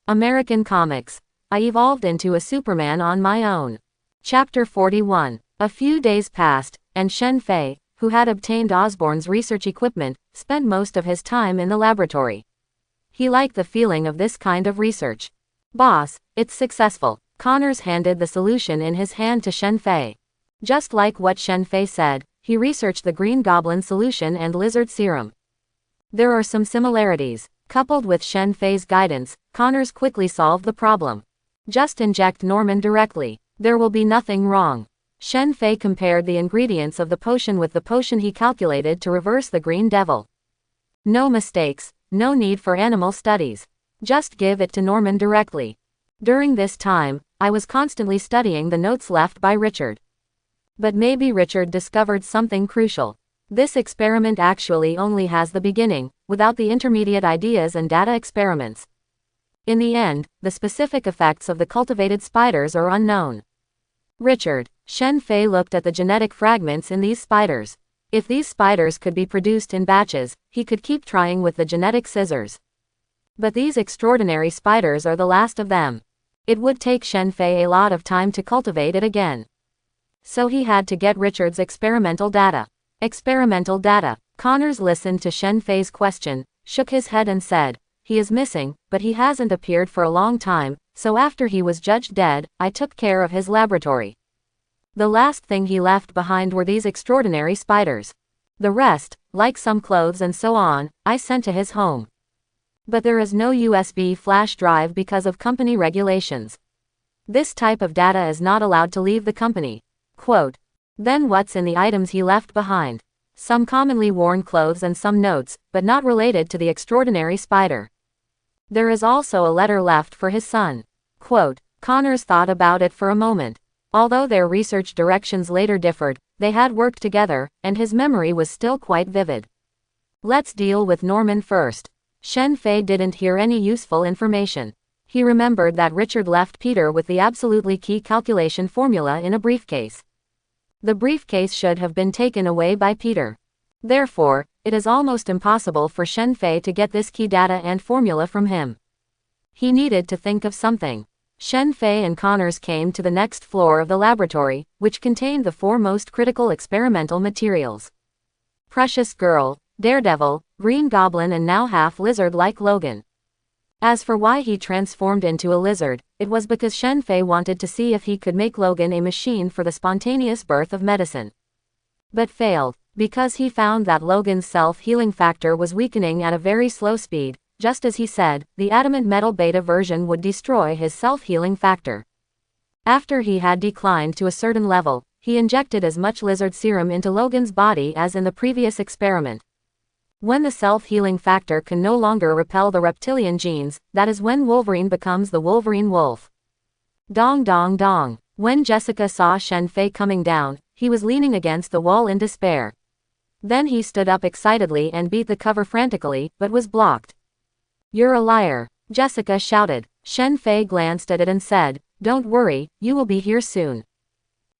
American Comics. I evolved into a Superman on my own. Chapter 41. A few days passed, and Shen Fei, who had obtained Osborn's research equipment, spent most of his time in the laboratory. He liked the feeling of this kind of research. Boss, it's successful. Connors handed the solution in his hand to Shen Fei. Just like what Shen Fei said, he researched the Green Goblin solution and lizard serum. There are some similarities. Coupled with Shen Fei's guidance, Connors quickly solved the problem. Just inject Norman directly. There will be nothing wrong. Shen Fei compared the ingredients of the potion with the potion he calculated to reverse the Green Devil. No mistakes, no need for animal studies. Just give it to Norman directly. During this time, I was constantly studying the notes left by Richard. But maybe Richard discovered something crucial. This experiment actually only has the beginning, without the intermediate ideas and data experiments. In the end, the specific effects of the cultivated spiders are unknown. Richard, Shen Fei looked at the genetic fragments in these spiders. If these spiders could be produced in batches, he could keep trying with the genetic scissors. But these extraordinary spiders are the last of them. It would take Shen Fei a lot of time to cultivate it again. So he had to get Richard's experimental data. Experimental data. Connors listened to Shen Fei's question, shook his head and said, "He is missing, but he hasn't appeared for a long time, so after he was judged dead, I took care of his laboratory. The last thing he left behind were these extraordinary spiders. The rest, like some clothes and so on, I sent to his home. But there is no USB flash drive because of company regulations. This type of data is not allowed to leave the company." Quote. Then what's in the items he left behind? Some commonly worn clothes and some notes, but not related to the extraordinary spider. There is also a letter left for his son. Quote. Connors thought about it for a moment. Although their research directions later differed, they had worked together, and his memory was still quite vivid. Let's deal with Norman first. Shen Fei didn't hear any useful information. He remembered that Richard left Peter with the absolutely key calculation formula in a briefcase. The briefcase should have been taken away by Peter. Therefore, it is almost impossible for Shen Fei to get this key data and formula from him. He needed to think of something. Shen Fei and Connors came to the next floor of the laboratory, which contained the four most critical experimental materials. Precious Girl, Daredevil, Green Goblin and now half-lizard like Logan. As for why he transformed into a lizard, it was because Shen Fei wanted to see if he could make Logan a machine for the spontaneous birth of medicine. But failed, because he found that Logan's self-healing factor was weakening at a very slow speed. Just as he said, the adamant metal beta version would destroy his self-healing factor. After he had declined to a certain level, he injected as much lizard serum into Logan's body as in the previous experiment. When the self-healing factor can no longer repel the reptilian genes, that is when Wolverine becomes the Wolverine Wolf. Dong dong dong. When Jessica saw Shen Fei coming down, he was leaning against the wall in despair. Then he stood up excitedly and beat the cover frantically, but was blocked. "You're a liar," Jessica shouted. Shen Fei glanced at it and said, "Don't worry, you will be here soon."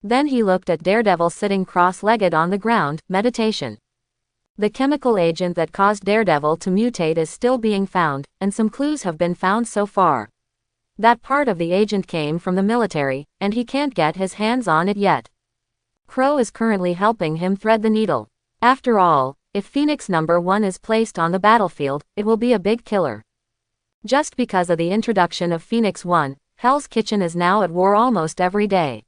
Then he looked at Daredevil sitting cross-legged on the ground, meditation. The chemical agent that caused Daredevil to mutate is still being found, and some clues have been found so far. That part of the agent came from the military, and he can't get his hands on it yet. Crow is currently helping him thread the needle. After all, if Phoenix number 1 is placed on the battlefield, it will be a big killer. Just because of the introduction of Phoenix 1, Hell's Kitchen is now at war almost every day.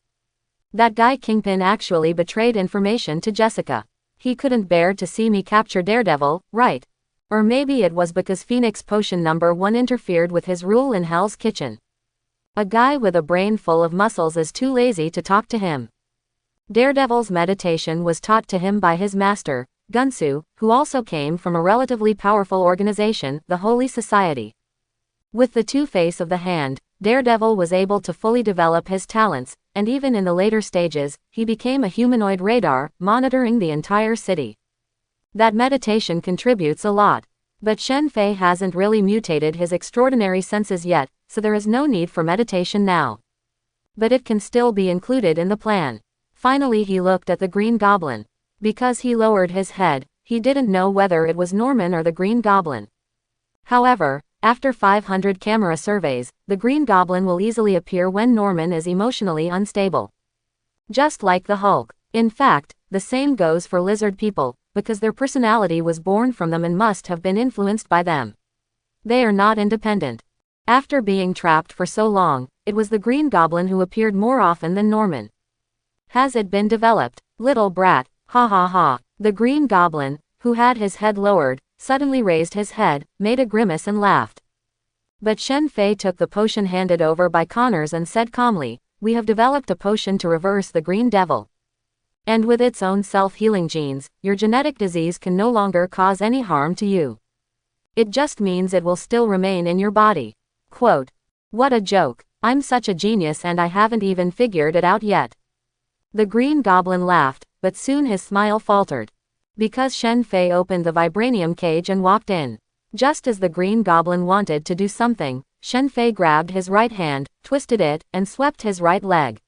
That guy Kingpin actually betrayed information to Jessica. He couldn't bear to see me capture Daredevil, right? Or maybe it was because Phoenix Potion number 1 interfered with his rule in Hell's Kitchen. A guy with a brain full of muscles is too lazy to talk to him. Daredevil's meditation was taught to him by his master, Gunsu, who also came from a relatively powerful organization, the Holy Society. With the Two-Face of the hand, Daredevil was able to fully develop his talents, and even in the later stages, he became a humanoid radar, monitoring the entire city. That meditation contributes a lot. But Shen Fei hasn't really mutated his extraordinary senses yet, so there is no need for meditation now. But it can still be included in the plan. Finally he looked at the Green Goblin. Because he lowered his head, he didn't know whether it was Norman or the Green Goblin. However, After 500 camera surveys, the Green Goblin will easily appear when Norman is emotionally unstable. Just like the Hulk. In fact, the same goes for lizard people, because their personality was born from them and must have been influenced by them. They are not independent. After being trapped for so long, it was the Green Goblin who appeared more often than Norman. Has it been developed? Little brat, ha ha ha. The Green Goblin, who had his head lowered, suddenly raised his head, made a grimace and laughed. But Shen Fei took the potion handed over by Connors and said calmly, "We have developed a potion to reverse the Green Devil. And with its own self-healing genes, your genetic disease can no longer cause any harm to you. It just means it will still remain in your body." Quote. What a joke. I'm such a genius and I haven't even figured it out yet. The Green Goblin laughed, but soon his smile faltered. Because Shen Fei opened the vibranium cage and walked in. Just as the Green Goblin wanted to do something, Shen Fei grabbed his right hand, twisted it, and swept his right leg.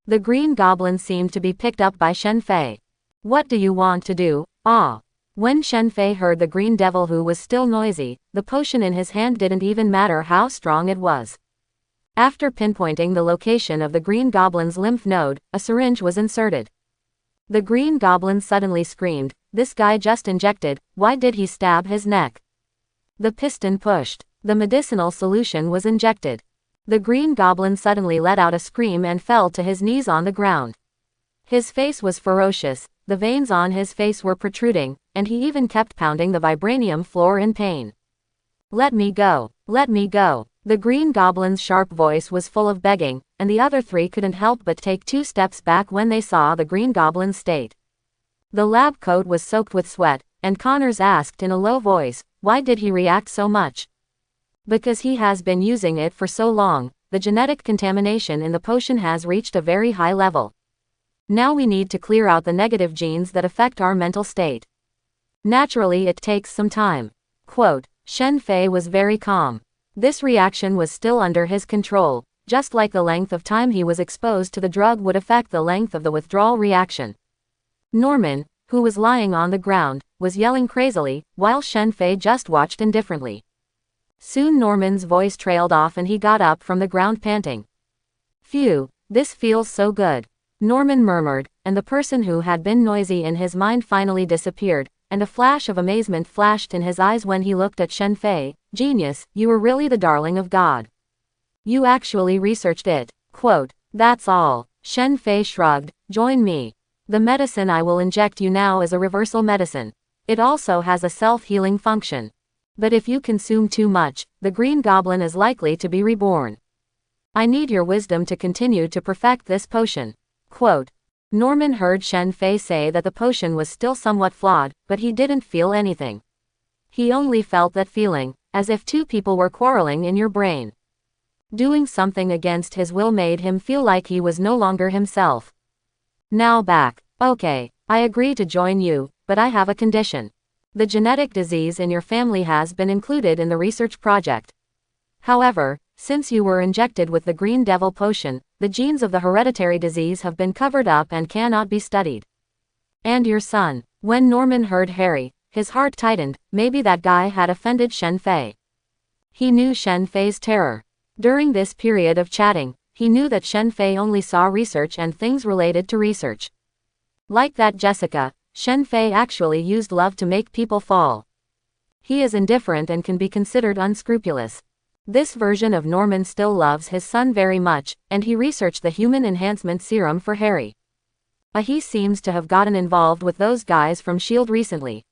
The Green Goblin seemed to be picked up by Shen Fei. What do you want to do? Ah. When Shen Fei heard the Green Devil, who was still noisy, the potion in his hand didn't even matter how strong it was. After pinpointing the location of the Green Goblin's lymph node, a syringe was inserted. The Green Goblin suddenly screamed, "This guy just injected, why did he stab his neck?" The piston pushed. The medicinal solution was injected. The Green Goblin suddenly let out a scream and fell to his knees on the ground. His face was ferocious, the veins on his face were protruding, and he even kept pounding the vibranium floor in pain. "Let me go! Let me go!" The Green Goblin's sharp voice was full of begging, and the other three couldn't help but take 2 steps back when they saw the Green Goblin's state. The lab coat was soaked with sweat, and Connors asked in a low voice, "Why did he react so much?" "Because he has been using it for so long, the genetic contamination in the potion has reached a very high level. Now we need to clear out the negative genes that affect our mental state. Naturally it takes some time." Quote. Shen Fei was very calm. This reaction was still under his control, just like the length of time he was exposed to the drug would affect the length of the withdrawal reaction. Norman, who was lying on the ground, was yelling crazily, while Shen Fei just watched indifferently. Soon Norman's voice trailed off and he got up from the ground panting. "Phew, this feels so good," Norman murmured, and the person who had been noisy in his mind finally disappeared, and a flash of amazement flashed in his eyes when he looked at Shen Fei. "Genius, you were really the darling of God. You actually researched it." Quote. "That's all." Shen Fei shrugged. "Join me. The medicine I will inject you now is a reversal medicine. It also has a self-healing function. But if you consume too much, the Green Goblin is likely to be reborn. I need your wisdom to continue to perfect this potion." Quote. Norman heard Shen Fei say that the potion was still somewhat flawed, but he didn't feel anything. He only felt that feeling, as if two people were quarreling in your brain. Doing something against his will made him feel like he was no longer himself. "Now back. Okay, I agree to join you, but I have a condition. The genetic disease in your family has been included in the research project. However, since you were injected with the Green Devil potion, the genes of the hereditary disease have been covered up and cannot be studied. And your son." When Norman heard Harry, his heart tightened. Maybe that guy had offended Shen Fei. He knew Shen Fei's terror. During this period of chatting, he knew that Shen Fei only saw research and things related to research. Like that Jessica, Shen Fei actually used love to make people fall. He is indifferent and can be considered unscrupulous. This version of Norman still loves his son very much, and he researched the human enhancement serum for Harry. He seems to have gotten involved with those guys from S.H.I.E.L.D. recently.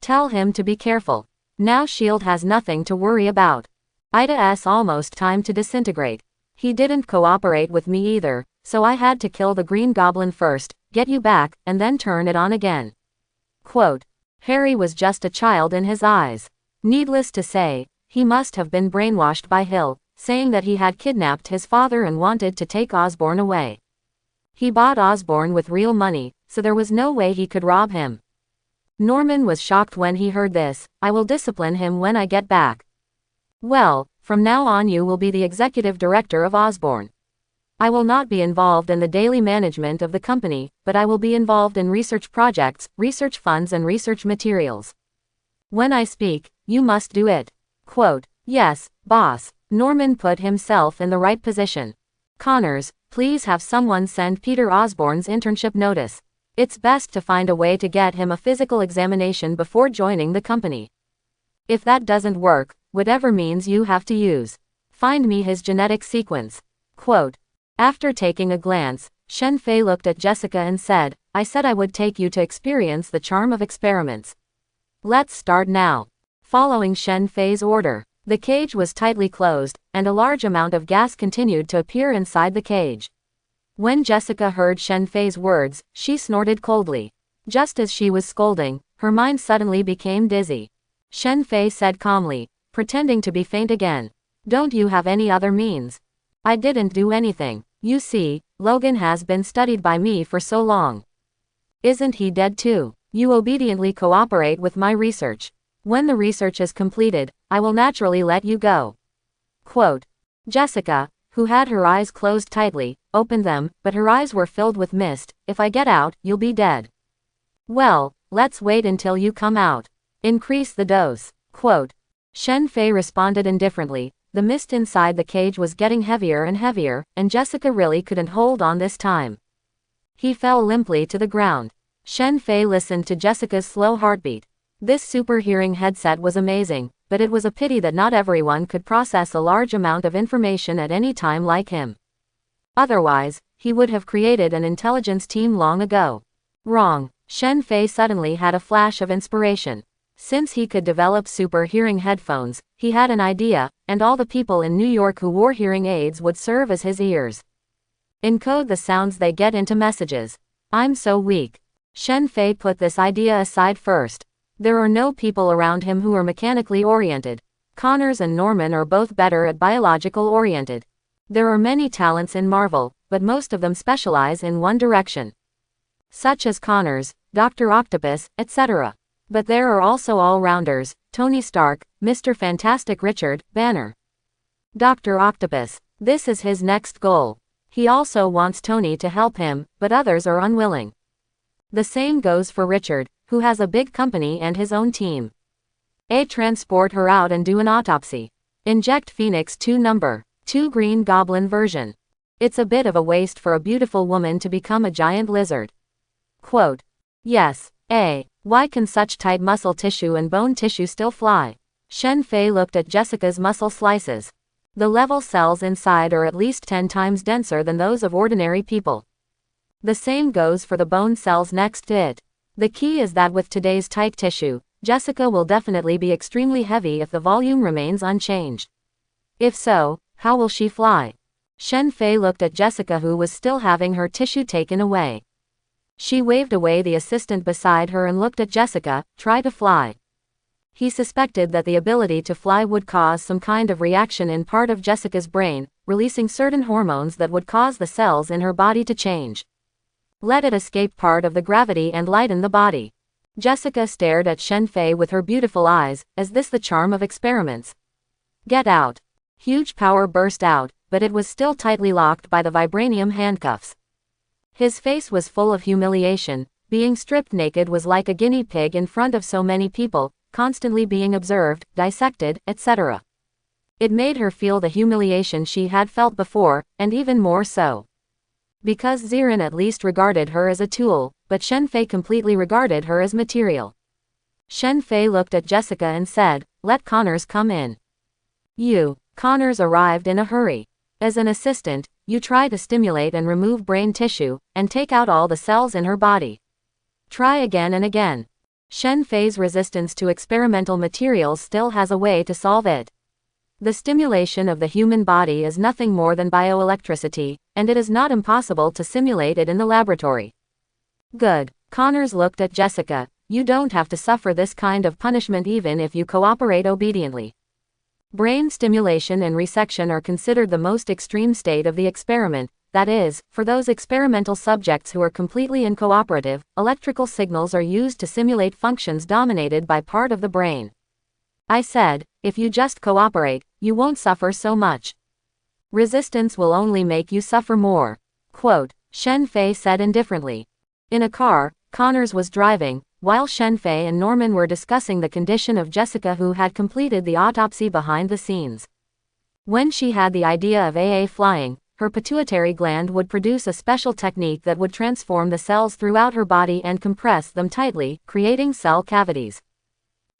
Tell him to be careful. Now S.H.I.E.L.D. has nothing to worry about. Ida's almost time to disintegrate. He didn't cooperate with me either, so I had to kill the Green Goblin first, get you back, and then turn it on again. Quote. Harry was just a child in his eyes. Needless to say, he must have been brainwashed by Hill, saying that he had kidnapped his father and wanted to take Osborn away. He bought Osborn with real money, so there was no way he could rob him. Norman was shocked when he heard this. "I will discipline him when I get back." "Well, from now on you will be the executive director of Osborn. I will not be involved in the daily management of the company, but I will be involved in research projects, research funds and research materials. When I speak, you must do it." Quote. Yes, boss. Norman put himself in the right position. Connors, please have someone send Peter Osborne's internship notice. It's best to find a way to get him a physical examination before joining the company. If that doesn't work, whatever means you have to use. Find me his genetic sequence. Quote. After taking a glance, Shen Fei looked at Jessica and said, I said I would take you to experience the charm of experiments. Let's start now. Following Shen Fei's order, the cage was tightly closed, and a large amount of gas continued to appear inside the cage. When Jessica heard Shen Fei's words, she snorted coldly. Just as she was scolding, her mind suddenly became dizzy. Shen Fei said calmly, pretending to be faint again. Don't you have any other means? I didn't do anything. You see, Logan has been studied by me for so long. Isn't he dead too? You obediently cooperate with my research. When the research is completed, I will naturally let you go. Quote. Jessica, who had her eyes closed tightly, opened them, but her eyes were filled with mist. If I get out, you'll be dead. Well, let's wait until you come out. Increase the dose. Quote. Shen Fei responded indifferently. The mist inside the cage was getting heavier and heavier, and Jessica really couldn't hold on this time. He fell limply to the ground. Shen Fei listened to Jessica's slow heartbeat. This super hearing headset was amazing, but it was a pity that not everyone could process a large amount of information at any time like him. Otherwise, he would have created an intelligence team long ago. Wrong. Shen Fei suddenly had a flash of inspiration. Since he could develop super hearing headphones, he had an idea, and all the people in New York who wore hearing aids would serve as his ears. Encode the sounds they get into messages. I'm so weak. Shen Fei put this idea aside first. There are no people around him who are mechanically oriented. Connors and Norman are both better at biological oriented. There are many talents in Marvel, but most of them specialize in one direction. Such as Connors, Dr. Octopus, etc. But there are also all-rounders, Tony Stark, Mr. Fantastic, Richard Banner. Dr. Octopus. This is his next goal. He also wants Tony to help him, but others are unwilling. The same goes for Richard, who has a big company and his own team. Transport her out and do an autopsy. Inject Phoenix 2 number 2 Green Goblin version. It's a bit of a waste for a beautiful woman to become a giant lizard. Quote. Yes. Why can such tight muscle tissue and bone tissue still fly? Shen Fei looked at Jessica's muscle slices. The level cells inside are at least 10 times denser than those of ordinary people. The same goes for the bone cells next to it. The key is that with today's tight tissue, Jessica will definitely be extremely heavy if the volume remains unchanged. If so, how will she fly? Shen Fei looked at Jessica, who was still having her tissue taken away. She waved away the assistant beside her and looked at Jessica. Try to fly. He suspected that the ability to fly would cause some kind of reaction in part of Jessica's brain, releasing certain hormones that would cause the cells in her body to change. Let it escape part of the gravity and lighten the body. Jessica stared at Shen Fei with her beautiful eyes. Is this the charm of experiments? Get out. Huge power burst out, but it was still tightly locked by the vibranium handcuffs. His face was full of humiliation. Being stripped naked was like a guinea pig in front of so many people, constantly being observed, dissected, etc. It made her feel the humiliation she had felt before, and even more so. Because Zirin at least regarded her as a tool, but Shen Fei completely regarded her as material. Shen Fei looked at Jessica and said, "Let Connors come in." Connors arrived in a hurry. As an assistant, you try to stimulate and remove brain tissue, and take out all the cells in her body. Try again and again. Shen Fei's resistance to experimental materials still has a way to solve it. The stimulation of the human body is nothing more than bioelectricity, and it is not impossible to simulate it in the laboratory. Good. Connors looked at Jessica. You don't have to suffer this kind of punishment even if you cooperate obediently. Brain stimulation and resection are considered the most extreme state of the experiment. That is, for those experimental subjects who are completely uncooperative, electrical signals are used to simulate functions dominated by part of the brain. I said, if you just cooperate, you won't suffer so much. Resistance will only make you suffer more. Quote. Shen Fei said indifferently. In a car, Connors was driving. while Shen Fei and Norman were discussing the condition of Jessica, who had completed the autopsy behind the scenes. When she had the idea of AA flying, her pituitary gland would produce a special technique that would transform the cells throughout her body and compress them tightly, creating cell cavities.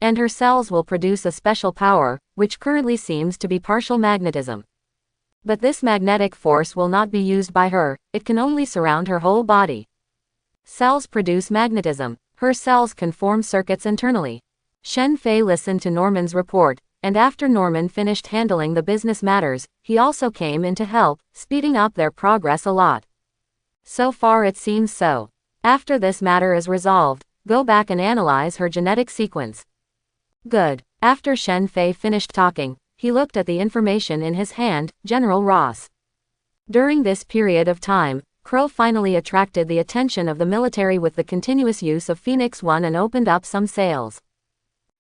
And her cells will produce a special power, which currently seems to be partial magnetism. But this magnetic force will not be used by her, it can only surround her whole body. Cells produce magnetism, her cells can form circuits internally. Shen Fei listened to Norman's report, and after Norman finished handling the business matters, he also came in to help, speeding up their progress a lot. So far it seems so. After this matter is resolved, go back and analyze her genetic sequence. Good. After Shen Fei finished talking, he looked at the information in his hand, General Ross. During this period of time, Crow finally attracted the attention of the military with the continuous use of Phoenix 1 and opened up some sales.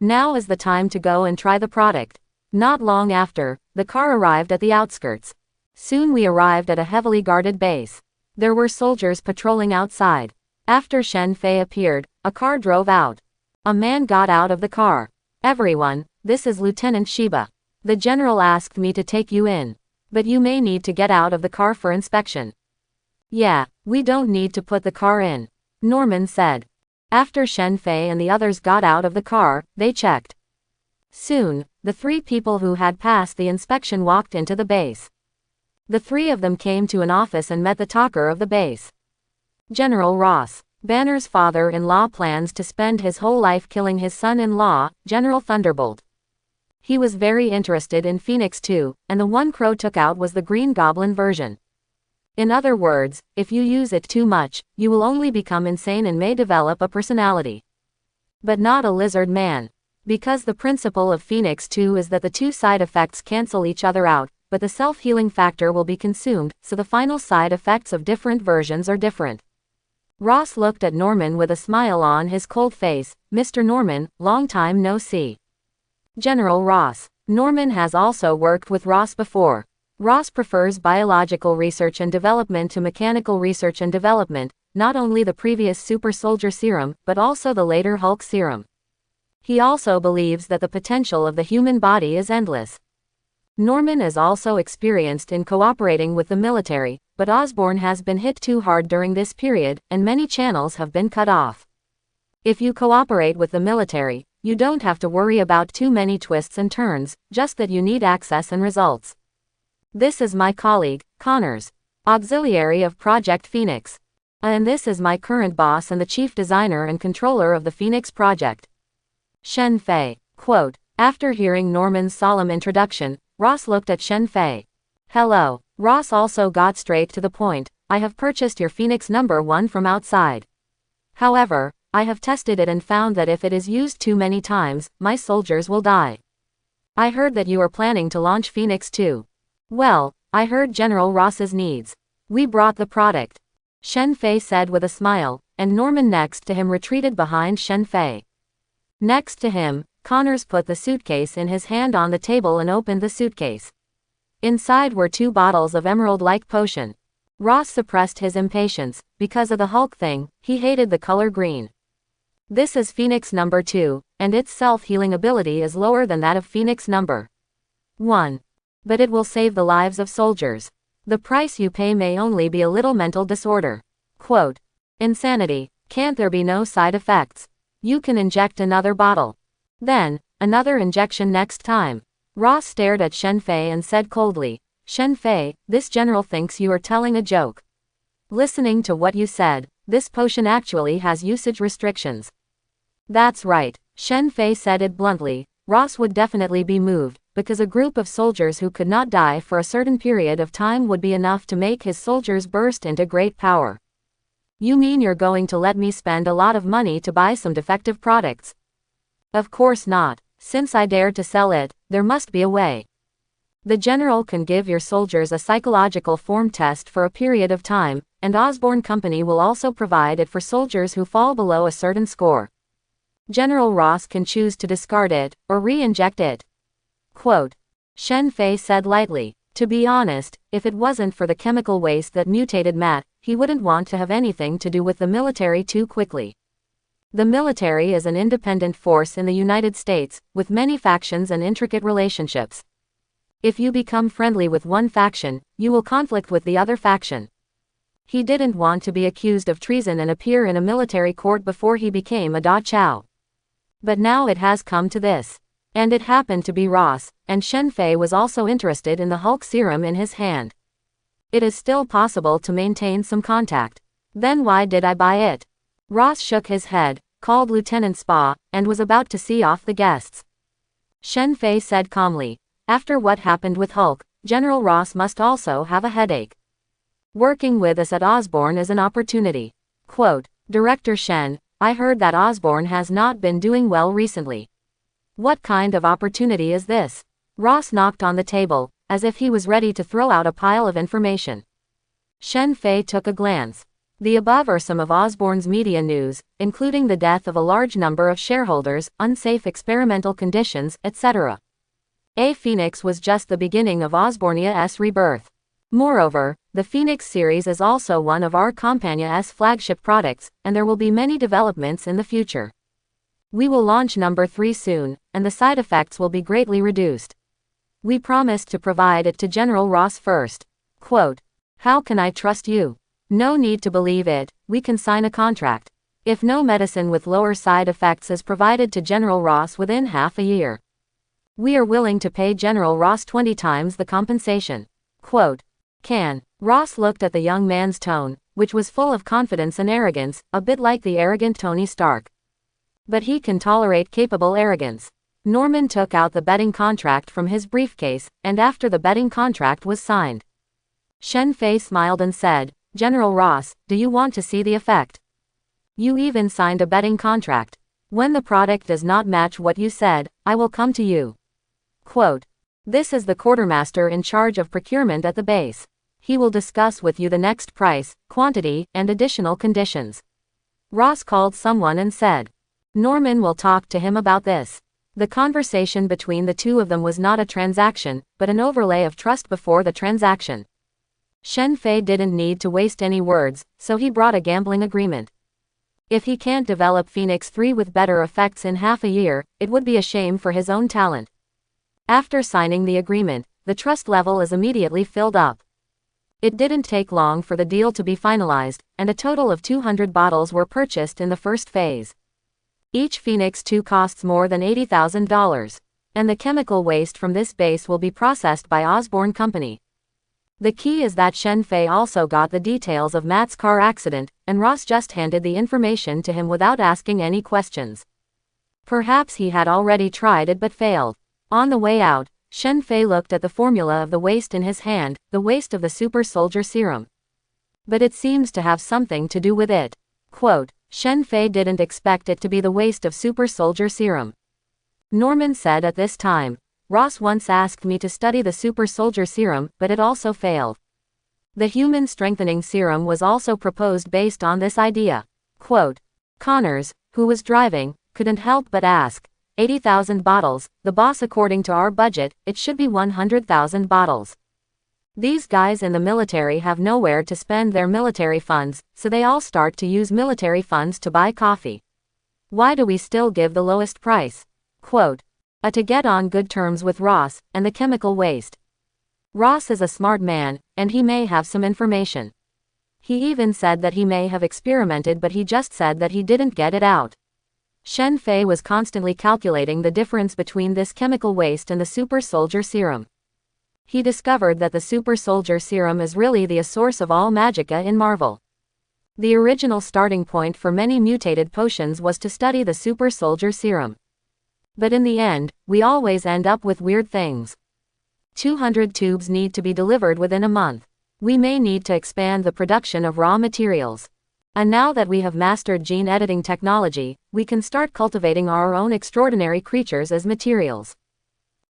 Now is the time to go and try the product. Not long after, the car arrived at the outskirts. Soon we arrived at a heavily guarded base. There were soldiers patrolling outside. After Shen Fei appeared, a car drove out. A man got out of the car. "Everyone, this is Lieutenant Shiba. The general asked me to take you in. But you may need to get out of the car for inspection." "Yeah, we don't need to put the car in," Norman said. After Shen Fei and the others got out of the car, they checked. Soon, the 3 people who had passed the inspection walked into the base. The 3 of them came to an office and met the talker of the base. General Ross. Banner's father-in-law plans to spend his whole life killing his son-in-law, General Thunderbolt. He was very interested in Phoenix 2, and the one Crow took out was the Green Goblin version. In other words, if you use it too much, you will only become insane and may develop a personality. But not a lizard man. Because the principle of Phoenix 2 is that the 2 side effects cancel each other out, but the self-healing factor will be consumed, so the final side effects of different versions are different. Ross looked at Norman with a smile on his cold face. "Mr. Norman, long time no see." General Ross. Norman has also worked with Ross before. Ross prefers biological research and development to mechanical research and development, not only the previous Super Soldier Serum, but also the later Hulk Serum. He also believes that the potential of the human body is endless. Norman is also experienced in cooperating with the military, but Osborn has been hit too hard during this period, and many channels have been cut off. If you cooperate with the military, you don't have to worry about too many twists and turns, just that you need access and results. This is my colleague, Connors, auxiliary of Project Phoenix. And this is my current boss and the chief designer and controller of the Phoenix Project. Shen Fei. Quote. After hearing Norman's solemn introduction, Ross looked at Shen Fei. "Hello." Ross also got straight to the point. "I have purchased your Phoenix number 1 from outside. However, I have tested it and found that if it is used too many times, my soldiers will die. I heard that you are planning to launch Phoenix 2. Well, I heard General Ross's needs. We brought the product," Shen Fei said with a smile, and Norman next to him retreated behind Shen Fei. Next to him, Connors put the suitcase in his hand on the table and opened the suitcase. Inside were 2 bottles of emerald-like potion. Ross suppressed his impatience. Because of the Hulk thing, he hated the color green. This is Phoenix number 2, and its self-healing ability is lower than that of Phoenix number 1. But it will save the lives of soldiers. The price you pay may only be a little mental disorder. Quote. Insanity. Can't there be no side effects? You can inject another bottle. Then, another injection next time. Ross stared at Shen Fei and said coldly, "Shen Fei, this general thinks you are telling a joke. Listening to what you said, this potion actually has usage restrictions." That's right, Shen Fei said it bluntly. Ross would definitely be moved, because a group of soldiers who could not die for a certain period of time would be enough to make his soldiers burst into great power. You mean you're going to let me spend a lot of money to buy some defective products? Of course not. Since I dared to sell it, there must be a way. The general can give your soldiers a psychological form test for a period of time, and Osborn Company will also provide it for soldiers who fall below a certain score. General Ross can choose to discard it, or re-inject it. Quote. Shen Fei said lightly, "To be honest, if it wasn't for the chemical waste that mutated Matt, he wouldn't want to have anything to do with the military too quickly. The military is an independent force in the United States, with many factions and intricate relationships. If you become friendly with one faction, you will conflict with the other faction. He didn't want to be accused of treason and appear in a military court before he became a Da Chao. But now it has come to this. And it happened to be Ross, and Shen Fei was also interested in the Hulk serum in his hand. It is still possible to maintain some contact. Then why did I buy it? Ross shook his head, called Lieutenant Spa, and was about to see off the guests. Shen Fei said calmly, after what happened with Hulk, General Ross must also have a headache. Working with us at Osborn is an opportunity. Quote, Director Shen, I heard that Osborn has not been doing well recently. What kind of opportunity is this? Ross knocked on the table, as if he was ready to throw out a pile of information. Shen Fei took a glance. The above are some of Osborn's media news, including the death of a large number of shareholders, unsafe experimental conditions, etc. A Phoenix was just the beginning of Osbornia's rebirth. Moreover, the Phoenix series is also one of our Compania's flagship products, and there will be many developments in the future. We will launch number 3 soon, and the side effects will be greatly reduced. We promised to provide it to General Ross first. Quote, how can I trust you? No need to believe it, we can sign a contract. If no medicine with lower side effects is provided to General Ross within half a year, we are willing to pay General Ross 20 times the compensation. Quote, can. Ross looked at the young man's tone, which was full of confidence and arrogance, a bit like the arrogant Tony Stark. But he can tolerate capable arrogance. Norman took out the betting contract from his briefcase, and after the betting contract was signed, Shen Fei smiled and said, General Ross, do you want to see the effect? You even signed a betting contract. When the product does not match what you said, I will come to you. Quote, this is the quartermaster in charge of procurement at the base. He will discuss with you the next price, quantity, and additional conditions. Ross called someone and said, Norman will talk to him about this. The conversation between the two of them was not a transaction, but an overlay of trust before the transaction. Shen Fei didn't need to waste any words, so he brought a gambling agreement. If he can't develop Phoenix 3 with better effects in half a year, it would be a shame for his own talent. After signing the agreement, the trust level is immediately filled up. It didn't take long for the deal to be finalized, and a total of 200 bottles were purchased in the first phase. Each Phoenix 2 costs more than $80,000, and the chemical waste from this base will be processed by Osborn Company. The key is that Shen Fei also got the details of Matt's car accident, and Ross just handed the information to him without asking any questions. Perhaps he had already tried it but failed. On the way out, Shen Fei looked at the formula of the waste in his hand, the waste of the super soldier serum. But it seems to have something to do with it. Quote, Shen Fei didn't expect it to be the waste of super soldier serum. Norman said at this time, Ross once asked me to study the super soldier serum, but it also failed. The human strengthening serum was also proposed based on this idea. Quote, Connors, who was driving, couldn't help but ask, 80,000 bottles, the boss according to our budget, it should be 100,000 bottles. These guys in the military have nowhere to spend their military funds, so they all start to use military funds to buy coffee. Why do we still give the lowest price? Quote, to get on good terms with Ross, and the chemical waste. Ross is a smart man, and he may have some information. He even said that he may have experimented but he just said that he didn't get it out. Shen Fei was constantly calculating the difference between this chemical waste and the super soldier serum. He discovered that the super soldier serum is really the source of all magicka in Marvel. The original starting point for many mutated potions was to study the super soldier serum. But in the end, we always end up with weird things. 200 tubes need to be delivered within a month. We may need to expand the production of raw materials. And now that we have mastered gene editing technology, we can start cultivating our own extraordinary creatures as materials.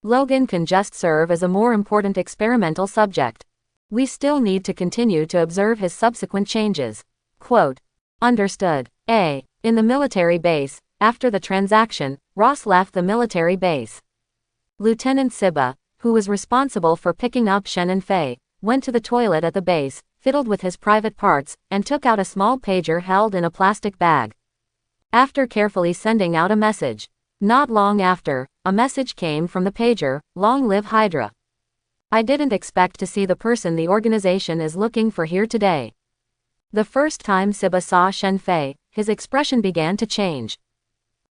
Logan can just serve as a more important experimental subject. We still need to continue to observe his subsequent changes. Quote, understood. In the military base, after the transaction, Ross left the military base. Lieutenant Siba, who was responsible for picking up Shen and Fei, went to the toilet at the base, fiddled with his private parts, and took out a small pager held in a plastic bag. After carefully sending out a message. Not long after, a message came from the pager, "Long live Hydra. I didn't expect to see the person the organization is looking for here today." The first time Siba saw Shen Fei, his expression began to change.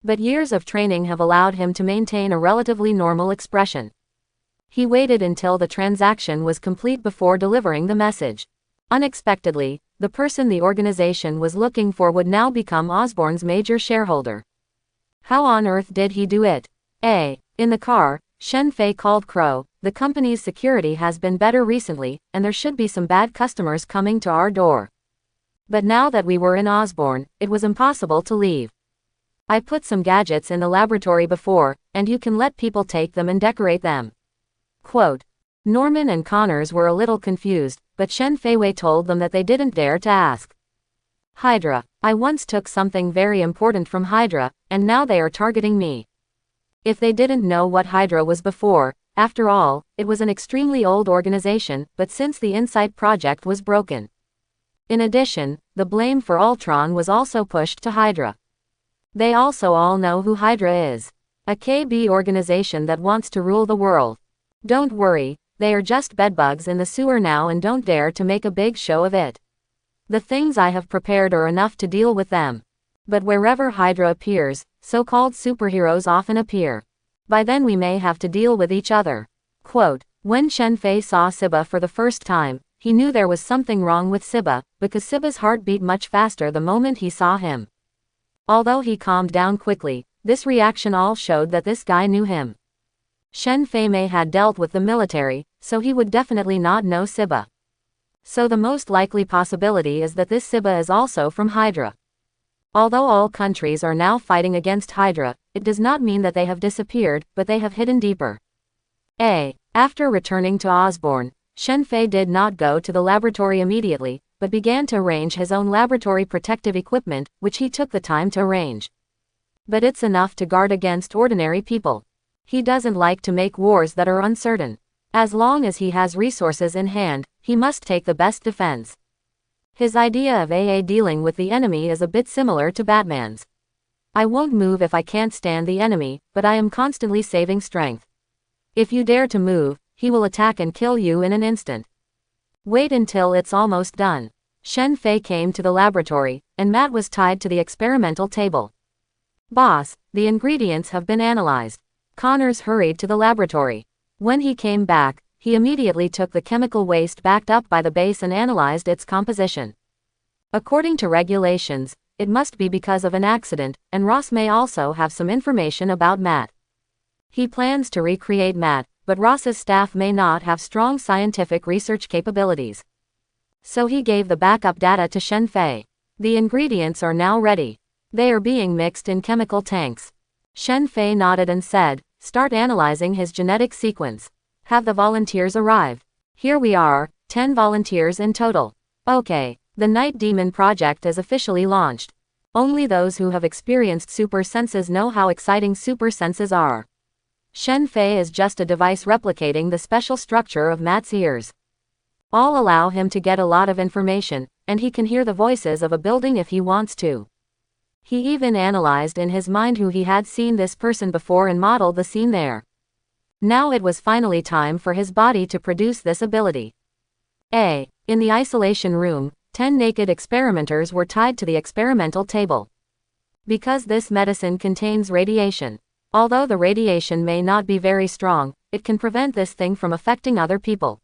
But years of training have allowed him to maintain a relatively normal expression. He waited until the transaction was complete before delivering the message. Unexpectedly, the person the organization was looking for would now become Osborn's major shareholder. How on earth did he do it? In the car, Shen Fei called Crow. "The company's security has been better recently, and there should be some bad customers coming to our door. But now that we were in Osborn, it was impossible to leave. I put some gadgets in the laboratory before, and you can let people take them and decorate them." Quote. Norman and Connors were a little confused, but Shen Fei told them that they didn't dare to ask. "Hydra. I once took something very important from Hydra, and now they are targeting me." If they didn't know what Hydra was before, after all, it was an extremely old organization, but since the Insight project was broken. In addition, the blame for Ultron was also pushed to Hydra. They also all know who Hydra is. A KB organization that wants to rule the world. Don't worry, they are just bedbugs in the sewer now and don't dare to make a big show of it. The things I have prepared are enough to deal with them. But wherever Hydra appears, so-called superheroes often appear. By then we may have to deal with each other. Quote. When Shen Fei saw Siba for the first time, he knew there was something wrong with Siba, because Siba's heart beat much faster the moment he saw him. Although he calmed down quickly, this reaction all showed that this guy knew him. Shen Fei had dealt with the military, so he would definitely not know Siba. So the most likely possibility is that this Siba is also from Hydra. Although all countries are now fighting against Hydra, it does not mean that they have disappeared, but they have hidden deeper. After returning to Osborn, Shen Fei did not go to the laboratory immediately, but began to arrange his own laboratory protective equipment, which he took the time to arrange. But it's enough to guard against ordinary people. He doesn't like to make wars that are uncertain. As long as he has resources in hand, he must take the best defense. His idea of dealing with the enemy is a bit similar to Batman's. I won't move if I can't stand the enemy, but I am constantly saving strength. If you dare to move, he will attack and kill you in an instant. Wait until it's almost done. Shen Fei came to the laboratory, and Matt was tied to the experimental table. "Boss, the ingredients have been analyzed." Connors hurried to the laboratory. When he came back, he immediately took the chemical waste backed up by the base and analyzed its composition. According to regulations, it must be because of an accident, and Ross may also have some information about Matt. He plans to recreate Matt, but Ross's staff may not have strong scientific research capabilities. So he gave the backup data to Shen Fei. The ingredients are now ready. They are being mixed in chemical tanks. Shen Fei nodded and said, "Start analyzing his genetic sequence. Have the volunteers arrived?" "Here we are, 10 volunteers in total." "Okay, the Night Demon project is officially launched. Only those who have experienced super senses know how exciting super senses are. Shen Fei is just a device replicating the special structure of Matt's ears. I'll allow him to get a lot of information, and he can hear the voices of a building if he wants to." He even analyzed in his mind who he had seen this person before and modeled the scene there. Now it was finally time for his body to produce this ability. In the isolation room, 10 naked experimenters were tied to the experimental table. Because this medicine contains radiation. Although the radiation may not be very strong, it can prevent this thing from affecting other people.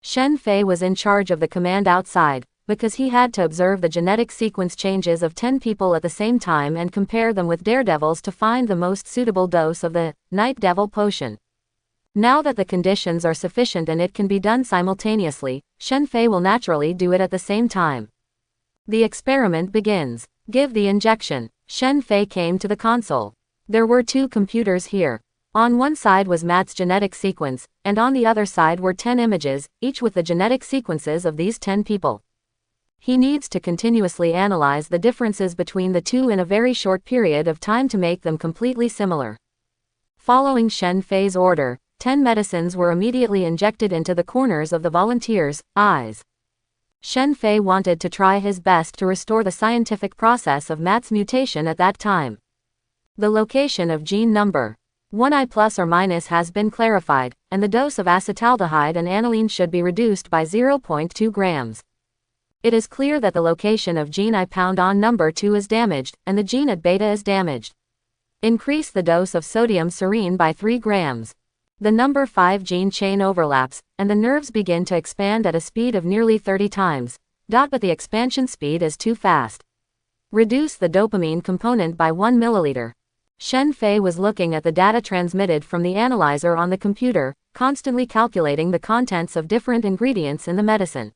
Shen Fei was in charge of the command outside, because he had to observe the genetic sequence changes of 10 people at the same time and compare them with Daredevil's to find the most suitable dose of the Night Devil potion. Now that the conditions are sufficient and it can be done simultaneously, Shen Fei will naturally do it at the same time. The experiment begins. Give the injection. Shen Fei came to the console. There were 2 computers here. On one side was Matt's genetic sequence, and on the other side were 10 images, each with the genetic sequences of these 10 people. He needs to continuously analyze the differences between the 2 in a very short period of time to make them completely similar. Following Shen Fei's order, 10 medicines were immediately injected into the corners of the volunteers' eyes. Shen Fei wanted to try his best to restore the scientific process of Matt's mutation at that time. The location of gene number 1I plus or minus has been clarified, and the dose of acetaldehyde and aniline should be reduced by 0.2 grams. It is clear that the location of gene I pound on number 2 is damaged, and the gene at beta is damaged. Increase the dose of sodium serine by 3 grams. The number 5 gene chain overlaps, and the nerves begin to expand at a speed of nearly 30 times. But the expansion speed is too fast. Reduce the dopamine component by 1 milliliter. Shen Fei was looking at the data transmitted from the analyzer on the computer, constantly calculating the contents of different ingredients in the medicine.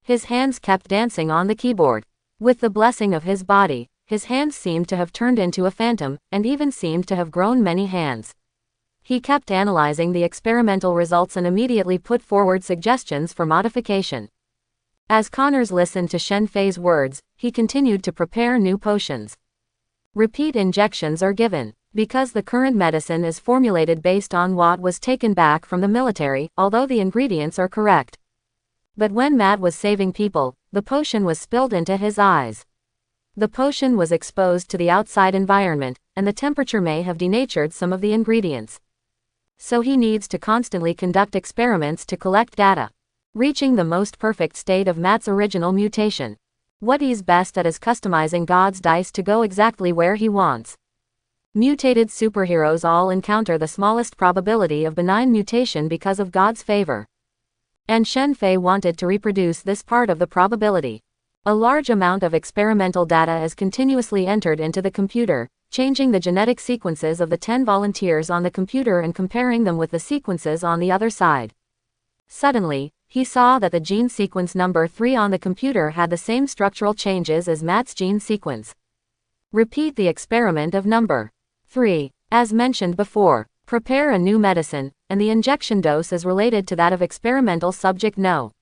His hands kept dancing on the keyboard. With the blessing of his body, his hands seemed to have turned into a phantom, and even seemed to have grown many hands. He kept analyzing the experimental results and immediately put forward suggestions for modification. As Connors listened to Shen Fei's words, he continued to prepare new potions. Repeat injections are given. Because the current medicine is formulated based on what was taken back from the military, although the ingredients are correct. But when Matt was saving people, the potion was spilled into his eyes. The potion was exposed to the outside environment, and the temperature may have denatured some of the ingredients. So he needs to constantly conduct experiments to collect data. Reaching the most perfect state of Matt's original mutation. What he's best at is customizing God's dice to go exactly where he wants. Mutated superheroes all encounter the smallest probability of benign mutation because of God's favor. And Shen Fei wanted to reproduce this part of the probability. A large amount of experimental data is continuously entered into the computer, changing the genetic sequences of the 10 volunteers on the computer and comparing them with the sequences on the other side. Suddenly, he saw that the gene sequence number 3 on the computer had the same structural changes as Matt's gene sequence. Repeat the experiment of number 3. As mentioned before, prepare a new medicine, and the injection dose is related to that of experimental subject No.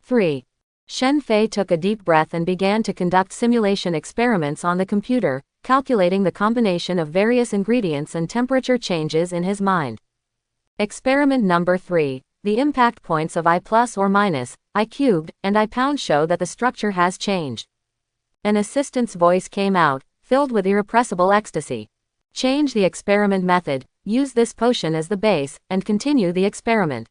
3. Shen Fei took a deep breath and began to conduct simulation experiments on the computer, calculating the combination of various ingredients and temperature changes in his mind. Experiment number 3. The impact points of I plus or minus, I cubed, and I pound show that the structure has changed. An assistant's voice came out, filled with irrepressible ecstasy. Change the experiment method, use this potion as the base, and continue the experiment.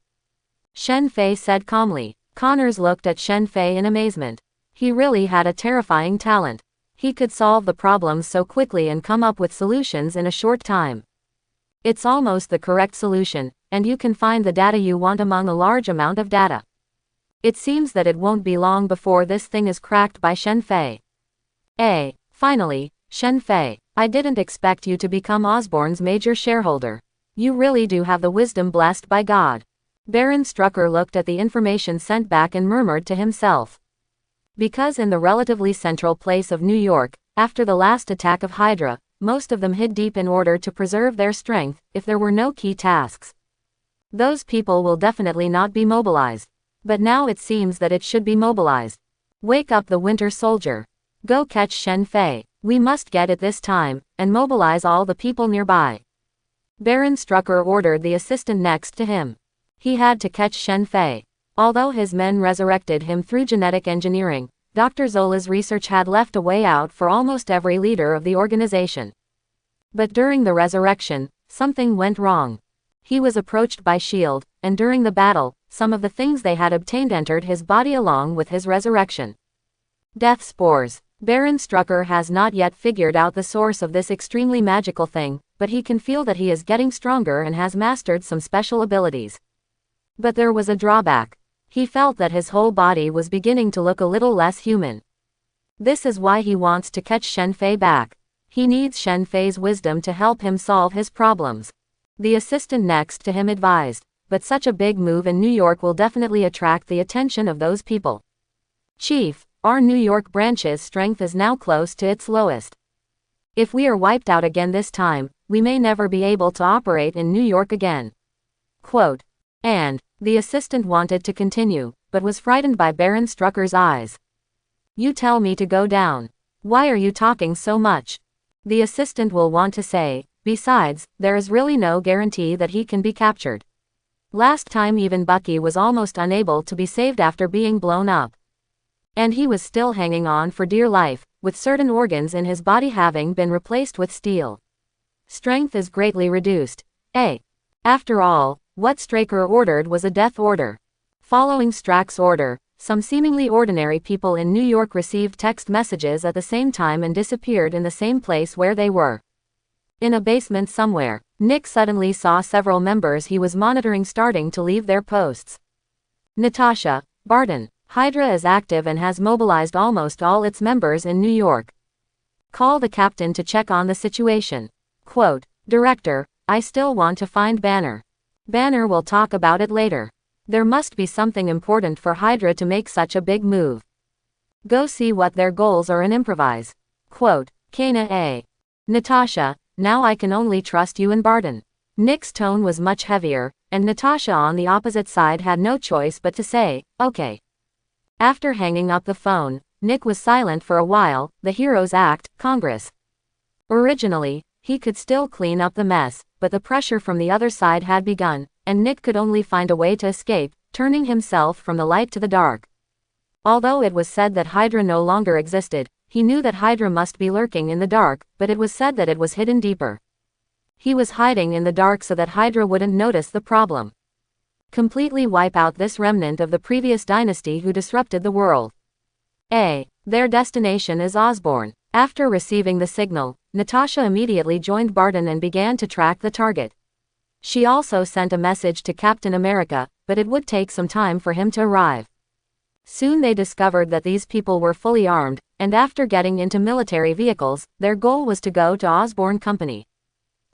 Shen Fei said calmly. Connors looked at Shen Fei in amazement. He really had a terrifying talent. He could solve the problems so quickly and come up with solutions in a short time. It's almost the correct solution, and you can find the data you want among a large amount of data. It seems that it won't be long before this thing is cracked by Shen Fei. Finally, Shen Fei, I didn't expect you to become Osborn's major shareholder. You really do have the wisdom blessed by God. Baron Strucker looked at the information sent back and murmured to himself. Because in the relatively central place of New York, after the last attack of Hydra, most of them hid deep in order to preserve their strength, if there were no key tasks. Those people will definitely not be mobilized. But now it seems that it should be mobilized. Wake up the Winter Soldier. Go catch Shen Fei. We must get it this time, and mobilize all the people nearby. Baron Strucker ordered the assistant next to him. He had to catch Shen Fei. Although his men resurrected him through genetic engineering, Dr. Zola's research had left a way out for almost every leader of the organization. But during the resurrection, something went wrong. He was approached by S.H.I.E.L.D., and during the battle, some of the things they had obtained entered his body along with his resurrection. Death spores. Baron Strucker has not yet figured out the source of this extremely magical thing, but he can feel that he is getting stronger and has mastered some special abilities. But there was a drawback. He felt that his whole body was beginning to look a little less human. This is why he wants to catch Shen Fei back. He needs Shen Fei's wisdom to help him solve his problems. The assistant next to him advised, but such a big move in New York will definitely attract the attention of those people. Chief, our New York branch's strength is now close to its lowest. If we are wiped out again this time, we may never be able to operate in New York again. Quote. And, the assistant wanted to continue, but was frightened by Baron Strucker's eyes. You tell me to go down. Why are you talking so much? The assistant will want to say, besides, there is really no guarantee that he can be captured. Last time even Bucky was almost unable to be saved after being blown up. And he was still hanging on for dear life, with certain organs in his body having been replaced with steel. Strength is greatly reduced. After all, what Straker ordered was a death order. Following Strack's order, some seemingly ordinary people in New York received text messages at the same time and disappeared in the same place where they were. In a basement somewhere, Nick suddenly saw several members he was monitoring starting to leave their posts. Natasha, Barton, Hydra is active and has mobilized almost all its members in New York. Call the captain to check on the situation. Quote, Director, I still want to find Banner. Banner will talk about it later. There must be something important for Hydra to make such a big move. Go see what their goals are and improvise. Quote, Kana A. Natasha, now I can only trust you and Barton. Nick's tone was much heavier, and Natasha on the opposite side had no choice but to say, okay. After hanging up the phone, Nick was silent for a while. The Heroes Act, Congress. Originally, he could still clean up the mess, but the pressure from the other side had begun, and Nick could only find a way to escape, turning himself from the light to the dark. Although it was said that Hydra no longer existed, he knew that Hydra must be lurking in the dark, but it was said that it was hidden deeper. He was hiding in the dark so that Hydra wouldn't notice the problem. Completely wipe out this remnant of the previous dynasty who disrupted the world. Their destination is Osborn. After receiving the signal, Natasha immediately joined Barton and began to track the target. She also sent a message to Captain America, but it would take some time for him to arrive. Soon they discovered that these people were fully armed, and after getting into military vehicles, their goal was to go to Osborn Company.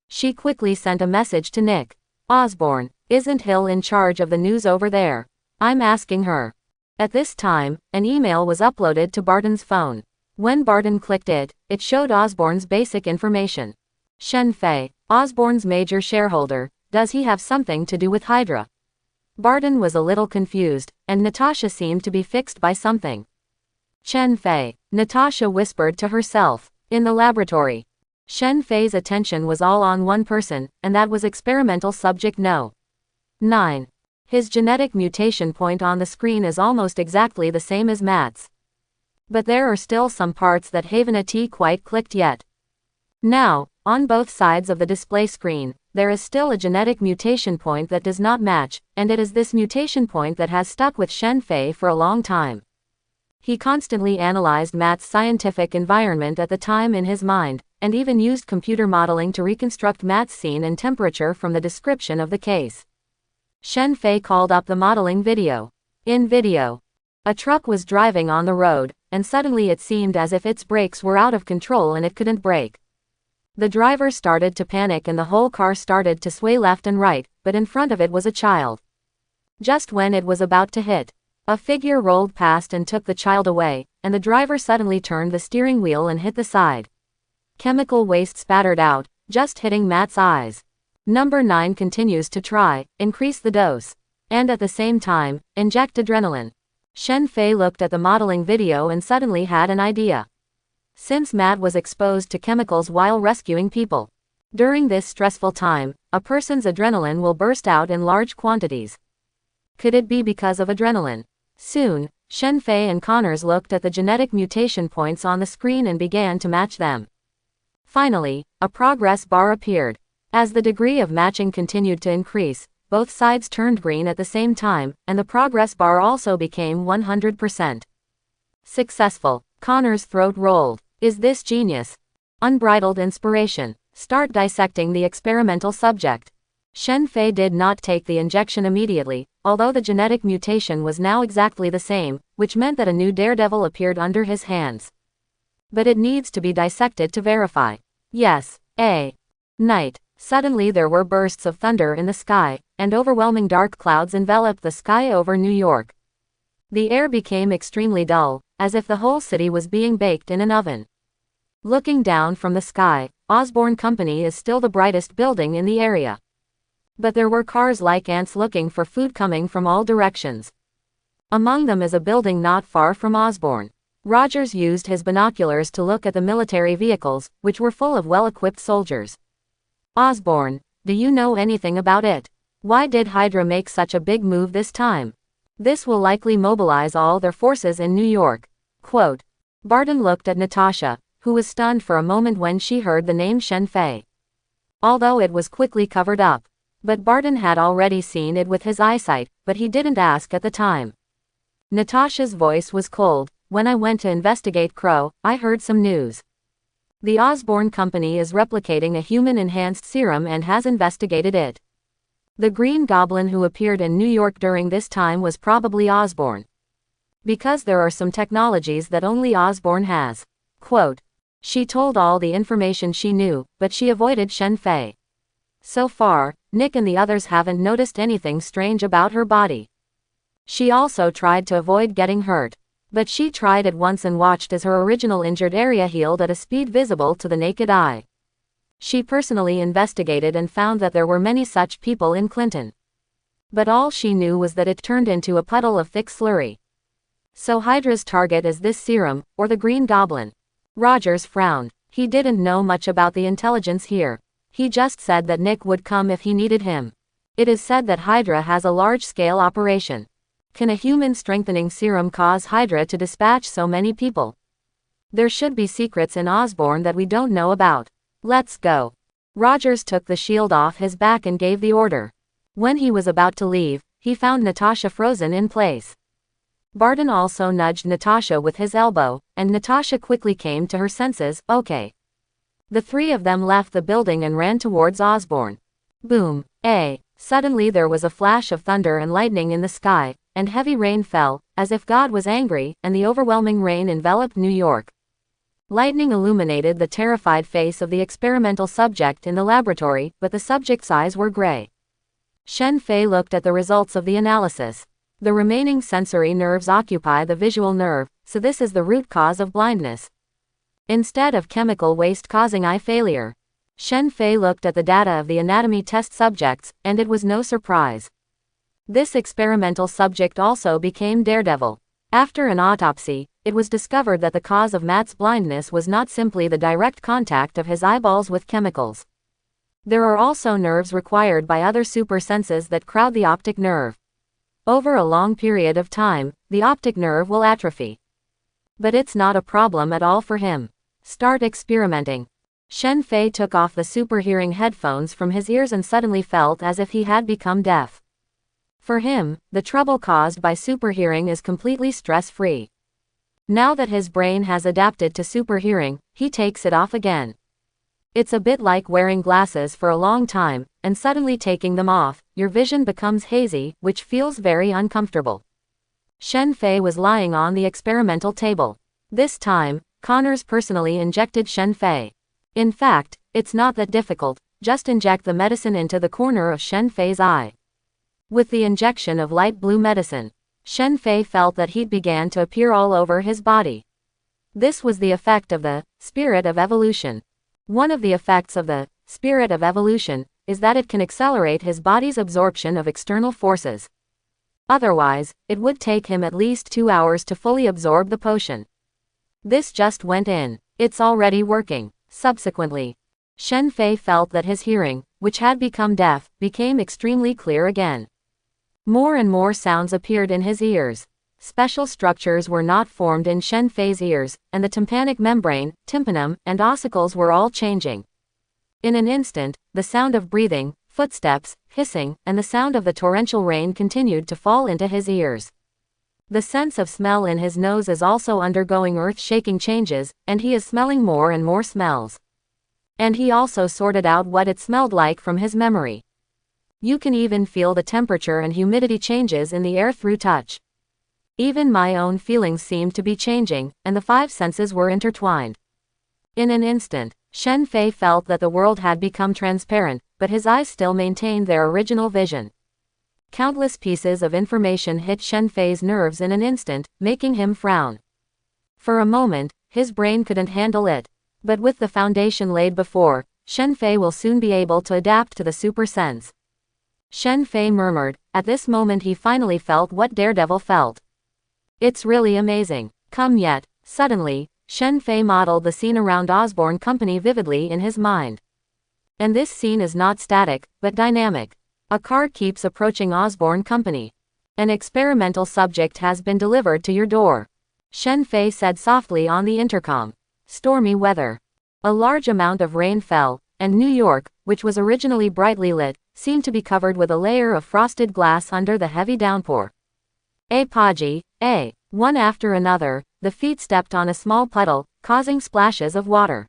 She quickly sent a message to Nick. Osborn, isn't Hill in charge of the news over there? I'm asking her. At this time, an email was uploaded to Barton's phone. When Barton clicked it, it showed Osborn's basic information. Shen Fei, Osborn's major shareholder, does he have something to do with Hydra? Barton was a little confused, and Natasha seemed to be fixed by something. Shen Fei, Natasha whispered to herself. In the laboratory. Shen Fei's attention was all on one person, and that was experimental subject No. 9. His genetic mutation point on the screen is almost exactly the same as Matt's. But there are still some parts that haven't quite clicked yet. Now, on both sides of the display screen, there is still a genetic mutation point that does not match, and it is this mutation point that has stuck with Shen Fei for a long time. He constantly analyzed Matt's scientific environment at the time in his mind, and even used computer modeling to reconstruct Matt's scene and temperature from the description of the case. Shen Fei called up the modeling video. In video, a truck was driving on the road, and suddenly it seemed as if its brakes were out of control and it couldn't brake. The driver started to panic and the whole car started to sway left and right, but in front of it was a child. Just when it was about to hit, a figure rolled past and took the child away, and the driver suddenly turned the steering wheel and hit the side. Chemical waste spattered out, just hitting Matt's eyes. Number 9 continues to try, increase the dose. And at the same time, inject adrenaline. Shen Fei looked at the modeling video and suddenly had an idea. Since Matt was exposed to chemicals while rescuing people. During this stressful time, a person's adrenaline will burst out in large quantities. Could it be because of adrenaline? Soon, Shen Fei and Connors looked at the genetic mutation points on the screen and began to match them. Finally, a progress bar appeared. As the degree of matching continued to increase, both sides turned green at the same time, and the progress bar also became 100%. Successful. Connors' throat rolled. Is this genius? Unbridled inspiration. Start dissecting the experimental subject. Shen Fei did not take the injection immediately, although the genetic mutation was now exactly the same, which meant that a new daredevil appeared under his hands. But it needs to be dissected to verify. Yes. Night. Suddenly there were bursts of thunder in the sky, and overwhelming dark clouds enveloped the sky over New York. The air became extremely dull, as if the whole city was being baked in an oven. Looking down from the sky, Osborn Company is still the brightest building in the area. But there were cars like ants looking for food coming from all directions. Among them is a building not far from Osborn. Rogers used his binoculars to look at the military vehicles, which were full of well-equipped soldiers. Osborn, do you know anything about it? Why did Hydra make such a big move this time? This will likely mobilize all their forces in New York. Quote. Barton looked at Natasha, who was stunned for a moment when she heard the name Shen Fei. Although it was quickly covered up. But Barton had already seen it with his eyesight, but he didn't ask at the time. Natasha's voice was cold. When I went to investigate Crow, I heard some news. The Osborn Company is replicating a human-enhanced serum and has investigated it. The Green Goblin who appeared in New York during this time was probably Osborn. Because there are some technologies that only Osborn has. Quote. She told all the information she knew, but she avoided Shen Fei. So far, Nick and the others haven't noticed anything strange about her body. She also tried to avoid getting hurt. But she tried it once and watched as her original injured area healed at a speed visible to the naked eye. She personally investigated and found that there were many such people in Clinton. But all she knew was that it turned into a puddle of thick slurry. So Hydra's target is this serum, or the Green Goblin. Rogers frowned. He didn't know much about the intelligence here. He just said that Nick would come if he needed him. It is said that Hydra has a large-scale operation. Can a human-strengthening serum cause Hydra to dispatch so many people? There should be secrets in Osborn that we don't know about. Let's go. Rogers took the shield off his back and gave the order. When he was about to leave, he found Natasha frozen in place. Barton also nudged Natasha with his elbow, and Natasha quickly came to her senses. Okay. The three of them left the building and ran towards Osborn. Boom. Suddenly there was a flash of thunder and lightning in the sky, and heavy rain fell, as if God was angry, and the overwhelming rain enveloped New York. Lightning illuminated the terrified face of the experimental subject in the laboratory, but the subject's eyes were gray. Shen Fei looked at the results of the analysis. The remaining sensory nerves occupy the visual nerve, so this is the root cause of blindness. Instead of chemical waste causing eye failure. Shen Fei looked at the data of the anatomy test subjects, and it was no surprise. This experimental subject also became Daredevil. After an autopsy, it was discovered that the cause of Matt's blindness was not simply the direct contact of his eyeballs with chemicals. There are also nerves required by other super senses that crowd the optic nerve. Over a long period of time, the optic nerve will atrophy. But it's not a problem at all for him. Start experimenting. Shen Fei took off the super hearing headphones from his ears and suddenly felt as if he had become deaf. For him, the trouble caused by super hearing is completely stress-free. Now that his brain has adapted to super hearing, he takes it off again. It's a bit like wearing glasses for a long time, and suddenly taking them off, your vision becomes hazy, which feels very uncomfortable. Shen Fei was lying on the experimental table. This time, Connors personally injected Shen Fei. In fact, it's not that difficult, just inject the medicine into the corner of Shen Fei's eye. With the injection of light blue medicine, Shen Fei felt that heat began to appear all over his body. This was the effect of the spirit of evolution. One of the effects of the spirit of evolution is that it can accelerate his body's absorption of external forces. Otherwise, it would take him at least 2 hours to fully absorb the potion. This just went in. It's already working. Subsequently, Shen Fei felt that his hearing, which had become deaf, became extremely clear again. More and more sounds appeared in his ears. Special structures were not formed in Shen Fei's ears, and the tympanic membrane, tympanum, and ossicles were all changing. In an instant, the sound of breathing, footsteps, hissing, and the sound of the torrential rain continued to fall into his ears. The sense of smell in his nose is also undergoing earth-shaking changes, and he is smelling more and more smells. And he also sorted out what it smelled like from his memory. You can even feel the temperature and humidity changes in the air through touch. Even my own feelings seemed to be changing, and the 5 senses were intertwined. In an instant, Shen Fei felt that the world had become transparent, but his eyes still maintained their original vision. Countless pieces of information hit Shen Fei's nerves in an instant, making him frown. For a moment, his brain couldn't handle it. But with the foundation laid before, Shen Fei will soon be able to adapt to the super sense. Shen Fei murmured. At this moment he finally felt what Daredevil felt. It's really amazing. Come yet. Suddenly, Shen Fei modeled the scene around Osborn Company vividly in his mind. And this scene is not static, but dynamic. A car keeps approaching Osborn Company. An experimental subject has been delivered to your door. Shen Fei said softly on the intercom. Stormy weather. A large amount of rain fell, and New York, which was originally brightly lit, seemed to be covered with a layer of frosted glass under the heavy downpour. Paji, one after another, the feet stepped on a small puddle, causing splashes of water.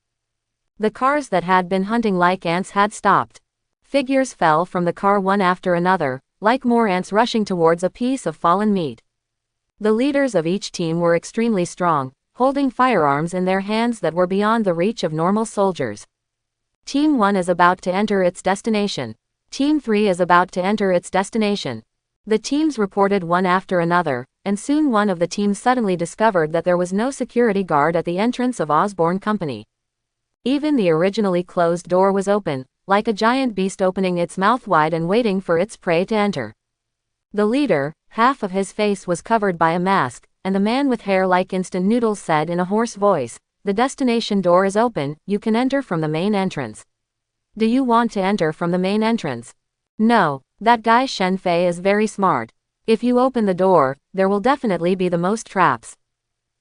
The cars that had been hunting like ants had stopped. Figures fell from the car one after another, like more ants rushing towards a piece of fallen meat. The leaders of each team were extremely strong, holding firearms in their hands that were beyond the reach of normal soldiers. Team 1 is about to enter its destination. Team 3 is about to enter its destination. The teams reported one after another, and soon one of the teams suddenly discovered that there was no security guard at the entrance of Osborne Company. Even the originally closed door was open, like a giant beast opening its mouth wide and waiting for its prey to enter. The leader, half of his face was covered by a mask, and the man with hair like instant noodles said in a hoarse voice, "The destination door is open, you can enter from the main entrance." Do you want to enter from the main entrance? No, that guy Shen Fei is very smart. If you open the door, there will definitely be the most traps.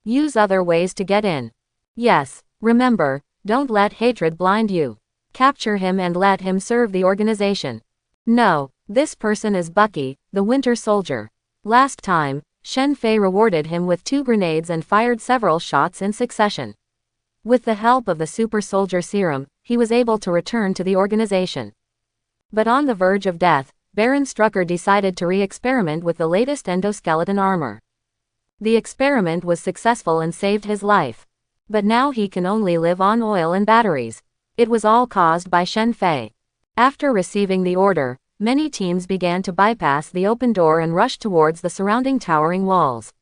Use other ways to get in. Yes, remember, don't let hatred blind you. Capture him and let him serve the organization. No, this person is Bucky, the Winter Soldier. Last time, Shen Fei rewarded him with 2 grenades and fired several shots in succession. With the help of the Super Soldier Serum, he was able to return to the organization. But on the verge of death, Baron Strucker decided to re-experiment with the latest endoskeleton armor. The experiment was successful and saved his life. But now he can only live on oil and batteries. It was all caused by Shen Fei. After receiving the order, many teams began to bypass the open door and rush towards the surrounding towering walls.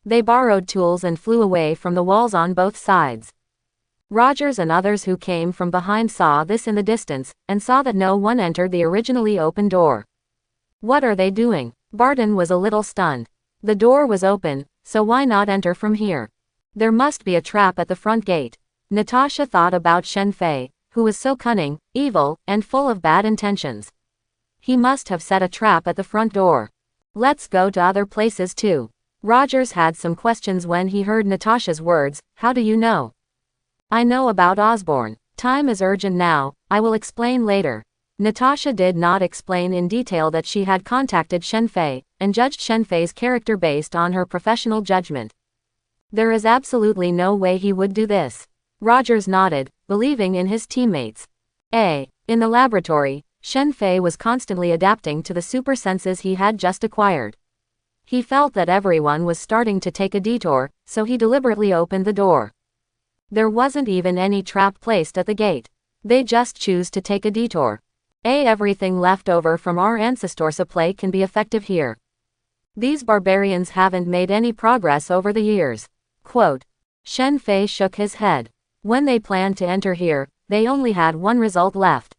They borrowed tools and flew away from the walls on both sides. Rogers and others who came from behind saw this in the distance, and saw that no one entered the originally open door. What are they doing? Barton was a little stunned. The door was open, so why not enter from here? There must be a trap at the front gate. Natasha thought about Shen Fei, who was so cunning, evil, and full of bad intentions. He must have set a trap at the front door. Let's go to other places too. Rogers had some questions when he heard Natasha's words. How do you know? I know about Osborne. Time is urgent now, I will explain later. Natasha did not explain in detail that she had contacted Shen Fei, and judged Shen Fei's character based on her professional judgment. There is absolutely no way he would do this. Rogers nodded, believing in his teammates. In the laboratory, Shen Fei was constantly adapting to the super senses he had just acquired. He felt that everyone was starting to take a detour, so he deliberately opened the door. There wasn't even any trap placed at the gate. They just choose to take a detour. Everything left over from our ancestor supply can be effective here. These barbarians haven't made any progress over the years. Quote. Shen Fei shook his head. When they planned to enter here, they only had one result left.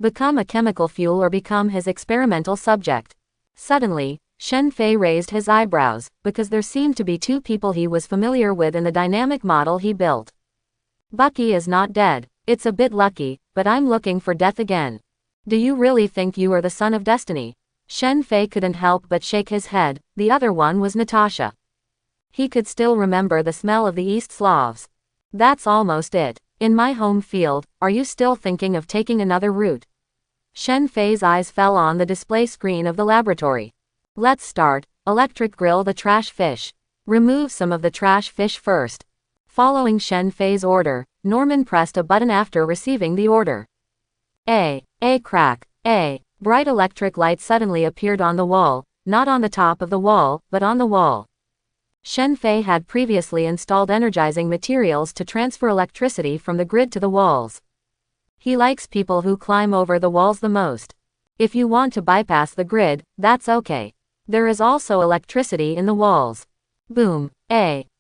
Become a chemical fuel or become his experimental subject. Suddenly, Shen Fei raised his eyebrows, because there seemed to be 2 people he was familiar with in the dynamic model he built. Bucky is not dead. It's a bit lucky, but I'm looking for death again. Do you really think you are the son of destiny? Shen Fei couldn't help but shake his head. The other one was Natasha. He could still remember the smell of the East Slavs. That's almost it. In my home field, are you still thinking of taking another route? Shen Fei's eyes fell on the display screen of the laboratory. Let's start. Electric grill the trash fish. Remove some of the trash fish first. Following Shen Fei's order, Norman pressed a button after receiving the order. Crack. Bright electric light suddenly appeared on the wall, not on the top of the wall, but on the wall. Shen Fei had previously installed energizing materials to transfer electricity from the grid to the walls. He likes people who climb over the walls the most. If you want to bypass the grid, that's okay. There is also electricity in the walls. Boom.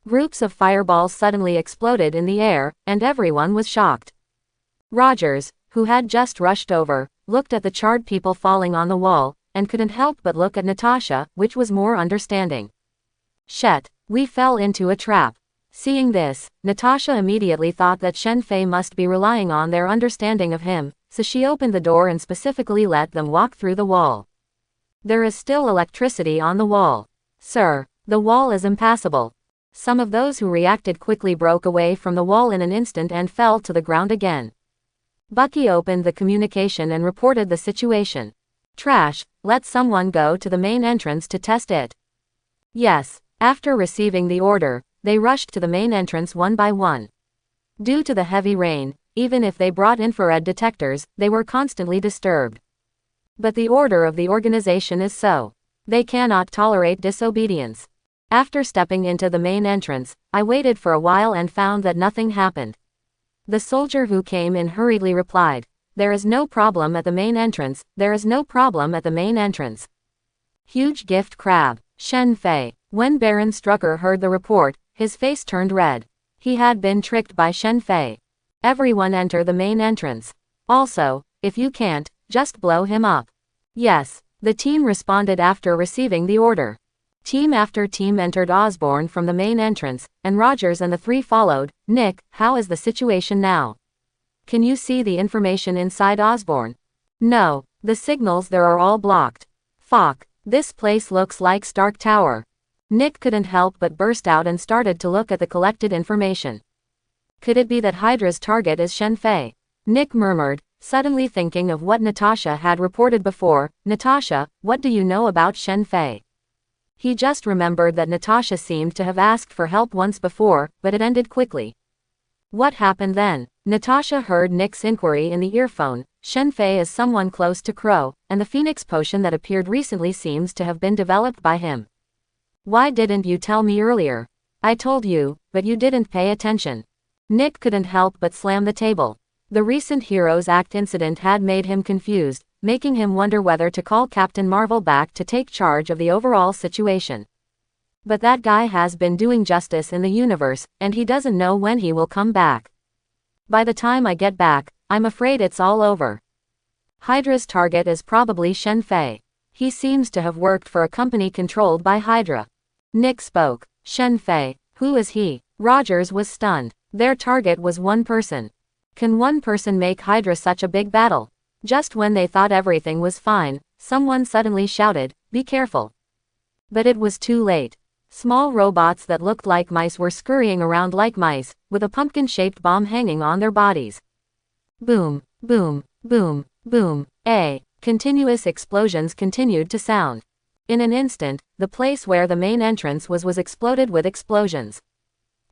Groups of fireballs suddenly exploded in the air, and everyone was shocked. Rogers, who had just rushed over, looked at the charred people falling on the wall, and couldn't help but look at Natasha, which was more understanding. Shit, we fell into a trap. Seeing this, Natasha immediately thought that Shen Fei must be relying on their understanding of him, so she opened the door and specifically let them walk through the wall. There is still electricity on the wall. Sir, the wall is impassable. Some of those who reacted quickly broke away from the wall in an instant and fell to the ground again. Bucky opened the communication and reported the situation. Trash, let someone go to the main entrance to test it. Yes, after receiving the order, they rushed to the main entrance one by one. Due to the heavy rain, even if they brought infrared detectors, they were constantly disturbed. But the order of the organization is so. They cannot tolerate disobedience. After stepping into the main entrance, I waited for a while and found that nothing happened. The soldier who came in hurriedly replied, "There is no problem at the main entrance, there is no problem at the main entrance." Huge gift crab, Shen Fei. When Baron Strucker heard the report, his face turned red. He had been tricked by Shen Fei. Everyone enter the main entrance. Also, if you can't, just blow him up. Yes, the team responded after receiving the order. Team after team entered Osborn from the main entrance, and Rogers and the three followed. Nick, how is the situation now? Can you see the information inside Osborn? No, the signals there are all blocked. Fuck, this place looks like Stark Tower. Nick couldn't help but burst out and started to look at the collected information. Could it be that Hydra's target is Shen Fei? Nick murmured, suddenly thinking of what Natasha had reported before. Natasha, what do you know about Shen Fei? He just remembered that Natasha seemed to have asked for help once before, but it ended quickly. What happened then? Natasha heard Nick's inquiry in the earphone. Shen Fei is someone close to Crow, and the Phoenix potion that appeared recently seems to have been developed by him. Why didn't you tell me earlier? I told you, but you didn't pay attention. Nick couldn't help but slam the table. The recent Heroes Act incident had made him confused, making him wonder whether to call Captain Marvel back to take charge of the overall situation. But that guy has been doing justice in the universe, and he doesn't know when he will come back. By the time I get back, I'm afraid it's all over. Hydra's target is probably Shen Fei. He seems to have worked for a company controlled by Hydra. Nick spoke. Shen Fei, who is he? Rogers was stunned. Their target was one person. Can one person make Hydra such a big battle? Just when they thought everything was fine, someone suddenly shouted, "Be careful." But it was too late. Small robots that looked like mice were scurrying around like mice, with a pumpkin-shaped bomb hanging on their bodies. Boom, boom, boom, boom. Continuous explosions continued to sound. In an instant, the place where the main entrance was exploded with explosions.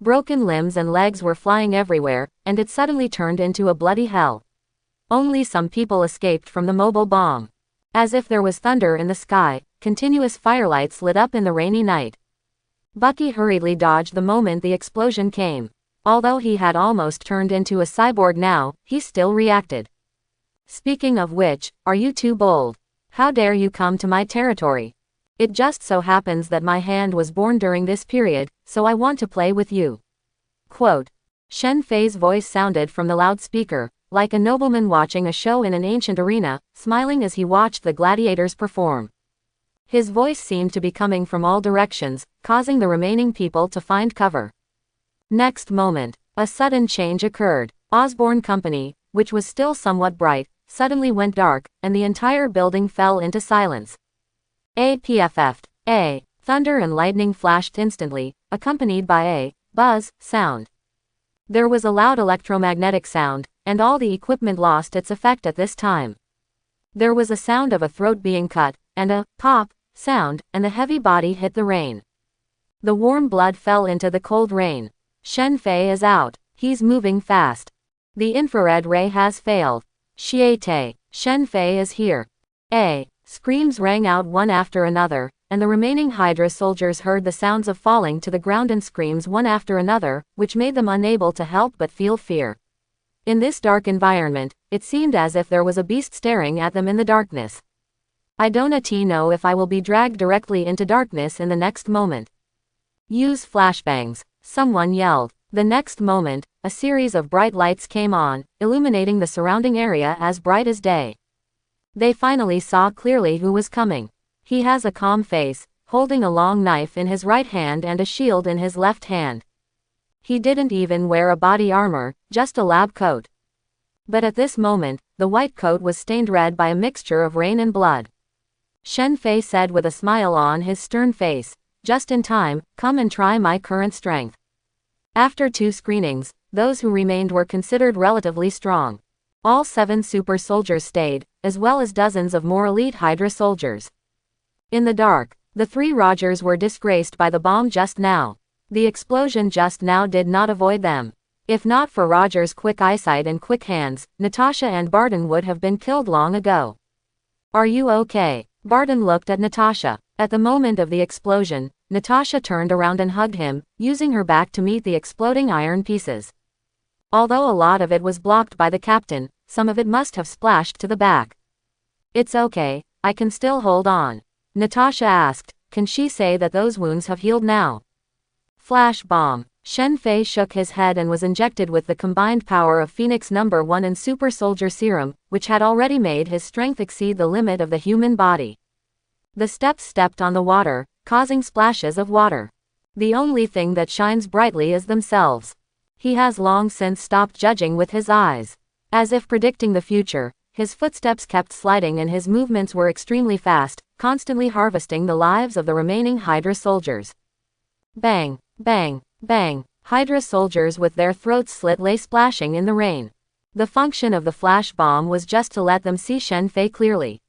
Broken limbs and legs were flying everywhere, and it suddenly turned into a bloody hell. Only some people escaped from the mobile bomb. As if there was thunder in the sky, continuous firelights lit up in the rainy night. Bucky hurriedly dodged the moment the explosion came. Although he had almost turned into a cyborg now, he still reacted. Speaking of which, are you too bold? How dare you come to my territory? It just so happens that my hand was born during this period, so I want to play with you. Quote. Shen Fei's voice sounded from the loudspeaker, like a nobleman watching a show in an ancient arena, smiling as he watched the gladiators perform. His voice seemed to be coming from all directions, causing the remaining people to find cover. Next moment, a sudden change occurred. Osborn Company, which was still somewhat bright, suddenly went dark, and the entire building fell into silence. Thunder and lightning flashed instantly, accompanied by a buzz sound. There was a loud electromagnetic sound, and all the equipment lost its effect at this time. There was a sound of a throat being cut, and a pop sound, and the heavy body hit the rain. The warm blood fell into the cold rain. Shen Fei is out. He's moving fast. The infrared ray has failed. Shiete, Shen Fei is here. Screams rang out one after another, and the remaining Hydra soldiers heard the sounds of falling to the ground and screams one after another, which made them unable to help but feel fear. In this dark environment, it seemed as if there was a beast staring at them in the darkness. I don't know if I will be dragged directly into darkness in the next moment. Use flashbangs, someone yelled. The next moment, a series of bright lights came on, illuminating the surrounding area as bright as day. They finally saw clearly who was coming. He has a calm face, holding a long knife in his right hand and a shield in his left hand. He didn't even wear a body armor, just a lab coat. But at this moment, the white coat was stained red by a mixture of rain and blood. Shen Fei said with a smile on his stern face. Just in time, come and try my current strength. After 2 screenings, those who remained were considered relatively strong. All 7 super soldiers stayed, as well as dozens of more elite Hydra soldiers. In the dark, the 3 Rogers were disgraced by the bomb just now. The explosion just now did not avoid them. If not for Roger's quick eyesight and quick hands, Natasha and Barton would have been killed long ago. Are you okay? Barton looked at Natasha. At the moment of the explosion, Natasha turned around and hugged him, using her back to meet the exploding iron pieces. Although a lot of it was blocked by the captain, some of it must have splashed to the back. It's okay, I can still hold on. Natasha asked, can she say that those wounds have healed now? Flash bomb. Shen Fei shook his head and was injected with the combined power of Phoenix No. 1 and Super Soldier Serum, which had already made his strength exceed the limit of the human body. The steps stepped on the water, causing splashes of water. The only thing that shines brightly is themselves. He has long since stopped judging with his eyes. As if predicting the future, his footsteps kept sliding and his movements were extremely fast, constantly harvesting the lives of the remaining Hydra soldiers. Bang, bang, bang. Hydra soldiers with their throats slit lay splashing in the rain. The function of the flash bomb was just to let them see Shen Fei clearly.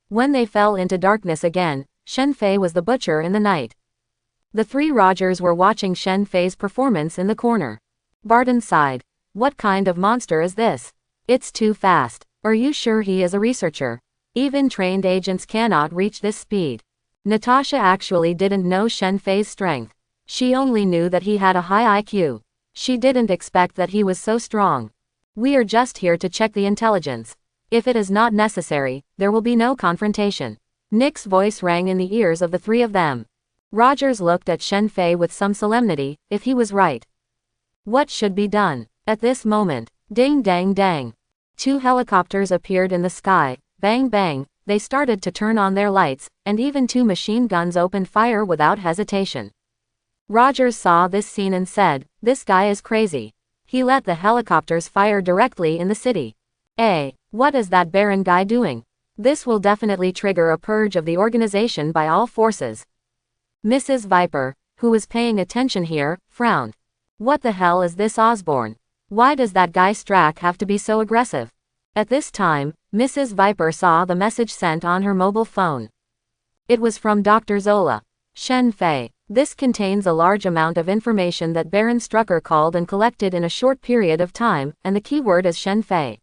When they fell into darkness again, Shen Fei was the butcher in the night. The 3 Rogers were watching Shen Fei's performance in the corner. Barton sighed. What kind of monster is this? It's too fast. Are you sure he is a researcher? Even trained agents cannot reach this speed. Natasha actually didn't know Shen Fei's strength. She only knew that he had a high IQ. She didn't expect that he was so strong. We are just here to check the intelligence. If it is not necessary, there will be no confrontation. Nick's voice rang in the ears of the 3 of them. Rogers looked at Shen Fei with some solemnity, if he was right. What should be done? At this moment, ding dang dang. 2 helicopters appeared in the sky, bang bang, they started to turn on their lights, and even 2 machine guns opened fire without hesitation. Rogers saw this scene and said, this guy is crazy. He let the helicopters fire directly in the city. What is that Baron guy doing? This will definitely trigger a purge of the organization by all forces. Mrs. Viper, who was paying attention here, frowned. What the hell is this Osborn? Why does that guy Strack have to be so aggressive? At this time, Mrs. Viper saw the message sent on her mobile phone. It was from Dr. Zola. Shen Fei. This contains a large amount of information that Baron Strucker called and collected in a short period of time, and the keyword is Shen Fei.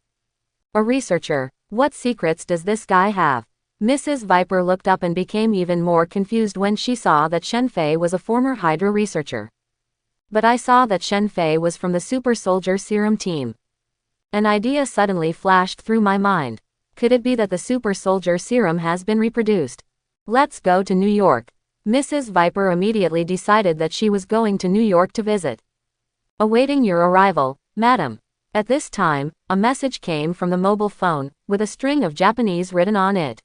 A researcher. What secrets does this guy have? Mrs. Viper looked up and became even more confused when she saw that Shen Fei was a former Hydra researcher. But I saw that Shen Fei was from the Super Soldier Serum team. An idea suddenly flashed through my mind. Could it be that the Super Soldier Serum has been reproduced? Let's go to New York. Mrs. Viper immediately decided that she was going to New York to visit. Awaiting your arrival, madam. At this time, a message came from the mobile phone, with a string of Japanese written on it.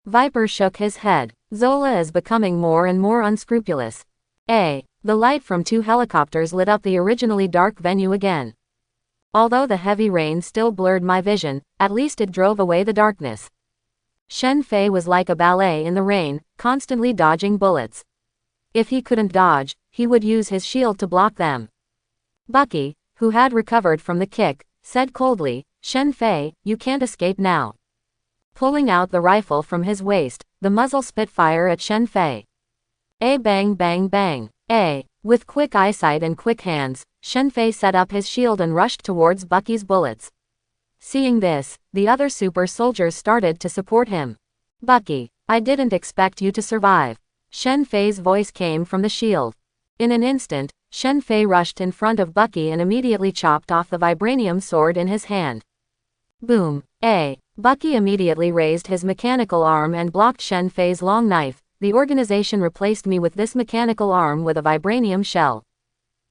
Viper shook his head. Zola is becoming more and more unscrupulous. The light from 2 helicopters lit up the originally dark venue again. Although the heavy rain still blurred my vision, at least it drove away the darkness. Shen Fei was like a ballet in the rain, constantly dodging bullets. If he couldn't dodge, he would use his shield to block them. Bucky, who had recovered from the kick, said coldly, Shen Fei, you can't escape now. Pulling out the rifle from his waist, the muzzle spit fire at Shen Fei. Bang bang bang. With quick eyesight and quick hands, Shen Fei set up his shield and rushed towards Bucky's bullets. Seeing this, the other super soldiers started to support him. Bucky, I didn't expect you to survive. Shen Fei's voice came from the shield. In an instant, Shen Fei rushed in front of Bucky and immediately chopped off the vibranium sword in his hand. Boom. Bucky immediately raised his mechanical arm and blocked Shen Fei's long knife. The organization replaced me with this mechanical arm with a vibranium shell.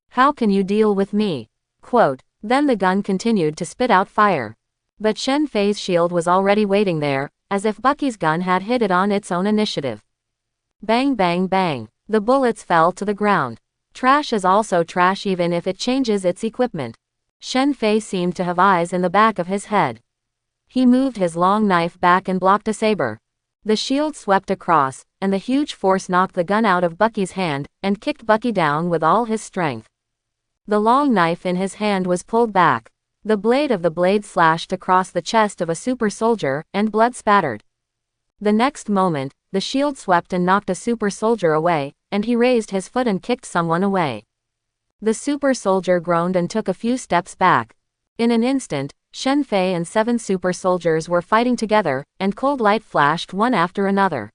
How can you deal with me? Quote. Then the gun continued to spit out fire. But Shen Fei's shield was already waiting there, as if Bucky's gun had hit it on its own initiative. Bang bang bang. The bullets fell to the ground. Trash is also trash even if it changes its equipment. Shen Fei seemed to have eyes in the back of his head. He moved his long knife back and blocked a saber. The shield swept across, and the huge force knocked the gun out of Bucky's hand, and kicked Bucky down with all his strength. The long knife in his hand was pulled back. The blade of the blade slashed across the chest of a super soldier, and blood spattered. The next moment, the shield swept and knocked a super soldier away, and he raised his foot and kicked someone away. The super soldier groaned and took a few steps back. In an instant, Shen Fei and 7 super soldiers were fighting together, and cold light flashed one after another.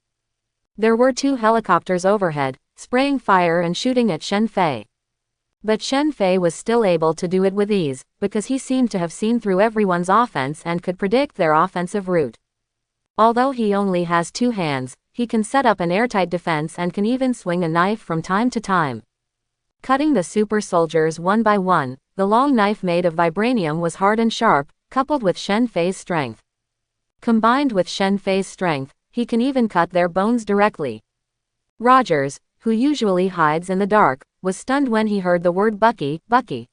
There were 2 helicopters overhead, spraying fire and shooting at Shen Fei. But Shen Fei was still able to do it with ease, because he seemed to have seen through everyone's offense and could predict their offensive route. Although he only has 2 hands, he can set up an airtight defense and can even swing a knife from time to time. Cutting the super soldiers one by one, the long knife made of vibranium was hard and sharp, coupled with Shen Fei's strength. Combined with Shen Fei's strength, he can even cut their bones directly. Rogers, who usually hides in the dark, was stunned when he heard the word Bucky, Bucky.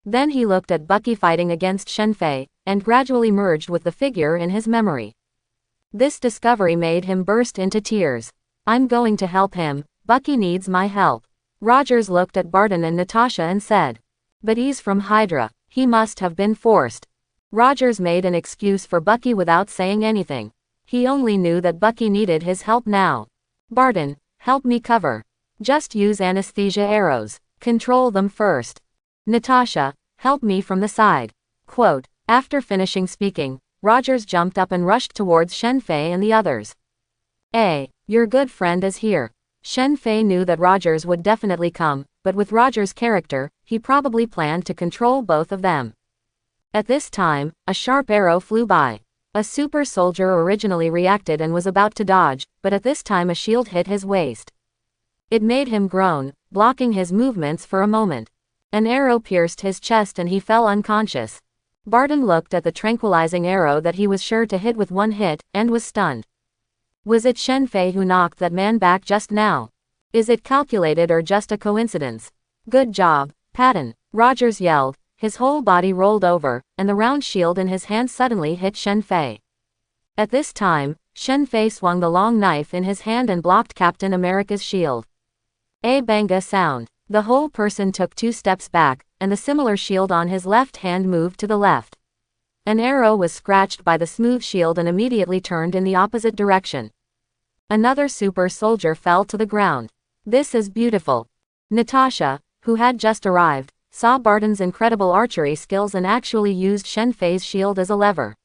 Then he looked at Bucky fighting against Shen Fei, and gradually merged with the figure in his memory. This discovery made him burst into tears. I'm going to help him, Bucky needs my help. Rogers looked at Barton and Natasha and said. But he's from Hydra, he must have been forced. Rogers made an excuse for Bucky without saying anything. He only knew that Bucky needed his help now. Barton, help me cover. Just use anesthesia arrows. Control them first. Natasha, help me from the side. Quote, after finishing speaking, Rogers jumped up and rushed towards Shen Fei and the others. Your good friend is here. Shen Fei knew that Rogers would definitely come, but with Rogers' character, he probably planned to control both of them. At this time, a sharp arrow flew by. A super soldier originally reacted and was about to dodge, but at this time a shield hit his waist. It made him groan, blocking his movements for a moment. An arrow pierced his chest and he fell unconscious. Barton looked at the tranquilizing arrow that he was sure to hit with one hit, and was stunned. Was it Shen Fei who knocked that man back just now? Is it calculated or just a coincidence? Good job, Patton, Rogers yelled. His whole body rolled over, and the round shield in his hand suddenly hit Shen Fei. At this time, Shen Fei swung the long knife in his hand and blocked Captain America's shield. A banga sound. The whole person took 2 steps back, and the similar shield on his left hand moved to the left. An arrow was scratched by the smooth shield and immediately turned in the opposite direction. Another super soldier fell to the ground. This is beautiful. Natasha, who had just arrived, saw Barton's incredible archery skills and actually used Shen Fei's shield as a lever.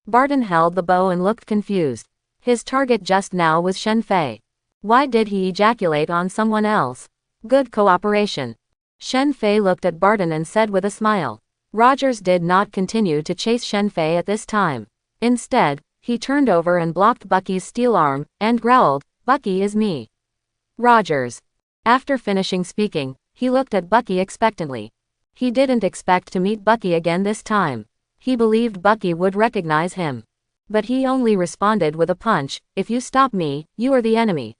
Barton held the bow and looked confused. His target just now was Shen Fei. Why did he ejaculate on someone else? Good cooperation. Shen Fei looked at Barton and said with a smile. Rogers did not continue to chase Shen Fei at this time. Instead, he turned over and blocked Bucky's steel arm, and growled, Bucky is me. Rogers. After finishing speaking, he looked at Bucky expectantly. He didn't expect to meet Bucky again this time. He believed Bucky would recognize him. But he only responded with a punch, if you stop me, you are the enemy.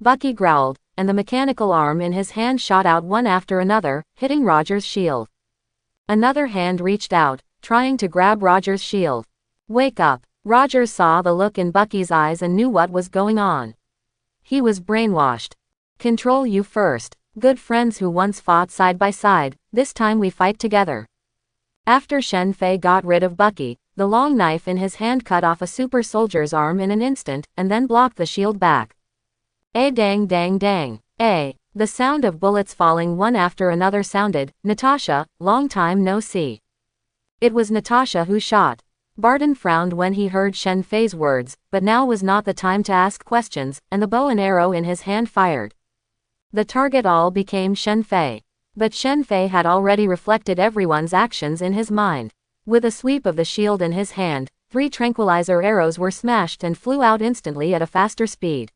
Bucky growled, and the mechanical arm in his hand shot out one after another, hitting Rogers' shield. Another hand reached out, trying to grab Rogers' shield. Wake up. Rogers saw the look in Bucky's eyes and knew what was going on. He was brainwashed. Control you first. Good friends who once fought side by side, this time we fight together. After Shen Fei got rid of Bucky, the long knife in his hand cut off a super soldier's arm in an instant, and then blocked the shield back. Dang dang dang. The sound of bullets falling one after another sounded. Natasha, long time no see. It was Natasha who shot. Barton frowned when he heard Shen Fei's words, but now was not the time to ask questions, and the bow and arrow in his hand fired. The target all became Shen Fei. But Shen Fei had already reflected everyone's actions in his mind. With a sweep of the shield in his hand, 3 tranquilizer arrows were smashed and flew out instantly at a faster speed.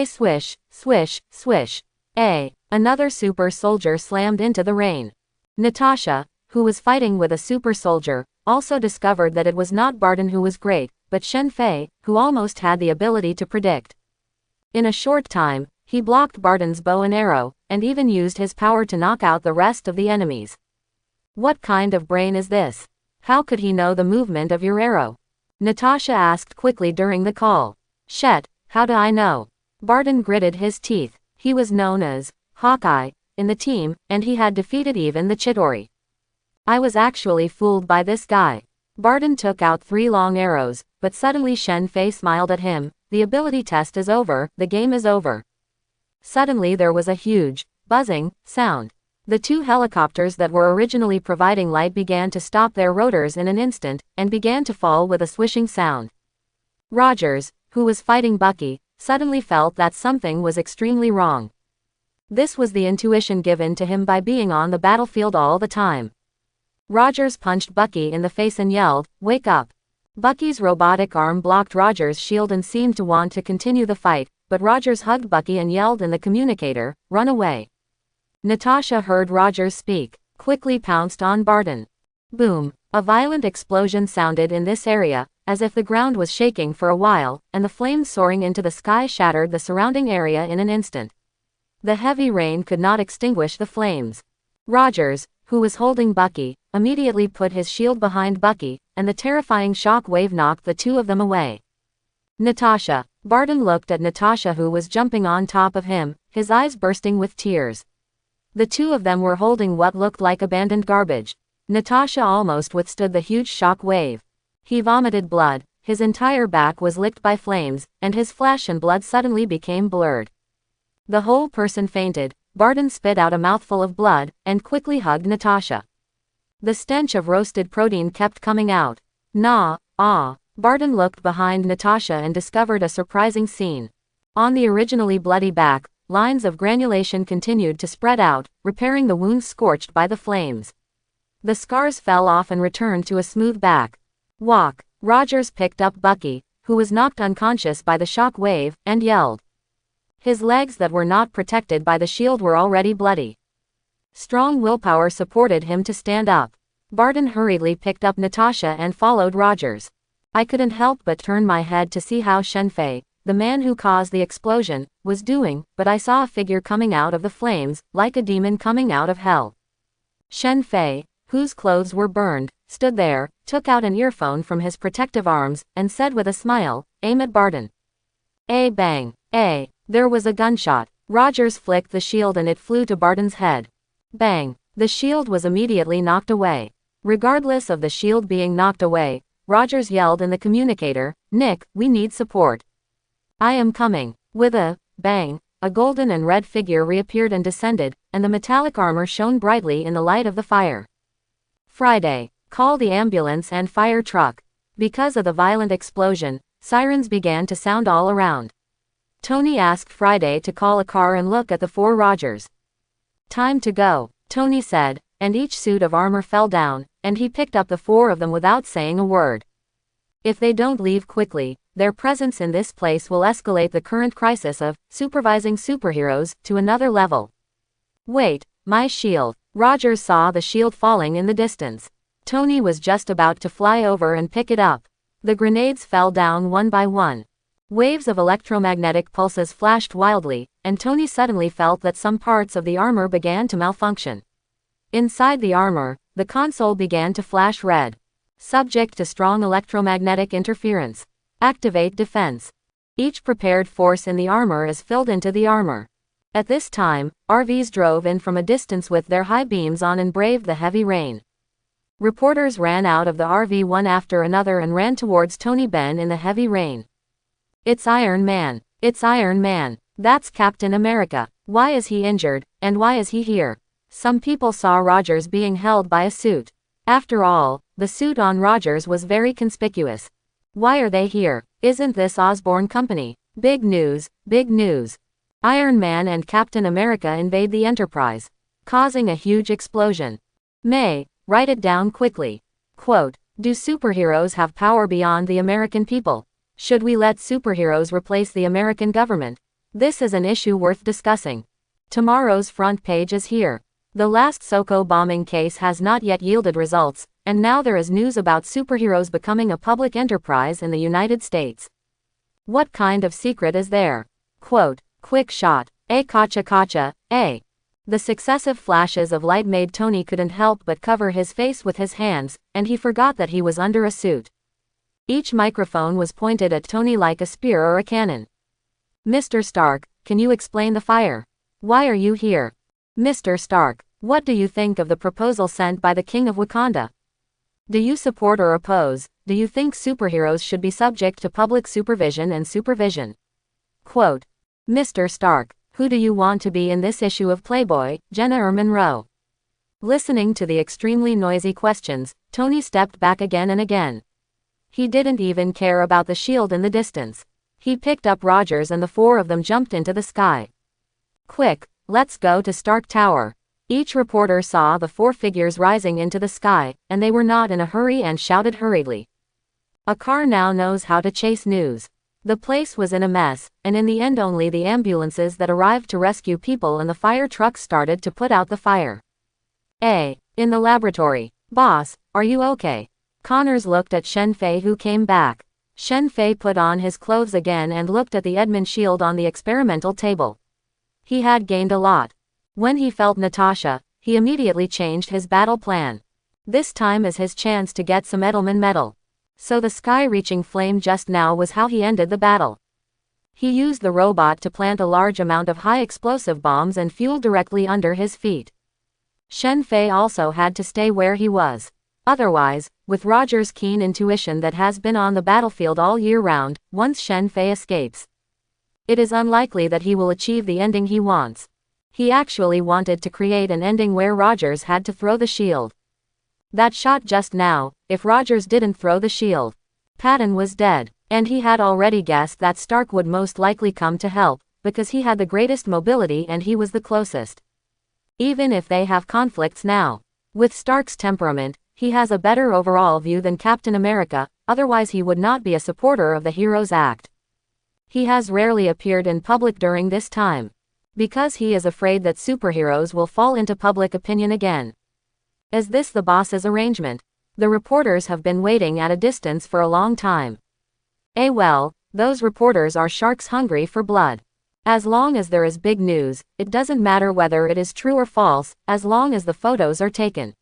Swish, swish, swish. Another super soldier slammed into the rain. Natasha, who was fighting with a super soldier, also discovered that it was not Barton who was great, but Shen Fei, who almost had the ability to predict. In a short time, he blocked Barton's bow and arrow, and even used his power to knock out the rest of the enemies. What kind of brain is this? How could he know the movement of your arrow? Natasha asked quickly during the call. Shit, how do I know? Barton gritted his teeth. He was known as Hawkeye in the team, and he had defeated even the Chitauri. I was actually fooled by this guy. Barton took out 3 long arrows, but suddenly Shen Fei smiled at him. The ability test is over, the game is over. Suddenly there was a huge, buzzing, sound. The 2 helicopters that were originally providing light began to stop their rotors in an instant, and began to fall with a swishing sound. Rogers, who was fighting Bucky, suddenly felt that something was extremely wrong. This was the intuition given to him by being on the battlefield all the time. Rogers punched Bucky in the face and yelled, "Wake up!" Bucky's robotic arm blocked Rogers' shield and seemed to want to continue the fight, but Rogers hugged Bucky and yelled in the communicator, "Run away!" Natasha heard Rogers speak, quickly pounced on Barton. Boom! A violent explosion sounded in this area, as if the ground was shaking for a while, and the flames soaring into the sky shattered the surrounding area in an instant. The heavy rain could not extinguish the flames. Rogers, who was holding Bucky, immediately put his shield behind Bucky, and the terrifying shock wave knocked the 2 of them away. Natasha. Barton looked at Natasha, who was jumping on top of him, his eyes bursting with tears. The 2 of them were holding what looked like abandoned garbage. Natasha almost withstood the huge shock wave. He vomited blood, his entire back was licked by flames, and his flesh and blood suddenly became blurred. The whole person fainted. Barton spit out a mouthful of blood, and quickly hugged Natasha. The stench of roasted protein kept coming out. Nah, ah. Barton looked behind Natasha and discovered a surprising scene. On the originally bloody back, lines of granulation continued to spread out, repairing the wounds scorched by the flames. The scars fell off and returned to a smooth back. Walk. Rogers picked up Bucky, who was knocked unconscious by the shock wave, and yelled. His legs that were not protected by the shield were already bloody. Strong willpower supported him to stand up. Barton hurriedly picked up Natasha and followed Rogers. I couldn't help but turn my head to see how Shen Fei, the man who caused the explosion, was doing, but I saw a figure coming out of the flames, like a demon coming out of hell. Shen Fei, whose clothes were burned, stood there, took out an earphone from his protective arms, and said with a smile, "Aim at Barton." Bang. There was a gunshot. Rogers flicked the shield and it flew to Barton's head. Bang. The shield was immediately knocked away. Regardless of the shield being knocked away, Rogers yelled in the communicator, "Nick, we need support." "I am coming." With a bang, a golden and red figure reappeared and descended, and the metallic armor shone brightly in the light of the fire. Friday. Call the ambulance and fire truck. Because of the violent explosion, sirens began to sound all around. Tony asked Friday to call a car and look at the 4 Rogers. "Time to go," Tony said, and each suit of armor fell down, and he picked up the 4 of them without saying a word. If they don't leave quickly, their presence in this place will escalate the current crisis of supervising superheroes to another level. Wait, my shield. Rogers saw the shield falling in the distance. Tony was just about to fly over and pick it up. The grenades fell down one by one. Waves of electromagnetic pulses flashed wildly, and Tony suddenly felt that some parts of the armor began to malfunction. Inside the armor, the console began to flash red. Subject to strong electromagnetic interference. Activate defense. Each prepared force in the armor is filled into the armor. At this time, RVs drove in from a distance with their high beams on and braved the heavy rain. Reporters ran out of the RV one after another and ran towards Tony Benn in the heavy rain. "It's Iron Man. It's Iron Man. That's Captain America. Why is he injured, and why is he here?" Some people saw Rogers being held by a suit. After all, the suit on Rogers was very conspicuous. Why are they here? Isn't this Osborn Company? Big news, big news. Iron Man and Captain America invade the Enterprise, causing a huge explosion. May, write it down quickly. Quote, "Do superheroes have power beyond the American people? Should we let superheroes replace the American government? This is an issue worth discussing." Tomorrow's front page is here. The last Soko bombing case has not yet yielded results, and now there is news about superheroes becoming a public enterprise in the United States. What kind of secret is there? Quote, "Quick shot. Kacha, eh." The successive flashes of light made Tony couldn't help but cover his face with his hands, and he forgot that he was under a suit. Each microphone was pointed at Tony like a spear or a cannon. Mr. Stark, can you explain the fire? Why are you here? Mr. Stark, what do you think of the proposal sent by the King of Wakanda? Do you support or oppose? Do you think superheroes should be subject to public supervision and supervision? Quote, Mr. Stark, who do you want to be in this issue of Playboy, Jenna or Monroe? Listening to the extremely noisy questions, Tony stepped back again and again. He didn't even care about the shield in the distance. He picked up Rogers and the four of them jumped into the sky. Quick, let's go to Stark Tower. Each reporter saw the four figures rising into the sky, and they were not in a hurry and shouted hurriedly. A car now knows how to chase news. The place was in a mess, and in the end only the ambulances that arrived to rescue people and the fire trucks started to put out the fire. In the laboratory. Boss, are you okay? Connors looked at Shen Fei who came back. Shen Fei put on his clothes again and looked at the Edmund shield on the experimental table. He had gained a lot. When he felt Natasha, he immediately changed his battle plan. This time is his chance to get some Edelman metal. So the sky-reaching flame just now was how he ended the battle. He used the robot to plant a large amount of high-explosive bombs and fuel directly under his feet. Shen Fei also had to stay where he was. Otherwise, with Roger's keen intuition that has been on the battlefield all year round, once Shen Fei escapes, it is unlikely that he will achieve the ending he wants. He actually wanted to create an ending where Rogers had to throw the shield. That shot just now, if Rogers didn't throw the shield, Patton was dead, and he had already guessed that Stark would most likely come to help, because he had the greatest mobility and he was the closest. Even if they have conflicts now, with Stark's temperament, he has a better overall view than Captain America, otherwise he would not be a supporter of the Heroes Act. He has rarely appeared in public during this time, because he is afraid that superheroes will fall into public opinion again. Is this the boss's arrangement? The reporters have been waiting at a distance for a long time. Well, those reporters are sharks hungry for blood. As long as there is big news, it doesn't matter whether it is true or false, as long as the photos are taken.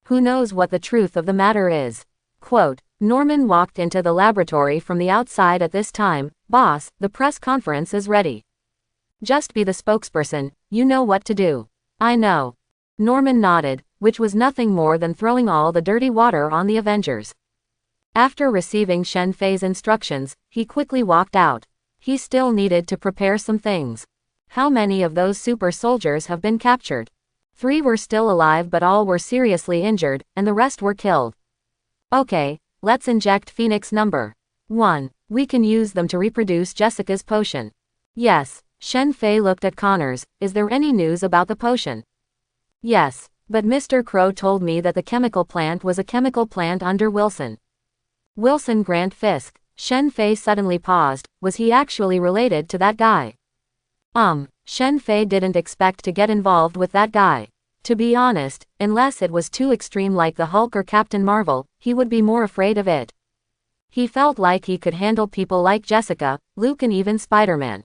Who knows what the truth of the matter is? Quote, Norman walked into the laboratory from the outside at this time. Boss, the press conference is ready. Just be the spokesperson, you know what to do. I know. Norman nodded, which was nothing more than throwing all the dirty water on the Avengers. After receiving Shen Fei's instructions, he quickly walked out. He still needed to prepare some things. How many of those super soldiers have been captured? 3 were still alive but all were seriously injured, and the rest were killed. Okay, let's inject Phoenix number 1. We can use them to reproduce Jessica's potion. Yes. Shen Fei looked at Connors. Is there any news about the potion? Yes, but Mr. Crow told me that the chemical plant was a chemical plant under Wilson. Wilson Grant Fisk. Shen Fei suddenly paused. Was he actually related to that guy? Shen Fei didn't expect to get involved with that guy. To be honest, unless it was too extreme like the Hulk or Captain Marvel, he would be more afraid of it. He felt like he could handle people like Jessica, Luke and even Spider-Man.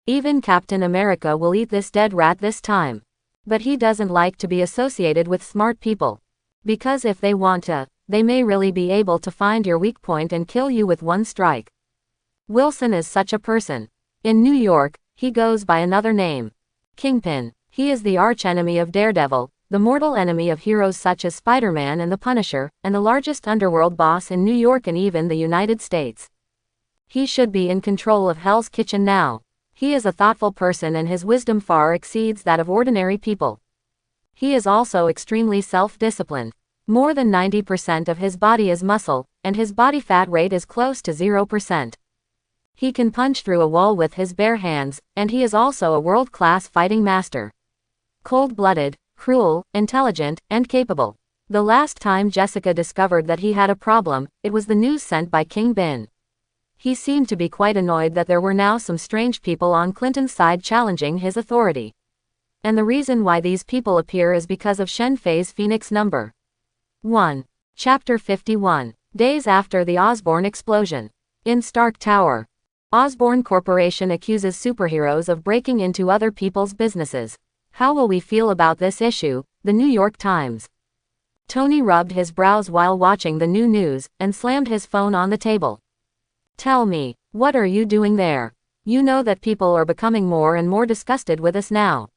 Even Captain America will eat this dead rat this time. But he doesn't like to be associated with smart people. Because if they want to, they may really be able to find your weak point and kill you with one strike. Wilson is such a person. In New York, he goes by another name. Kingpin. He is the arch-enemy of Daredevil, the mortal enemy of heroes such as Spider-Man and the Punisher, and the largest underworld boss in New York and even the United States. He should be in control of Hell's Kitchen now. He is a thoughtful person and his wisdom far exceeds that of ordinary people. He is also extremely self-disciplined. More than 90% of his body is muscle, and his body fat rate is close to 0%. He can punch through a wall with his bare hands, and he is also a world-class fighting master. Cold-blooded, cruel, intelligent, and capable. The last time Jessica discovered that he had a problem, it was the news sent by King Bin. He seemed to be quite annoyed that there were now some strange people on Clinton's side challenging his authority. And the reason why these people appear is because of Shen Fei's Phoenix number 1. Chapter 51. Days after the Osborn explosion. In Stark Tower. Osborn Corporation accuses superheroes of breaking into other people's businesses. How will we feel about this issue? The New York Times. Tony rubbed his brows while watching the new news, and slammed his phone on the table. Tell me, what are you doing there? You know that people are becoming more and more disgusted with us now.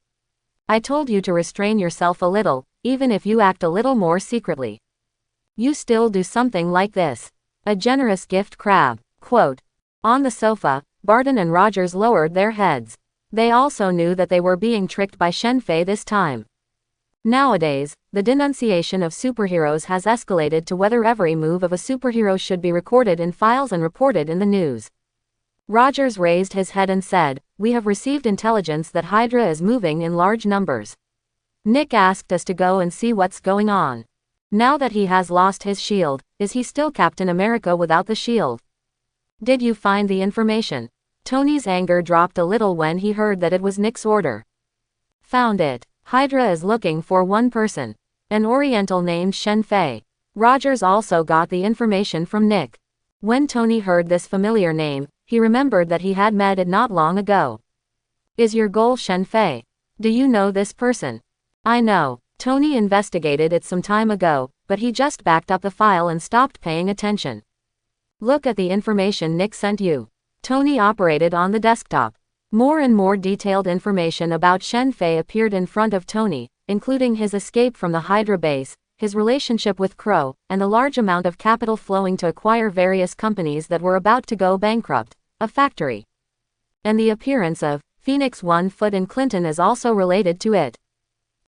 I told you to restrain yourself a little, even if you act a little more secretly. You still do something like this. A generous gift crab. Quote. On the sofa, Barton and Rogers lowered their heads. They also knew that they were being tricked by Shen Fei this time. Nowadays, the denunciation of superheroes has escalated to whether every move of a superhero should be recorded in files and reported in the news. Rogers raised his head and said, "We have received intelligence that Hydra is moving in large numbers. Nick asked us to go and see what's going on. Now that he has lost his shield, is he still Captain America without the shield? Did you find the information?" Tony's anger dropped a little when he heard that it was Nick's order. Found it. Hydra is looking for one person. An Oriental named Shen Fei. Rogers also got the information from Nick. When Tony heard this familiar name, he remembered that he had met it not long ago. Is your goal Shen Fei? Do you know this person? I know. Tony investigated it some time ago, but he just backed up the file and stopped paying attention. Look at the information Nick sent you. Tony operated on the desktop. More and more detailed information about Shen Fei appeared in front of Tony, including his escape from the Hydra base, his relationship with Crow, and the large amount of capital flowing to acquire various companies that were about to go bankrupt, a factory. And the appearance of Phoenix 1 foot in Clinton is also related to it.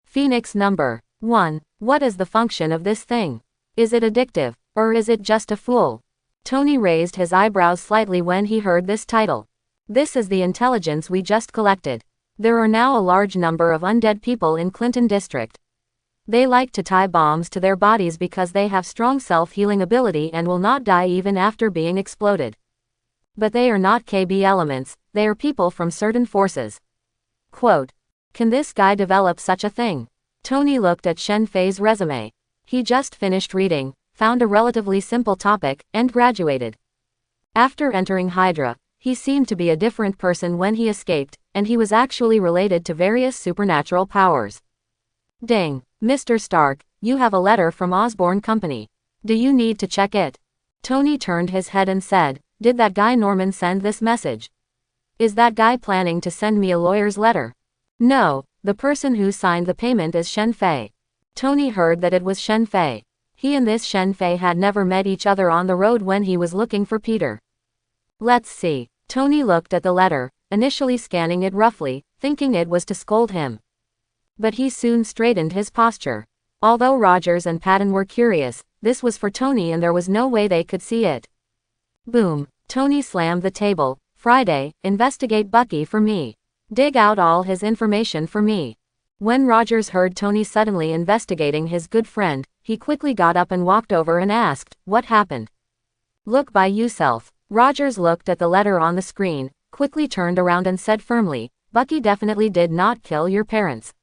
Phoenix number 1. What is the function of this thing? Is it addictive, or is it just a fool? Tony raised his eyebrows slightly when he heard this title. This is the intelligence we just collected. There are now a large number of undead people in Clinton District. They like to tie bombs to their bodies because they have strong self-healing ability and will not die even after being exploded. But they are not KB elements, they are people from certain forces. Quote. Can this guy develop such a thing? Tony looked at Shen Fei's resume. He just finished reading, found a relatively simple topic, and graduated. After entering Hydra, he seemed to be a different person when he escaped, and he was actually related to various supernatural powers. Ding. Mr. Stark, you have a letter from Osborn Company. Do you need to check it? Tony turned his head and said, did that guy Norman send this message? Is that guy planning to send me a lawyer's letter? No, the person who signed the payment is Shen Fei. Tony heard that it was Shen Fei. He and this Shen Fei had never met each other on the road when he was looking for Peter. Let's see. Tony looked at the letter, initially scanning it roughly, thinking it was to scold him. But he soon straightened his posture. Although Rogers and Patton were curious, this was for Tony and there was no way they could see it. Boom. Tony slammed the table. Friday, investigate Bucky for me. Dig out all his information for me. When Rogers heard Tony suddenly investigating his good friend, he quickly got up and walked over and asked, what happened? Look by yourself. Rogers looked at the letter on the screen, quickly turned around and said firmly, Bucky definitely did not kill your parents.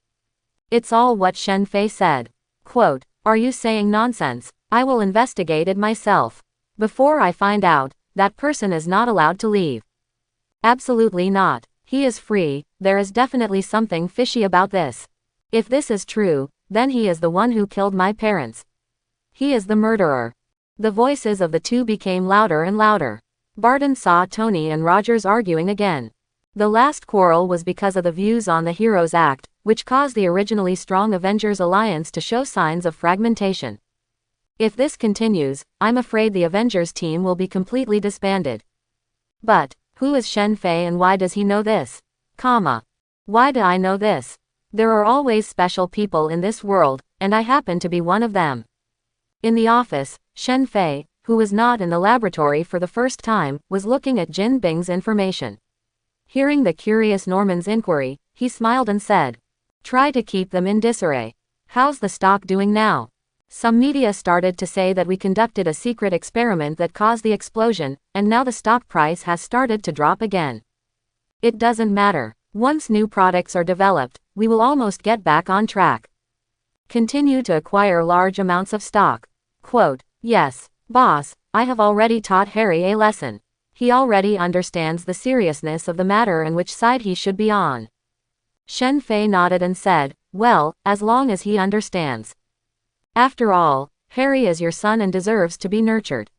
It's all what Shen Fei said. Quote, are you saying nonsense? I will investigate it myself. Before I find out, that person is not allowed to leave. Absolutely not. He is free. There is definitely something fishy about this. If this is true, then he is the one who killed my parents. He is the murderer. The voices of the two became louder and louder. Barton saw Tony and Rogers arguing again. The last quarrel was because of the views on the Heroes Act, which caused the originally strong Avengers Alliance to show signs of fragmentation. If this continues, I'm afraid the Avengers team will be completely disbanded. But, who is Shen Fei and why does he know this? Why do I know this? There are always special people in this world, and I happen to be one of them. In the office, Shen Fei, who was not in the laboratory for the first time, was looking at Jin Bing's information. Hearing the curious Norman's inquiry, he smiled and said, try to keep them in disarray. How's the stock doing now? Some media started to say that we conducted a secret experiment that caused the explosion, and now the stock price has started to drop again. It doesn't matter. Once new products are developed, we will almost get back on track. Continue to acquire large amounts of stock. Quote, yes, boss, I have already taught Harry a lesson. He already understands the seriousness of the matter and which side he should be on. Shen Fei nodded and said, well, as long as he understands. After all, Harry is your son and deserves to be nurtured.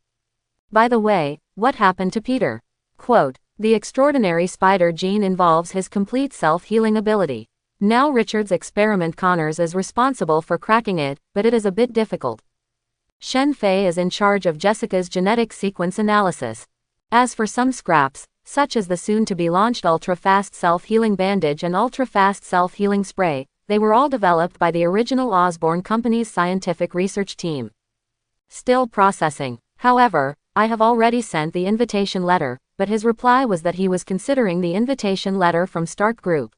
By the way, what happened to Peter? Quote, the extraordinary spider gene involves his complete self-healing ability. Now Richard's experiment Connors is responsible for cracking it, but it is a bit difficult. Shen Fei is in charge of Jessica's genetic sequence analysis. As for some scraps, such as the soon-to-be-launched ultra-fast self-healing bandage and ultra-fast self-healing spray, they were all developed by the original Osborn Company's scientific research team. Still processing. However, I have already sent the invitation letter, but his reply was that he was considering the invitation letter from Stark Group.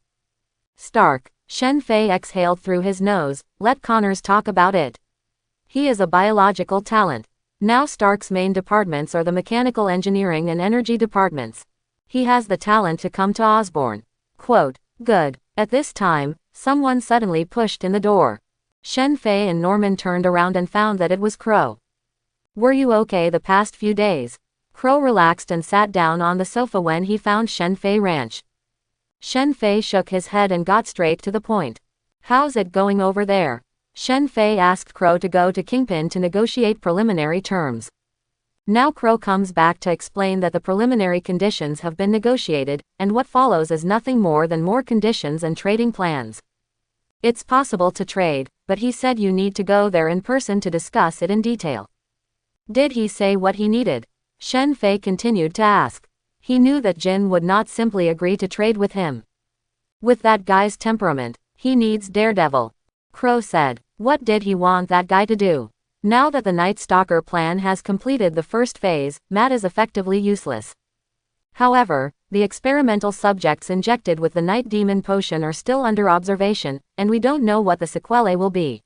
Stark. Shen Fei exhaled through his nose. Let Connors talk about it. He is a biological talent. Now Stark's main departments are the mechanical engineering and energy departments. He has the talent to come to Osborn. Quote, good. At this time, someone suddenly pushed in the door. Shen Fei and Norman turned around and found that it was Crow. Were you okay the past few days? Crow relaxed and sat down on the sofa when he found Shen Fei Ranch. Shen Fei shook his head and got straight to the point. How's it going over there? Shen Fei asked Crow to go to Kingpin to negotiate preliminary terms. Now Crow comes back to explain that the preliminary conditions have been negotiated, and what follows is nothing more than more conditions and trading plans. It's possible to trade, but he said you need to go there in person to discuss it in detail. Did he say what he needed? Shen Fei continued to ask. He knew that Jin would not simply agree to trade with him. With that guy's temperament, he needs Daredevil. Crow said. What did he want that guy to do? Now that the Night Stalker plan has completed the first phase, Matt is effectively useless. However, the experimental subjects injected with the Night Demon potion are still under observation, and we don't know what the sequelae will be.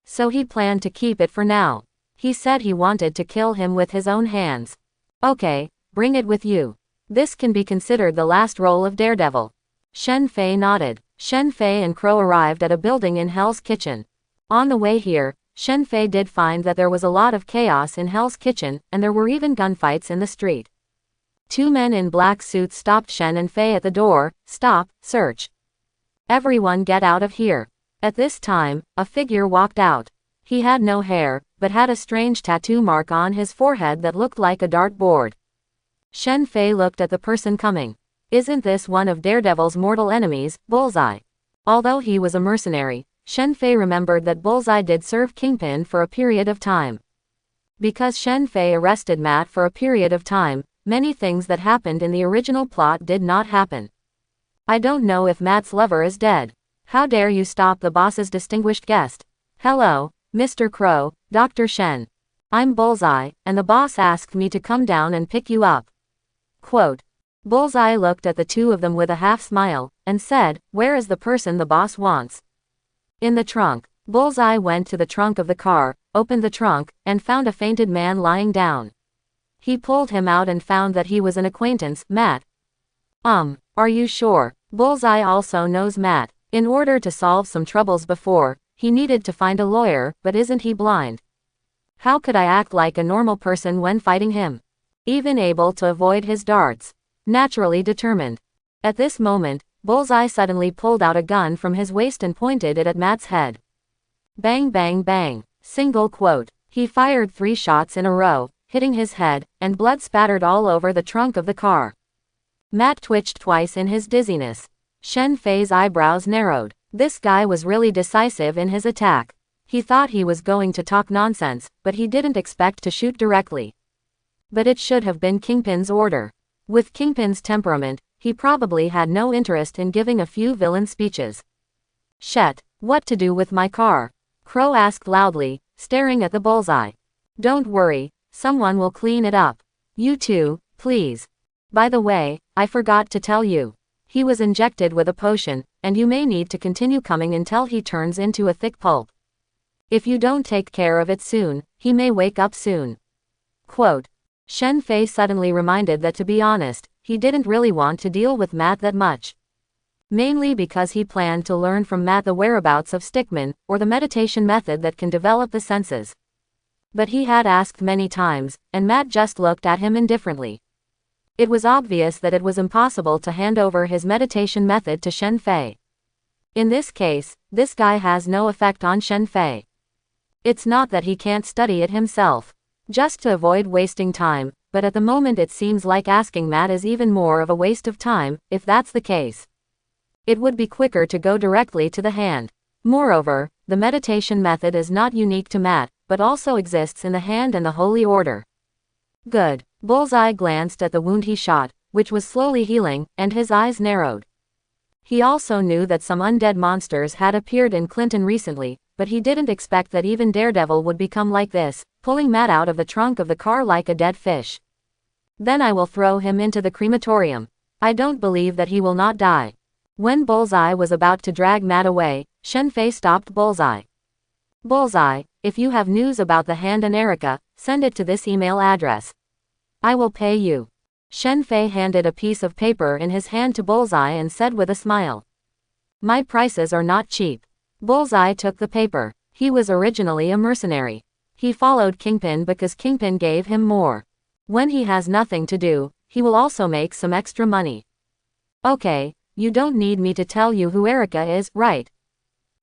So he planned to keep it for now. He said he wanted to kill him with his own hands. Okay, bring it with you. This can be considered the last role of Daredevil. Shen Fei nodded. Shen Fei and Crow arrived at a building in Hell's Kitchen. On the way here, Shen Fei did find that there was a lot of chaos in Hell's Kitchen, and there were even gunfights in the street. Two men in black suits stopped Shen and Fei at the door. Stop, search. Everyone get out of here. At this time, a figure walked out. He had no hair, but had a strange tattoo mark on his forehead that looked like a dartboard. Shen Fei looked at the person coming. Isn't this one of Daredevil's mortal enemies, Bullseye? Although he was a mercenary, Shen Fei remembered that Bullseye did serve Kingpin for a period of time. Because Shen Fei arrested Matt for a period of time, many things that happened in the original plot did not happen. I don't know if Matt's lover is dead. How dare you stop the boss's distinguished guest? Hello, Mr. Crow, Dr. Shen. I'm Bullseye, and the boss asked me to come down and pick you up. Quote. Bullseye looked at the two of them with a half smile, and said, where is the person the boss wants? In the trunk. Bullseye went to the trunk of the car, opened the trunk, and found a fainted man lying down. He pulled him out and found that he was an acquaintance, Matt. Are you sure? Bullseye also knows Matt. In order to solve some troubles before, he needed to find a lawyer, but isn't he blind? How could I act like a normal person when fighting him? Even able to avoid his darts. Naturally determined. At this moment, Bullseye suddenly pulled out a gun from his waist and pointed it at Matt's head. Bang bang bang. Single quote. He fired 3 shots in a row, hitting his head, and blood spattered all over the trunk of the car. Matt twitched twice in his dizziness. Shen Fei's eyebrows narrowed. This guy was really decisive in his attack. He thought he was going to talk nonsense, but he didn't expect to shoot directly. But it should have been Kingpin's order. With Kingpin's temperament, he probably had no interest in giving a few villain speeches. Shet, what to do with my car? Crow asked loudly, staring at the Bullseye. Don't worry, someone will clean it up. You too, please. By the way, I forgot to tell you. He was injected with a potion, and you may need to continue coming until he turns into a thick pulp. If you don't take care of it soon, he may wake up soon. Quote. Shen Fei suddenly reminded that to be honest, he didn't really want to deal with Matt that much. Mainly because he planned to learn from Matt the whereabouts of Stickman, or the meditation method that can develop the senses. But he had asked many times, and Matt just looked at him indifferently. It was obvious that it was impossible to hand over his meditation method to Shen Fei. In this case, this guy has no effect on Shen Fei. It's not that he can't study it himself. Just to avoid wasting time, but at the moment it seems like asking Matt is even more of a waste of time, if that's the case. It would be quicker to go directly to the hand. Moreover, the meditation method is not unique to Matt, but also exists in the hand and the Holy Order. Good. Bullseye glanced at the wound he shot, which was slowly healing, and his eyes narrowed. He also knew that some undead monsters had appeared in Clinton recently, but he didn't expect that even Daredevil would become like this, pulling Matt out of the trunk of the car like a dead fish. Then I will throw him into the crematorium. I don't believe that he will not die. When Bullseye was about to drag Matt away, Shen Fei stopped Bullseye. Bullseye, if you have news about the hand and Erica, send it to this email address. I will pay you. Shen Fei handed a piece of paper in his hand to Bullseye and said with a smile. My prices are not cheap. Bullseye took the paper. He was originally a mercenary. He followed Kingpin because Kingpin gave him more. When he has nothing to do, he will also make some extra money. Okay, you don't need me to tell you who Erica is, right?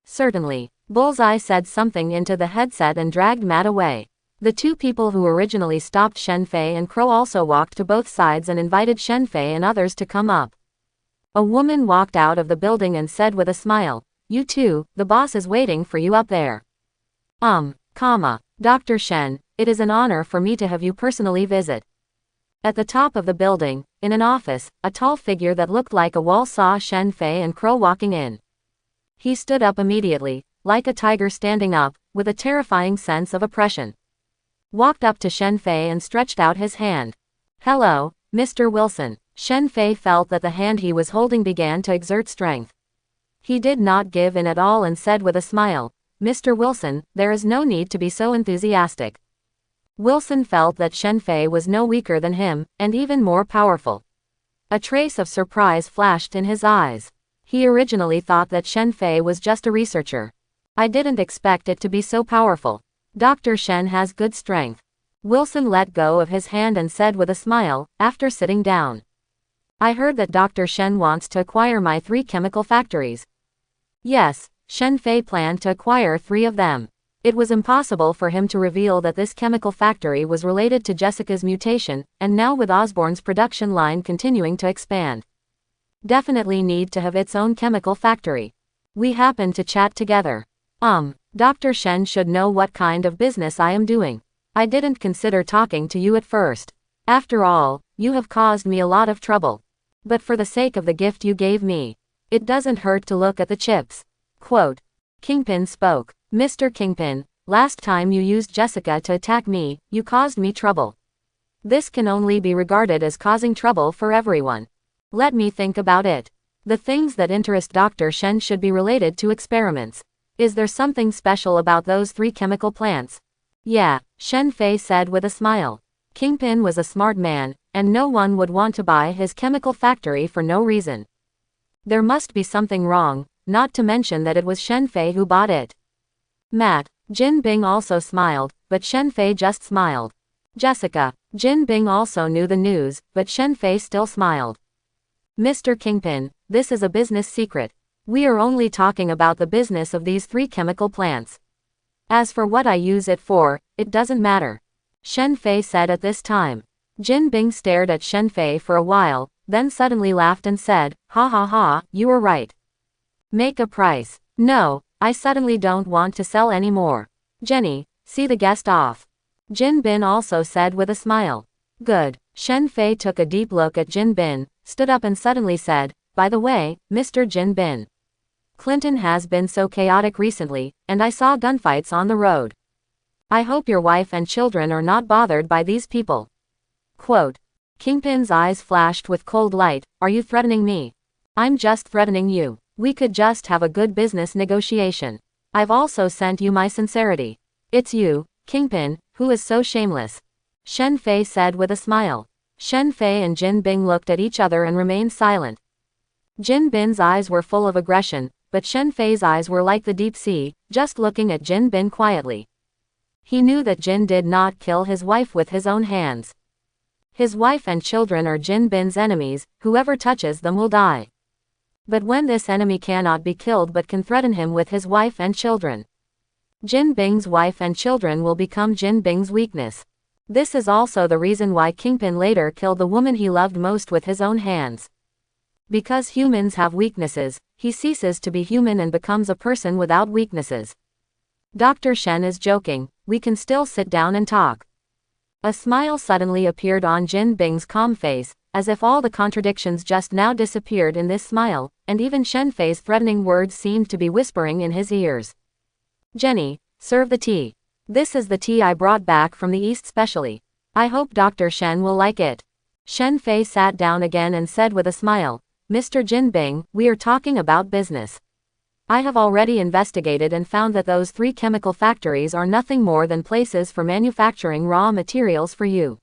Certainly. Bullseye said something into the headset and dragged Matt away. The two people who originally stopped Shen Fei and Crow also walked to both sides and invited Shen Fei and others to come up. A woman walked out of the building and said with a smile, You two, the boss is waiting for you up there. Dr. Shen, it is an honor for me to have you personally visit. At the top of the building, in an office, a tall figure that looked like a wall saw Shen Fei and Crow walking in. He stood up immediately, like a tiger standing up, with a terrifying sense of oppression. Walked up to Shen Fei and stretched out his hand. Hello, Mr. Wilson. Shen Fei felt that the hand he was holding began to exert strength. He did not give in at all and said with a smile, Mr. Wilson, there is no need to be so enthusiastic. Wilson felt that Shen Fei was no weaker than him, and even more powerful. A trace of surprise flashed in his eyes. He originally thought that Shen Fei was just a researcher. I didn't expect it to be so powerful. Dr. Shen has good strength. Wilson let go of his hand and said with a smile, after sitting down. I heard that Dr. Shen wants to acquire my 3 chemical factories. Yes, Shen Fei planned to acquire 3 of them. It was impossible for him to reveal that this chemical factory was related to Jessica's mutation, and now with Osborn's production line continuing to expand. Definitely need to have its own chemical factory. We happened to chat together. Dr. Shen should know what kind of business I am doing. I didn't consider talking to you at first. After all, you have caused me a lot of trouble. But for the sake of the gift you gave me, it doesn't hurt to look at the chips. Quote. Kingpin spoke. Mr. Kingpin, last time you used Jessica to attack me, you caused me trouble. This can only be regarded as causing trouble for everyone. Let me think about it. The things that interest Dr. Shen should be related to experiments. Is there something special about those 3 chemical plants? Yeah, Shen Fei said with a smile. Kingpin was a smart man, and no one would want to buy his chemical factory for no reason. There must be something wrong, not to mention that it was Shen Fei who bought it. Matt. Jin Bing also smiled, but Shen Fei just smiled. Jessica. Jin Bing also knew the news, but Shen Fei still smiled. Mr. Kingpin, this is a business secret. We are only talking about the business of these 3 chemical plants. As for what I use it for, it doesn't matter. Shen Fei said at this time. Jin Bing stared at Shen Fei for a while, then suddenly laughed and said, Ha ha ha, you were right. Make a price. No, I suddenly don't want to sell any more. Jenny, see the guest off. Jin Bin also said with a smile. Good. Shen Fei took a deep look at Jin Bin, stood up and suddenly said, By the way, Mr. Jin Bin. Clinton has been so chaotic recently, and I saw gunfights on the road. I hope your wife and children are not bothered by these people. Quote. Kingpin's eyes flashed with cold light, Are you threatening me? I'm just threatening you. We could just have a good business negotiation. I've also sent you my sincerity. It's you, Kingpin, who is so shameless. Shen Fei said with a smile. Shen Fei and Jin Bing looked at each other and remained silent. Jin Bin's eyes were full of aggression, but Shen Fei's eyes were like the deep sea, just looking at Jin Bin quietly. He knew that Jin did not kill his wife with his own hands. His wife and children are Jin Bin's enemies, whoever touches them will die. But when this enemy cannot be killed but can threaten him with his wife and children. Jin Bing's wife and children will become Jin Bing's weakness. This is also the reason why Kingpin later killed the woman he loved most with his own hands. Because humans have weaknesses, he ceases to be human and becomes a person without weaknesses. Dr. Shen is joking, we can still sit down and talk. A smile suddenly appeared on Jin Bing's calm face, as if all the contradictions just now disappeared in this smile, and even Shen Fei's threatening words seemed to be whispering in his ears. Jenny, serve the tea. This is the tea I brought back from the East specially. I hope Dr. Shen will like it. Shen Fei sat down again and said with a smile, Mr. Jin Bing, we are talking about business. I have already investigated and found that those 3 chemical factories are nothing more than places for manufacturing raw materials for you.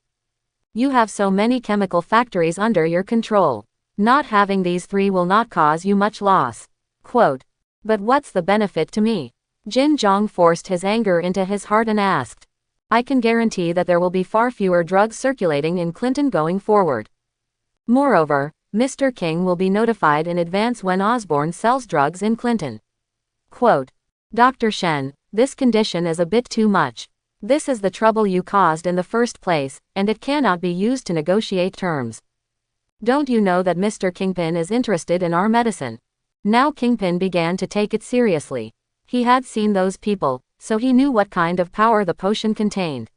You have so many chemical factories under your control. Not having these 3 will not cause you much loss. Quote. But what's the benefit to me? Jin Zhang forced his anger into his heart and asked. I can guarantee that there will be far fewer drugs circulating in Clinton going forward. Moreover, Mr. King will be notified in advance when Osborn sells drugs in Clinton. Quote. Dr. Shen, this condition is a bit too much. This is the trouble you caused in the first place, and it cannot be used to negotiate terms. Don't you know that Mr. Kingpin is interested in our medicine? Now Kingpin began to take it seriously. He had seen those people, so he knew what kind of power the potion contained.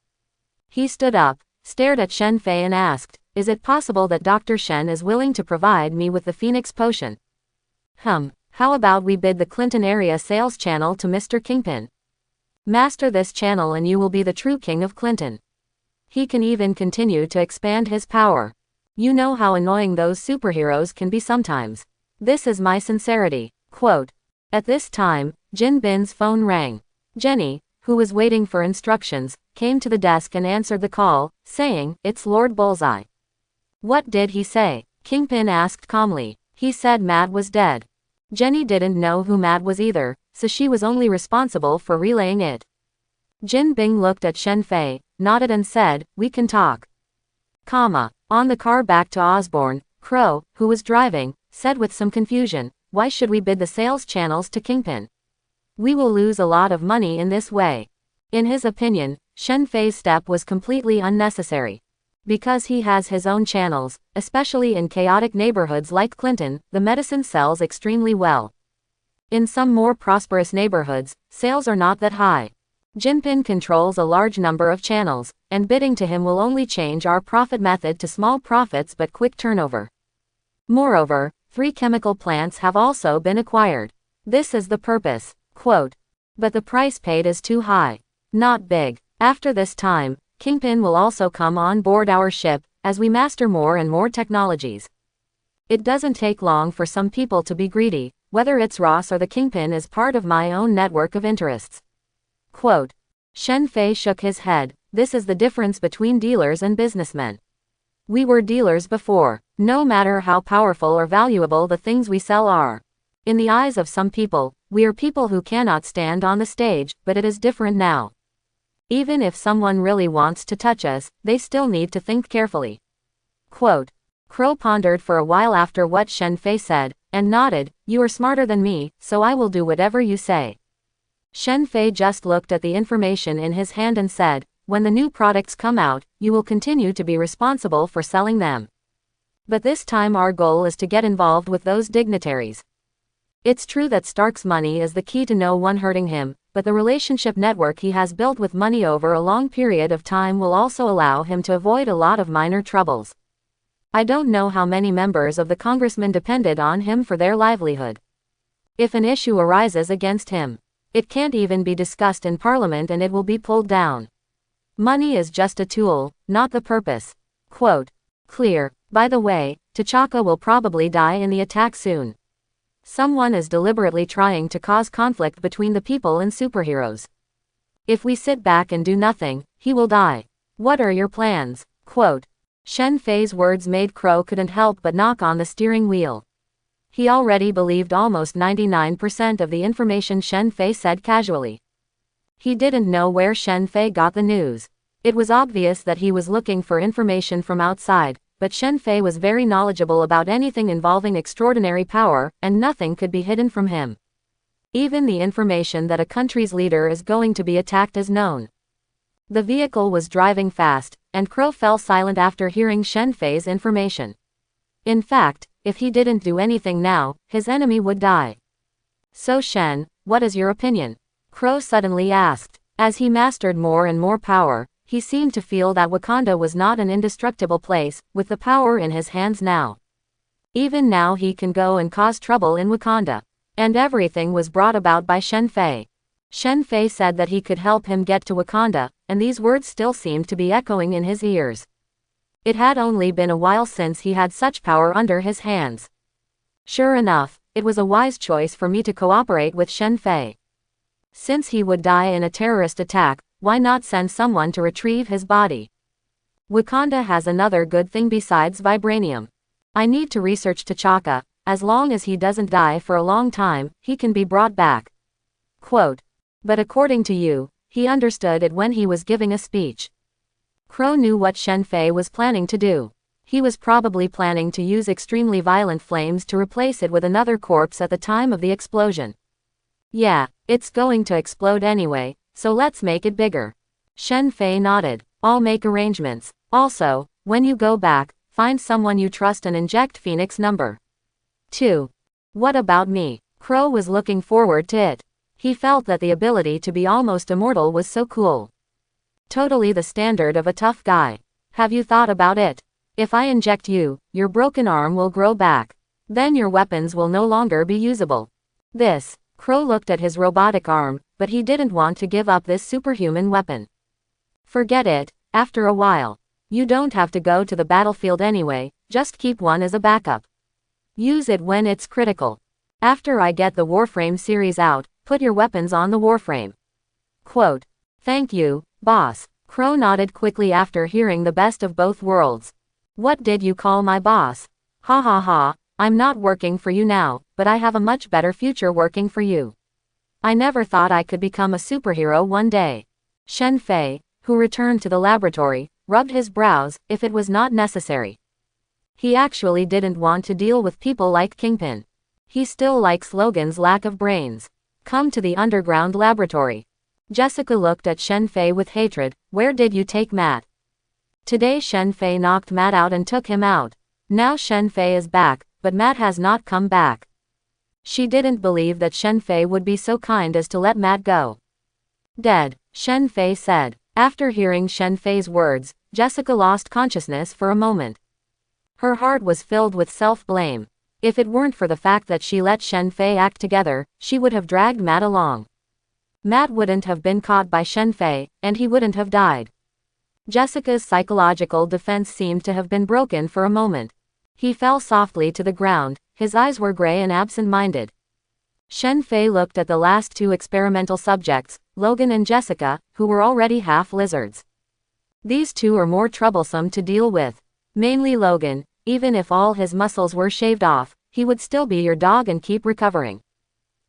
He stood up, stared at Shen Fei and asked, is it possible that Dr. Shen is willing to provide me with the Phoenix potion? How about we bid the Clinton area sales channel to Mr. Kingpin? Master this channel and you will be the true king of Clinton. He can even continue to expand his power. You know how annoying those superheroes can be sometimes. This is my sincerity. Quote. At this time, Jin Bin's phone rang. Jenny, who was waiting for instructions, came to the desk and answered the call, saying, it's Lord Bullseye. What did he say? Kingpin asked calmly. He said Matt was dead. Jenny didn't know who Matt was either, so she was only responsible for relaying it. Jin Bing looked at Shen Fei, nodded and said, we can talk. On the car back to Osborn, Crow, who was driving, said with some confusion, why should we bid the sales channels to Kingpin? We will lose a lot of money in this way. In his opinion, Shen Fei's step was completely unnecessary. Because he has his own channels, especially in chaotic neighborhoods like Clinton, the medicine sells extremely well. In some more prosperous neighborhoods, sales are not that high. Jinping controls a large number of channels, and bidding to him will only change our profit method to small profits but quick turnover. Moreover, 3 chemical plants have also been acquired. This is the purpose. Quote. But the price paid is too high. Not big. After this time, Kingpin will also come on board our ship, as we master more and more technologies. It doesn't take long for some people to be greedy, whether it's Ross or the Kingpin is part of my own network of interests. Quote. Shen Fei shook his head, this is the difference between dealers and businessmen. We were dealers before, no matter how powerful or valuable the things we sell are. In the eyes of some people, we are people who cannot stand on the stage, but it is different now. Even if someone really wants to touch us, they still need to think carefully. Quote. Crow pondered for a while after what Shen Fei said, and nodded, you are smarter than me, so I will do whatever you say. Shen Fei just looked at the information in his hand and said, when the new products come out, you will continue to be responsible for selling them. But this time our goal is to get involved with those dignitaries. It's true that Stark's money is the key to no one hurting him, but the relationship network he has built with money over a long period of time will also allow him to avoid a lot of minor troubles. I don't know how many members of the congressmen depended on him for their livelihood. If an issue arises against him, it can't even be discussed in Parliament and it will be pulled down. Money is just a tool, not the purpose. Quote. Clear. By the way, T'Chaka will probably die in the attack soon. Someone is deliberately trying to cause conflict between the people and superheroes. If we sit back and do nothing, he will die. What are your plans? Quote. Shen Fei's words made Crow couldn't help but knock on the steering wheel. He already believed almost 99% of the information Shen Fei said casually. He didn't know where Shen Fei got the news. It was obvious that he was looking for information from outside, but Shen Fei was very knowledgeable about anything involving extraordinary power, and nothing could be hidden from him. Even the information that a country's leader is going to be attacked is known. The vehicle was driving fast, and Crow fell silent after hearing Shen Fei's information. In fact, if he didn't do anything now, his enemy would die. So Shen, what is your opinion? Crow suddenly asked. As he mastered more and more power, he seemed to feel that Wakanda was not an indestructible place, with the power in his hands now. Even now he can go and cause trouble in Wakanda. And everything was brought about by Shen Fei. Shen Fei said that he could help him get to Wakanda, and these words still seemed to be echoing in his ears. It had only been a while since he had such power under his hands. Sure enough, it was a wise choice for me to cooperate with Shen Fei. Since he would die in a terrorist attack, why not send someone to retrieve his body? Wakanda has another good thing besides vibranium. I need to research T'Chaka. As long as he doesn't die for a long time, he can be brought back. Quote. But according to you, he understood it when he was giving a speech. Crow knew what Shen Fei was planning to do. He was probably planning to use extremely violent flames to replace it with another corpse at the time of the explosion. Yeah, it's going to explode anyway, so let's make it bigger. Shen Fei nodded. I'll make arrangements. Also, when you go back, find someone you trust and inject Phoenix number 2. What about me? Crow was looking forward to it. He felt that the ability to be almost immortal was so cool. Totally the standard of a tough guy. Have you thought about it? If I inject you, your broken arm will grow back. Then your weapons will no longer be usable. Crow looked at his robotic arm, but he didn't want to give up this superhuman weapon. Forget it, after a while. You don't have to go to the battlefield anyway, just keep one as a backup. Use it when it's critical. After I get the Warframe series out, put your weapons on the Warframe. Quote. Thank you, boss. Crow nodded quickly after hearing the best of both worlds. What did you call my boss? Ha ha ha, I'm not working for you now, but I have a much better future working for you. I never thought I could become a superhero one day. Shen Fei, who returned to the laboratory, rubbed his brows, if it was not necessary. He actually didn't want to deal with people like Kingpin. He still likes Logan's lack of brains. Come to the underground laboratory. Jessica looked at Shen Fei with hatred. Where did you take Matt? Today Shen Fei knocked Matt out and took him out. Now Shen Fei is back, but Matt has not come back. She didn't believe that Shen Fei would be so kind as to let Matt go. Dead, Shen Fei said. After hearing Shen Fei's words, Jessica lost consciousness for a moment. Her heart was filled with self-blame. If it weren't for the fact that she let Shen Fei act together, she would have dragged Matt along. Matt wouldn't have been caught by Shen Fei, and he wouldn't have died. Jessica's psychological defense seemed to have been broken for a moment. He fell softly to the ground, his eyes were gray and absent-minded. Shen Fei looked at the last two experimental subjects, Logan and Jessica, who were already half lizards. These two are more troublesome to deal with. Mainly Logan, even if all his muscles were shaved off, he would still be your dog and keep recovering.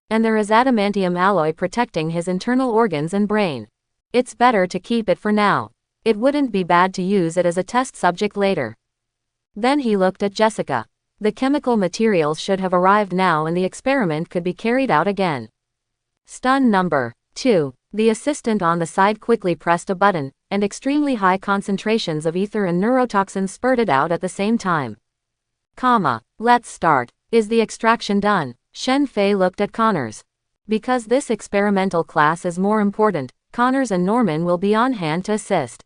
And there is adamantium alloy protecting his internal organs and brain. It's better to keep it for now. It wouldn't be bad to use it as a test subject later. Then he looked at Jessica. The chemical materials should have arrived now and the experiment could be carried out again. Stun number 2. The assistant on the side quickly pressed a button, and extremely high concentrations of ether and neurotoxins spurted out at the same time. Let's start. Is the extraction done? Shen Fei looked at Connors. Because this experimental class is more important, Connors and Norman will be on hand to assist.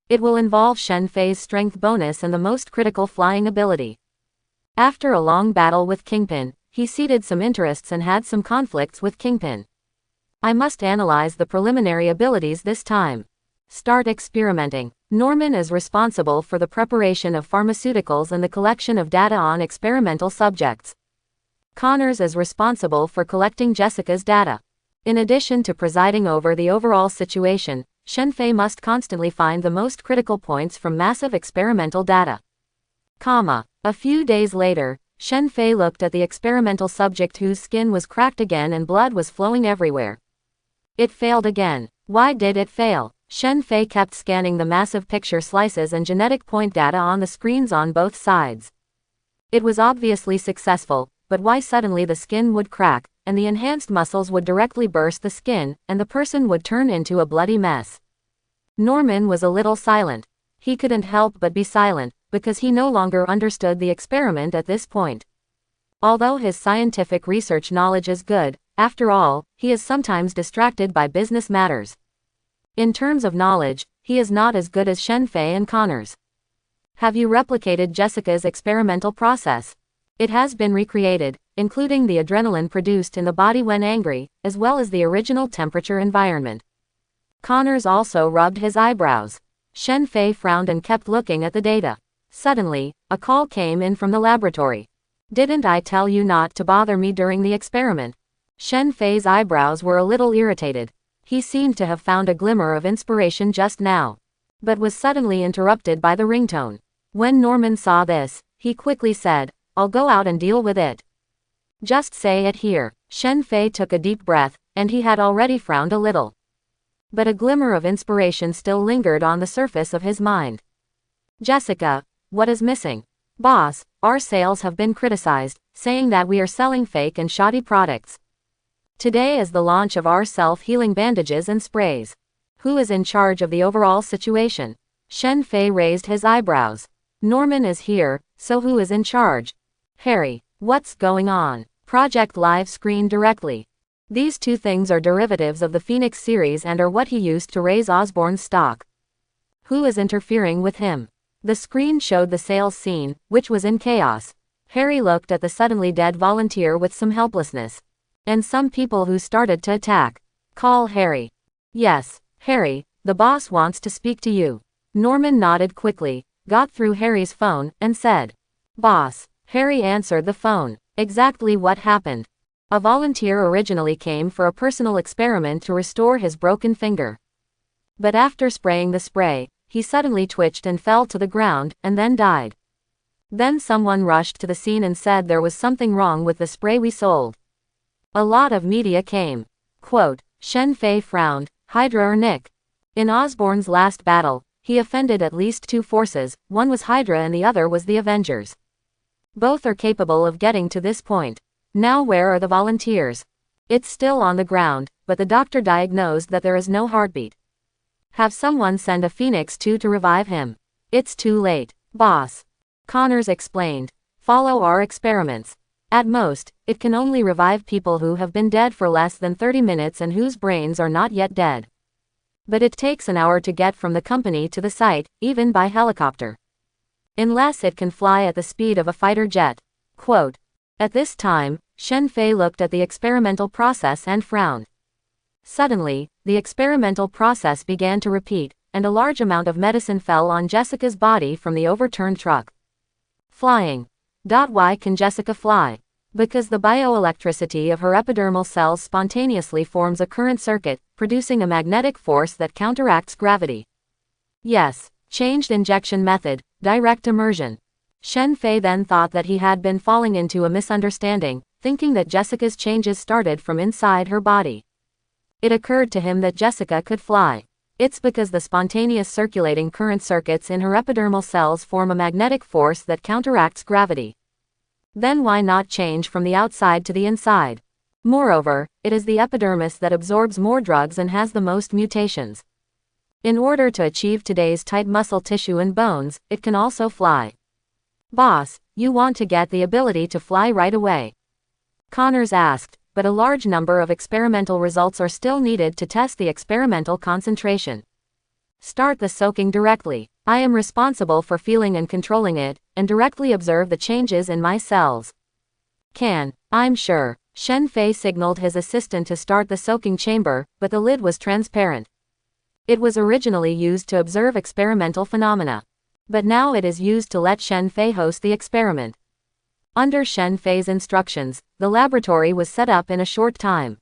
It will involve Shen Fei's strength bonus and the most critical flying ability. After a long battle with Kingpin, he ceded some interests and had some conflicts with Kingpin. I must analyze the preliminary abilities this time. Start experimenting. Norman is responsible for the preparation of pharmaceuticals and the collection of data on experimental subjects. Connors is responsible for collecting Jessica's data. In addition to presiding over the overall situation, Shen Fei must constantly find the most critical points from massive experimental data. A few days later, Shen Fei looked at the experimental subject whose skin was cracked again and blood was flowing everywhere. It failed again. Why did it fail? Shen Fei kept scanning the massive picture slices and genetic point data on the screens on both sides. It was obviously successful, but why suddenly the skin would crack, and the enhanced muscles would directly burst the skin, and the person would turn into a bloody mess. Norman was a little silent. He couldn't help but be silent, because he no longer understood the experiment at this point. Although his scientific research knowledge is good, after all, he is sometimes distracted by business matters. In terms of knowledge, he is not as good as Shen-Fei and Connors. Have you replicated Jessica's experimental process? It has been recreated, including the adrenaline produced in the body when angry, as well as the original temperature environment. Connors also rubbed his eyebrows. Shen-Fei frowned and kept looking at the data. Suddenly, a call came in from the laboratory. Didn't I tell you not to bother me during the experiment? Shen-Fei's eyebrows were a little irritated. He seemed to have found a glimmer of inspiration just now, but was suddenly interrupted by the ringtone. When Norman saw this, he quickly said, "I'll go out and deal with it." "Just say it here." Shen-Fei took a deep breath, and he had already frowned a little. But a glimmer of inspiration still lingered on the surface of his mind. "Jessica, what is missing?" "Boss, our sales have been criticized, saying that we are selling fake and shoddy products. Today is the launch of our self-healing bandages and sprays. Who is in charge of the overall situation?" Shen-Fei raised his eyebrows. "Norman is here, so who is in charge?" "Harry, what's going on?" Project Live screened directly. These two things are derivatives of the Phoenix series and are what he used to raise Osborn's stock. Who is interfering with him? The screen showed the sales scene, which was in chaos. Harry looked at the suddenly dead volunteer with some helplessness. And some people who started to attack. "Call Harry." "Yes, Harry, the boss wants to speak to you." Norman nodded quickly, got through Harry's phone, and said, "Boss." Harry answered the phone. Exactly what happened? A volunteer originally came for a personal experiment to restore his broken finger. But after spraying the spray, he suddenly twitched and fell to the ground, and then died. Then someone rushed to the scene and said there was something wrong with the spray we sold. A lot of media came. Quote, Shen-Fei frowned, Hydra or Nick? In Osborn's last battle, he offended at least two forces, one was Hydra and the other was the Avengers. Both are capable of getting to this point. Now where are the volunteers? It's still on the ground, but the doctor diagnosed that there is no heartbeat. Have someone send a Phoenix 2 to revive him. It's too late, boss. Connors explained. Follow our experiments. At most, it can only revive people who have been dead for less than 30 minutes and whose brains are not yet dead. But it takes an hour to get from the company to the site, even by helicopter. Unless it can fly at the speed of a fighter jet. Quote. At this time, Shen-Fei looked at the experimental process and frowned. Suddenly, the experimental process began to repeat, and a large amount of medicine fell on Jessica's body from the overturned truck. Flying. Why can Jessica fly? Because the bioelectricity of her epidermal cells spontaneously forms a current circuit, producing a magnetic force that counteracts gravity. Yes, changed injection method, direct immersion. Shen-Fei then thought that he had been falling into a misunderstanding, thinking that Jessica's changes started from inside her body. It occurred to him that Jessica could fly. It's because the spontaneous circulating current circuits in her epidermal cells form a magnetic force that counteracts gravity. Then why not change from the outside to the inside? Moreover, it is the epidermis that absorbs more drugs and has the most mutations. In order to achieve today's tight muscle tissue and bones, it can also fly. Boss, you want to get the ability to fly right away? Connors asked, but a large number of experimental results are still needed to test the experimental concentration. Start the soaking directly. I am responsible for feeling and controlling it, and directly observe the changes in my cells. I'm sure. Shen-Fei signaled his assistant to start the soaking chamber, but the lid was transparent. It was originally used to observe experimental phenomena. But now it is used to let Shen-Fei host the experiment. Under Shen-Fei's instructions, the laboratory was set up in a short time.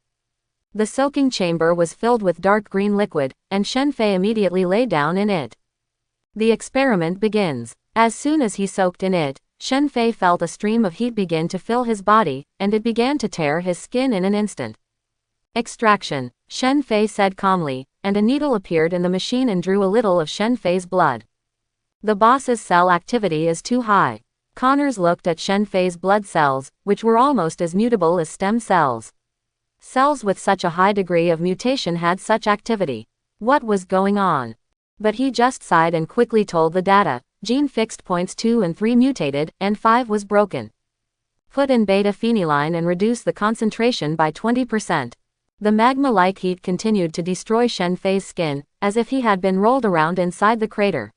The soaking chamber was filled with dark green liquid, and Shen-Fei immediately lay down in it. The experiment begins. As soon as he soaked in it, Shen-Fei felt a stream of heat begin to fill his body, and it began to tear his skin in an instant. Extraction, Shen-Fei said calmly, and a needle appeared in the machine and drew a little of Shen-Fei's blood. The boss's cell activity is too high. Connors looked at Shen-Fei's blood cells, which were almost as mutable as stem cells. Cells with such a high degree of mutation had such activity. What was going on? But he just sighed and quickly told the data. Gene fixed points 2 and 3 mutated, and 5 was broken. Put in beta-phenylalanine and reduce the concentration by 20%. The magma-like heat continued to destroy Shen Fei's skin, as if he had been rolled around inside the crater.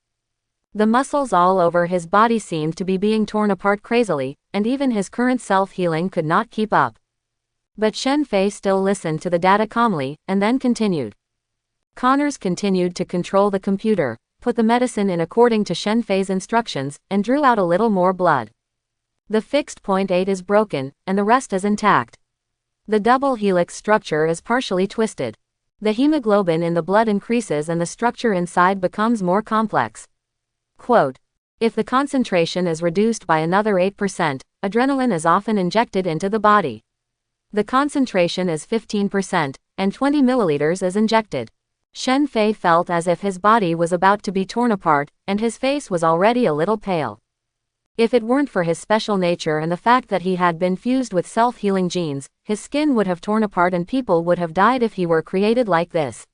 The muscles all over his body seemed to be being torn apart crazily, and even his current self-healing could not keep up. But Shen Fei still listened to the data calmly, and then continued. Connors continued to control the computer, put the medicine in according to Shen Fei's instructions, and drew out a little more blood. The fixed point 8 is broken, and the rest is intact. The double helix structure is partially twisted. The hemoglobin in the blood increases and the structure inside becomes more complex. Quote, if the concentration is reduced by another 8%, adrenaline is often injected into the body. The concentration is 15%, and 20 milliliters is injected. Shen Fei felt as if his body was about to be torn apart, and his face was already a little pale. If it weren't for his special nature and the fact that he had been fused with self-healing genes, his skin would have torn apart and people would have died if he were created like this.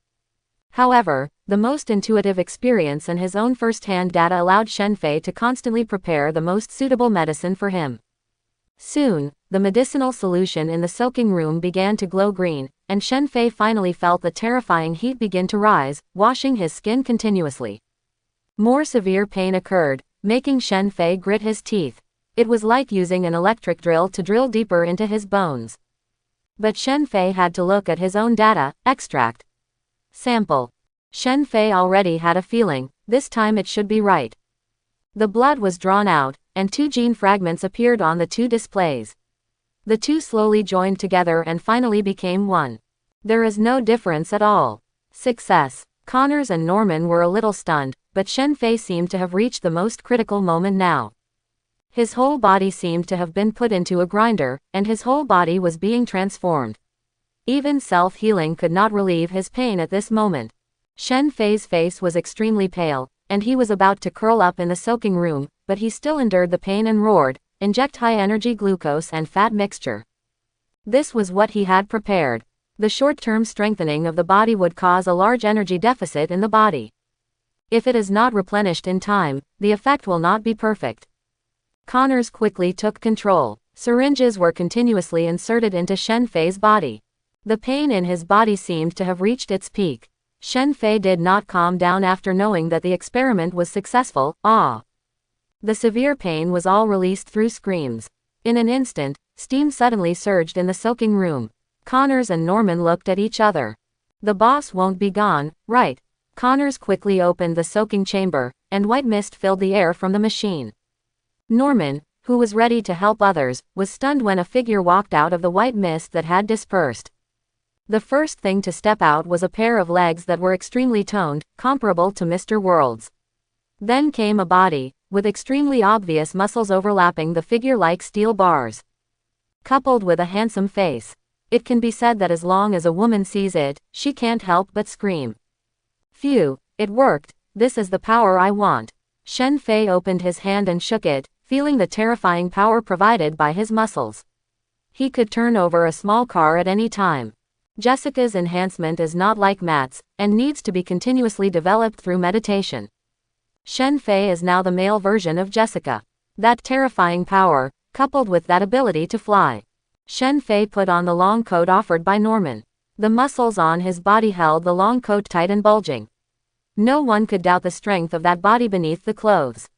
However, the most intuitive experience and his own first-hand data allowed Shen Fei to constantly prepare the most suitable medicine for him. Soon, the medicinal solution in the soaking room began to glow green, and Shen Fei finally felt the terrifying heat begin to rise, washing his skin continuously. More severe pain occurred, making Shen Fei grit his teeth. It was like using an electric drill to drill deeper into his bones. But Shen Fei had to look at his own data, extract. Sample. Shen Fei already had a feeling, this time it should be right. The blood was drawn out, and 2 gene fragments appeared on the 2 displays. The 2 slowly joined together and finally became 1. There is no difference at all. Success. Connors and Norman were a little stunned, but Shen Fei seemed to have reached the most critical moment now. His whole body seemed to have been put into a grinder, and his whole body was being transformed. Even self-healing could not relieve his pain at this moment. Shen Fei's face was extremely pale, and he was about to curl up in the soaking room, but he still endured the pain and roared, inject high-energy glucose and fat mixture. This was what he had prepared. The short-term strengthening of the body would cause a large energy deficit in the body. If it is not replenished in time, the effect will not be perfect. Connors quickly took control. Syringes were continuously inserted into Shen Fei's body. The pain in his body seemed to have reached its peak. Shen Fei did not calm down after knowing that the experiment was successful. The severe pain was all released through screams. In an instant, steam suddenly surged in the soaking room. Connors and Norman looked at each other. The boss won't be gone, right? Connors quickly opened the soaking chamber, and white mist filled the air from the machine. Norman, who was ready to help others, was stunned when a figure walked out of the white mist that had dispersed. The first thing to step out was a pair of legs that were extremely toned, comparable to Mr. World's. Then came a body, with extremely obvious muscles overlapping the figure-like steel bars. Coupled with a handsome face. It can be said that as long as a woman sees it, she can't help but scream. Phew, it worked, this is the power I want. Shen Fei opened his hand and shook it, feeling the terrifying power provided by his muscles. He could turn over a small car at any time. Jessica's enhancement is not like Matt's, and needs to be continuously developed through meditation. Shen Fei is now the male version of Jessica. That terrifying power, coupled with that ability to fly. Shen Fei put on the long coat offered by Norman. The muscles on his body held the long coat tight and bulging. No one could doubt the strength of that body beneath the clothes.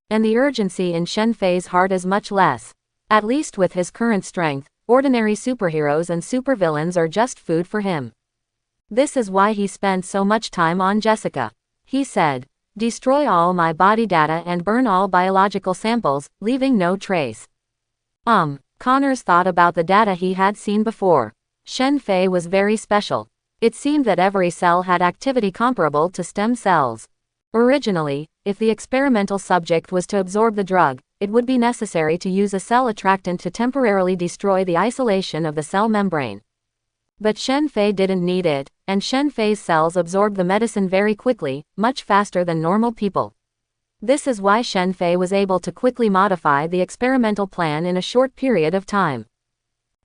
And the urgency in Shen Fei's heart is much less. At least with his current strength, ordinary superheroes and supervillains are just food for him. This is why he spent so much time on Jessica. He said, destroy all my body data and burn all biological samples, leaving no trace. Connors thought about the data he had seen before. Shen Fei was very special. It seemed that every cell had activity comparable to stem cells. Originally, if the experimental subject was to absorb the drug, it would be necessary to use a cell attractant to temporarily destroy the isolation of the cell membrane. But Shen Fei didn't need it, and Shen Fei's cells absorbed the medicine very quickly, much faster than normal people. This is why Shen Fei was able to quickly modify the experimental plan in a short period of time.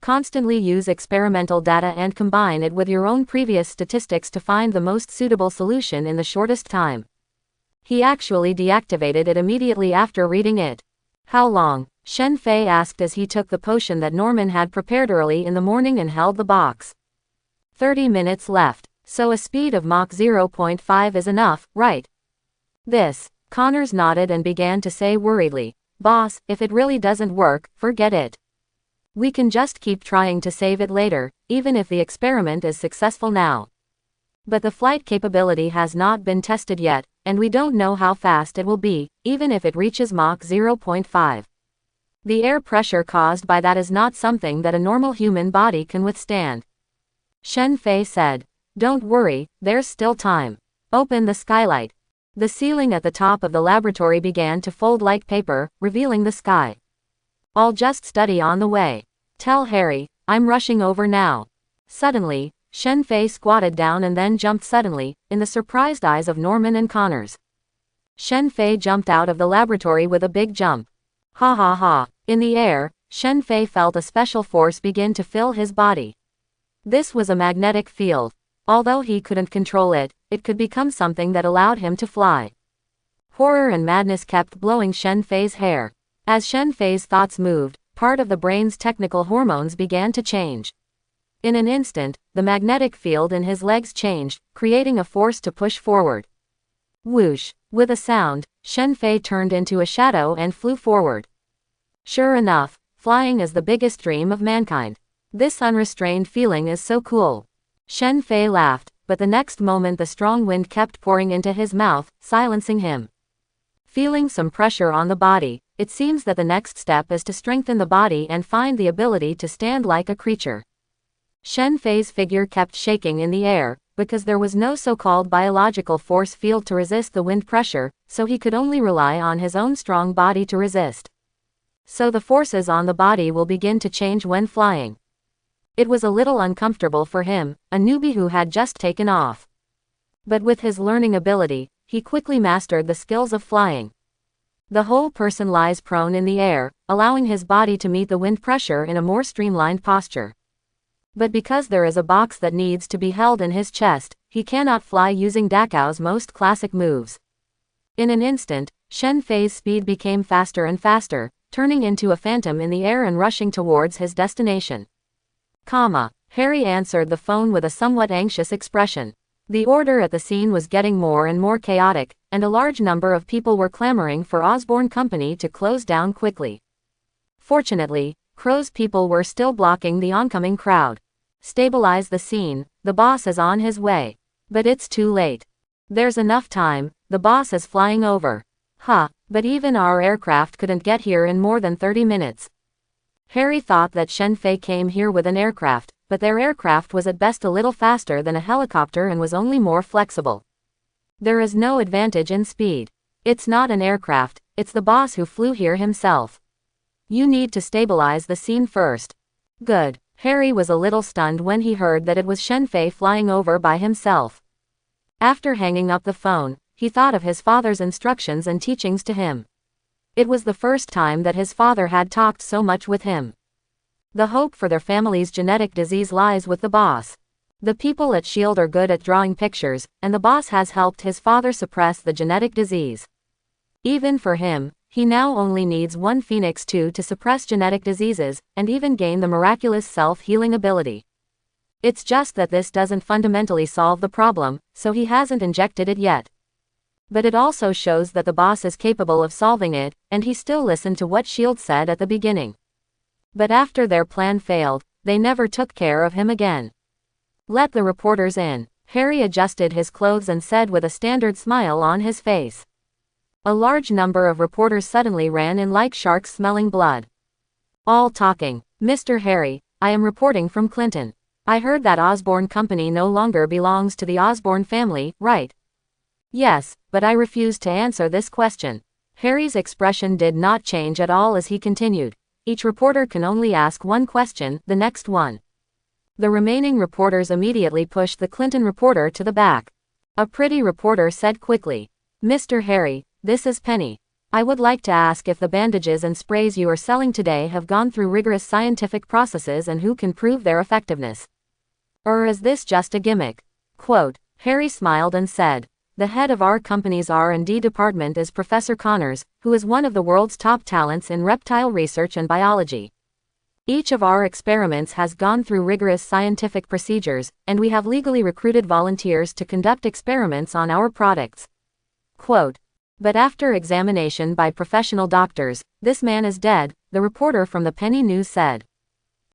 Constantly use experimental data and combine it with your own previous statistics to find the most suitable solution in the shortest time. He actually deactivated it immediately after reading it. How long? Shen Fei asked as he took the potion that Norman had prepared early in the morning and held the box. 30 minutes left, so a speed of Mach 0.5 is enough, right? Connors nodded and began to say worriedly, "Boss, if it really doesn't work, forget it. We can just keep trying to save it later, even if the experiment is successful now. But the flight capability has not been tested yet, and we don't know how fast it will be, even if it reaches Mach 0.5. The air pressure caused by that is not something that a normal human body can withstand." Shen Fei said, "Don't worry, there's still time. Open the skylight." The ceiling at the top of the laboratory began to fold like paper, revealing the sky. "I'll just study on the way. Tell Harry, I'm rushing over now." Suddenly, Shen Fei squatted down and then jumped suddenly, in the surprised eyes of Norman and Connors. Shen Fei jumped out of the laboratory with a big jump. Ha ha ha. In the air, Shen Fei felt a special force begin to fill his body. This was a magnetic field. Although he couldn't control it, it could become something that allowed him to fly. Horror and madness kept blowing Shen Fei's hair. As Shen Fei's thoughts moved, part of the brain's technical hormones began to change. In an instant, the magnetic field in his legs changed, creating a force to push forward. Whoosh! With a sound, Shen Fei turned into a shadow and flew forward. Sure enough, flying is the biggest dream of mankind. This unrestrained feeling is so cool. Shen Fei laughed, but the next moment the strong wind kept pouring into his mouth, silencing him. Feeling some pressure on the body, it seems that the next step is to strengthen the body and find the ability to stand like a creature. Shen Fei's figure kept shaking in the air, because there was no so-called biological force field to resist the wind pressure, so he could only rely on his own strong body to resist. So the forces on the body will begin to change when flying. It was a little uncomfortable for him, a newbie who had just taken off. But with his learning ability, he quickly mastered the skills of flying. The whole person lies prone in the air, allowing his body to meet the wind pressure in a more streamlined posture. But because there is a box that needs to be held in his chest, he cannot fly using Dacao's most classic moves. In an instant, Shen Fei's speed became faster and faster, turning into a phantom in the air and rushing towards his destination. Harry answered the phone with a somewhat anxious expression. The order at the scene was getting more and more chaotic, and a large number of people were clamoring for Osborne Company to close down quickly. Fortunately, Crow's people were still blocking the oncoming crowd. "Stabilize the scene, the boss is on his way." "But it's too late. There's enough time, the boss is flying over." But even our aircraft couldn't get here in more than 30 minutes. Harry thought that Shen Fei came here with an aircraft, but their aircraft was at best a little faster than a helicopter and was only more flexible. There is no advantage in speed. It's not an aircraft, it's the boss who flew here himself. You need to stabilize the scene first. Good. Harry was a little stunned when he heard that it was Shen Fei flying over by himself. After hanging up the phone, he thought of his father's instructions and teachings to him. It was the first time that his father had talked so much with him. The hope for their family's genetic disease lies with the boss. The people at S.H.I.E.L.D. are good at drawing pictures, and the boss has helped his father suppress the genetic disease. Even for him, he now only needs one Phoenix 2 to suppress genetic diseases, and even gain the miraculous self-healing ability. It's just that this doesn't fundamentally solve the problem, so he hasn't injected it yet. But it also shows that the boss is capable of solving it, and he still listened to what S.H.I.E.L.D. said at the beginning. But after their plan failed, they never took care of him again. Let the reporters in. Harry adjusted his clothes and said with a standard smile on his face. A large number of reporters suddenly ran in like sharks smelling blood. All talking. "Mr. Harry, I am reporting from Clinton. I heard that Osborne Company no longer belongs to the Osborne family, right?" "Yes, but I refuse to answer this question." Harry's expression did not change at all as he continued. "Each reporter can only ask one question, the next one." The remaining reporters immediately pushed the Clinton reporter to the back. A pretty reporter said quickly, "Mr. Harry, this is Penny." I would like to ask if the bandages and sprays you are selling today have gone through rigorous scientific processes and who can prove their effectiveness. Or is this just a gimmick? Quote, Harry smiled and said, the head of our company's R&D department is Professor Connors, who is one of the world's top talents in reptile research and biology. Each of our experiments has gone through rigorous scientific procedures, and we have legally recruited volunteers to conduct experiments on our products. Quote, but after examination by professional doctors, this man is dead, the reporter from the Penny News said.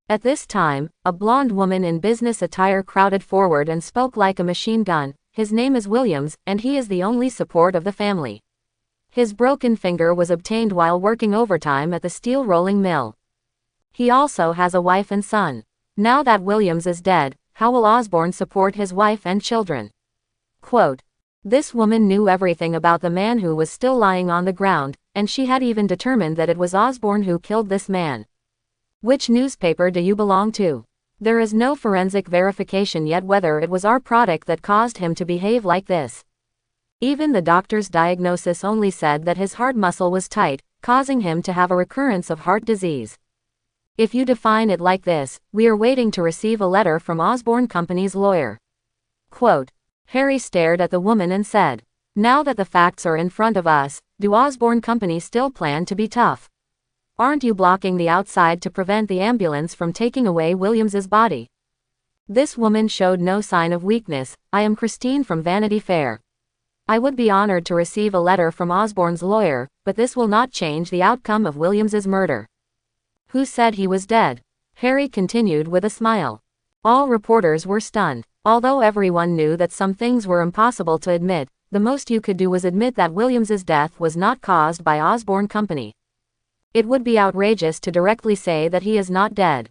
At this time, a blonde woman in business attire crowded forward and spoke like a machine gun. His name is Williams, and he is the only support of the family. His broken finger was obtained while working overtime at the steel rolling mill. He also has a wife and son. Now that Williams is dead, how will Osborn support his wife and children? Quote, this woman knew everything about the man who was still lying on the ground, and she had even determined that it was Osborn who killed this man. Which newspaper do you belong to? There is no forensic verification yet whether it was our product that caused him to behave like this. Even the doctor's diagnosis only said that his heart muscle was tight, causing him to have a recurrence of heart disease. If you define it like this, we are waiting to receive a letter from Osborn Company's lawyer. Quote, Harry stared at the woman and said, now that the facts are in front of us, do Osborn Company still plan to be tough? Aren't you blocking the outside to prevent the ambulance from taking away Williams's body? This woman showed no sign of weakness. I am Christine from Vanity Fair. I would be honored to receive a letter from Osborn's lawyer, but this will not change the outcome of Williams's murder. Who said he was dead? Harry continued with a smile. All reporters were stunned. Although everyone knew that some things were impossible to admit, the most you could do was admit that Williams's death was not caused by Osborn Company. It would be outrageous to directly say that he is not dead.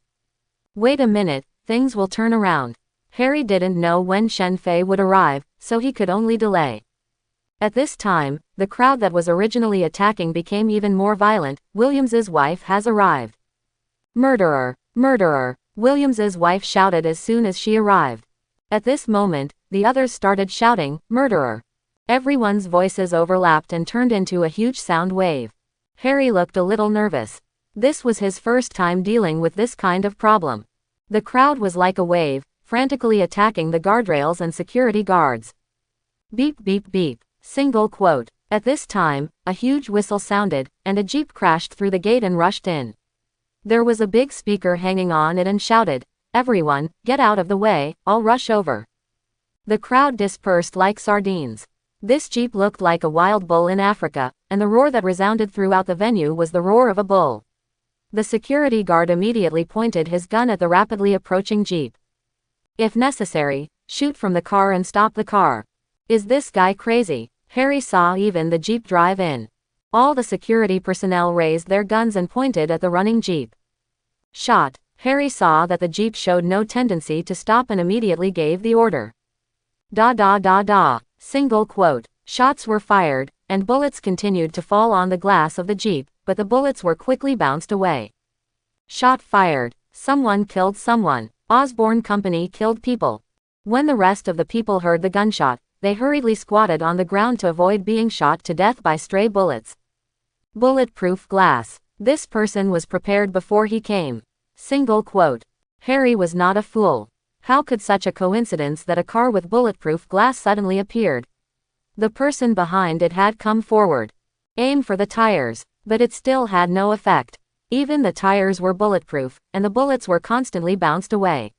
Wait a minute, things will turn around. Harry didn't know when Shen Fei would arrive, so he could only delay. At this time, the crowd that was originally attacking became even more violent. Williams's wife has arrived. Murderer! Murderer! Williams's wife shouted as soon as she arrived. At this moment, the others started shouting, murderer! Everyone's voices overlapped and turned into a huge sound wave. Harry looked a little nervous. This was his first time dealing with this kind of problem. The crowd was like a wave, frantically attacking the guardrails and security guards. Beep beep beep. Single quote. At this time, a huge whistle sounded, and a jeep crashed through the gate and rushed in. There was a big speaker hanging on it and shouted, everyone, get out of the way, I'll rush over. The crowd dispersed like sardines. This jeep looked like a wild bull in Africa, and the roar that resounded throughout the venue was the roar of a bull. The security guard immediately pointed his gun at the rapidly approaching jeep. If necessary, shoot from the car and stop the car. Is this guy crazy? Harry saw even the jeep drive in. All the security personnel raised their guns and pointed at the running jeep. Shot. Harry saw that the jeep showed no tendency to stop and immediately gave the order. Da da da da. Single quote. Shots were fired, and bullets continued to fall on the glass of the jeep, but the bullets were quickly bounced away. Shot fired. Someone killed someone. Osborn Company killed people. When the rest of the people heard the gunshot, they hurriedly squatted on the ground to avoid being shot to death by stray bullets. Bulletproof glass. This person was prepared before he came. Single quote. Harry was not a fool. How could such a coincidence that a car with bulletproof glass suddenly appeared? The person behind it had come forward. Aim for the tires, but it still had no effect. Even the tires were bulletproof, and the bullets were constantly bounced away.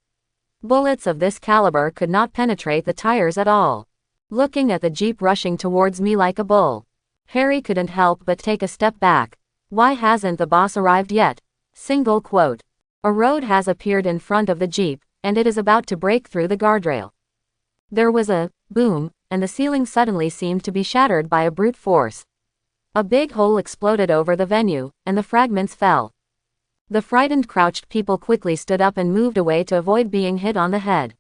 Bullets of this caliber could not penetrate the tires at all. Looking at the jeep rushing towards me like a bull, Harry couldn't help but take a step back. Why hasn't the boss arrived yet? Single quote. A road has appeared in front of the jeep, and it is about to break through the guardrail. There was a boom, and the ceiling suddenly seemed to be shattered by a brute force. A big hole exploded over the venue, and the fragments fell. The frightened crouched people quickly stood up and moved away to avoid being hit on the head.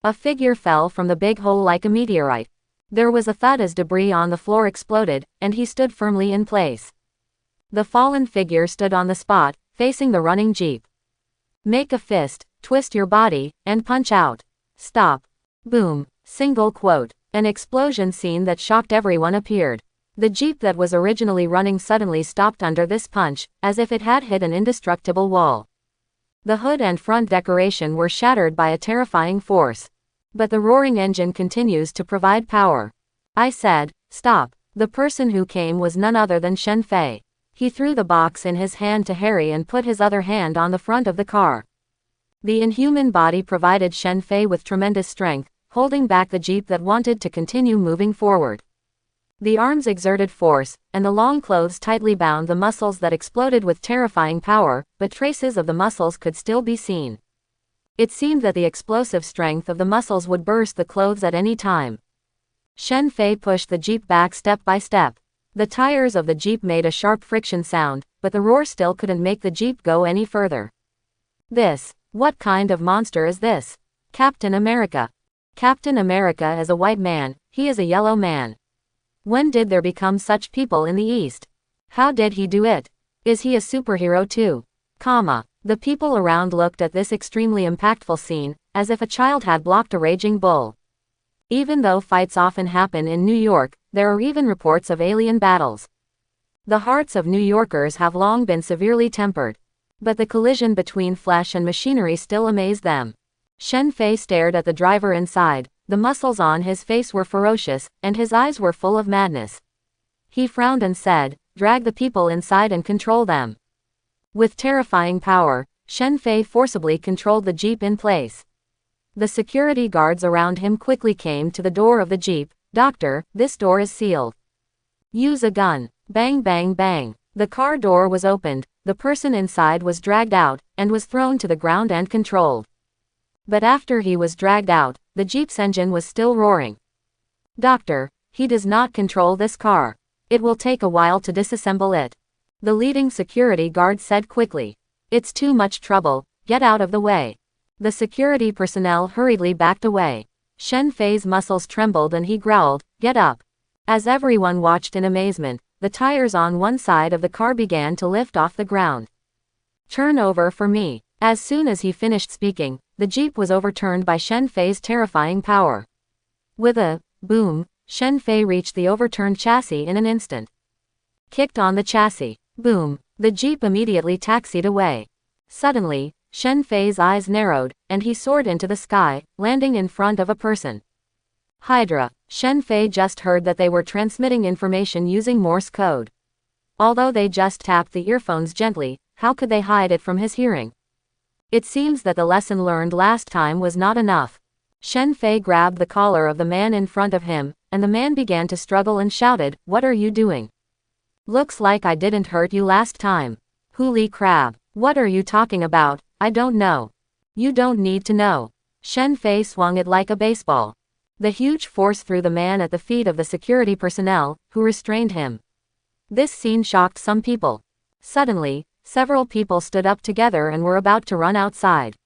A figure fell from the big hole like a meteorite. There was a thud as debris on the floor exploded, and he stood firmly in place. The fallen figure stood on the spot, facing the running jeep. Make a fist, twist your body, and punch out. Stop. Boom. Single quote. An explosion scene that shocked everyone appeared. The jeep that was originally running suddenly stopped under this punch, as if it had hit an indestructible wall. The hood and front decoration were shattered by a terrifying force. But the roaring engine continues to provide power. I said, "Stop." The person who came was none other than Shen Fei. He threw the box in his hand to Harry and put his other hand on the front of the car. The inhuman body provided Shen Fei with tremendous strength, holding back the jeep that wanted to continue moving forward. The arms exerted force, and the long clothes tightly bound the muscles that exploded with terrifying power, but traces of the muscles could still be seen. It seemed that the explosive strength of the muscles would burst the clothes at any time. Shen Fei pushed the jeep back step by step. The tires of the jeep made a sharp friction sound, but the roar still couldn't make the jeep go any further. What kind of monster is this? Captain America. Captain America is a white man, he is a yellow man. When did there become such people in the East? How did he do it? Is he a superhero too? The people around looked at this extremely impactful scene, as if a child had blocked a raging bull. Even though fights often happen in New York, there are even reports of alien battles. The hearts of New Yorkers have long been severely tempered. But the collision between flesh and machinery still amazed them. Shen Fei stared at the driver inside, the muscles on his face were ferocious, and his eyes were full of madness. He frowned and said, "Drag the people inside and control them." With terrifying power, Shen Fei forcibly controlled the jeep in place. The security guards around him quickly came to the door of the jeep. "Doctor, this door is sealed. Use a gun." Bang bang bang. The car door was opened, the person inside was dragged out, and was thrown to the ground and controlled. But after he was dragged out, the jeep's engine was still roaring. "Doctor, he does not control this car. It will take a while to disassemble it," the leading security guard said quickly. "It's too much trouble, get out of the way." The security personnel hurriedly backed away. Shen Fei's muscles trembled and he growled, "Get up." As everyone watched in amazement, the tires on one side of the car began to lift off the ground. "Turn over for me." As soon as he finished speaking, the jeep was overturned by Shen Fei's terrifying power. With a boom, Shen Fei reached the overturned chassis in an instant. Kicked on the chassis. Boom. The jeep immediately taxied away. Suddenly, Shen Fei's eyes narrowed, and he soared into the sky, landing in front of a person. Hydra. Shen Fei just heard that they were transmitting information using Morse code. Although they just tapped the earphones gently, how could they hide it from his hearing? It seems that the lesson learned last time was not enough. Shen Fei grabbed the collar of the man in front of him, and the man began to struggle and shouted, "What are you doing? Looks like I didn't hurt you last time." "Holy crap. What are you talking about? I don't know." "You don't need to know." Shen Fei swung it like a baseball. The huge force threw the man at the feet of the security personnel, who restrained him. This scene shocked some people. Suddenly, several people stood up together and were about to run outside.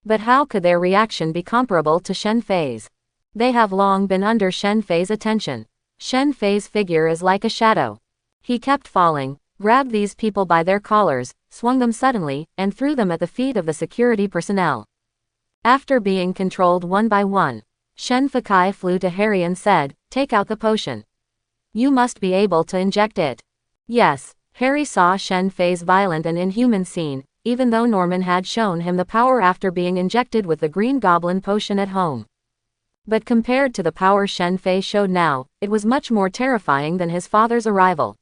But how could their reaction be comparable to Shen Fei's? They have long been under Shen Fei's attention. Shen Fei's figure is like a shadow. He kept falling, grabbed these people by their collars, swung them suddenly, and threw them at the feet of the security personnel. After being controlled one by one, Shen Fei flew to Harry and said, "Take out the potion. You must be able to inject it." Yes, Harry saw Shen Fei's violent and inhuman scene, even though Norman had shown him the power after being injected with the Green Goblin potion at home. But compared to the power Shen Fei showed now, it was much more terrifying than his father's arrival.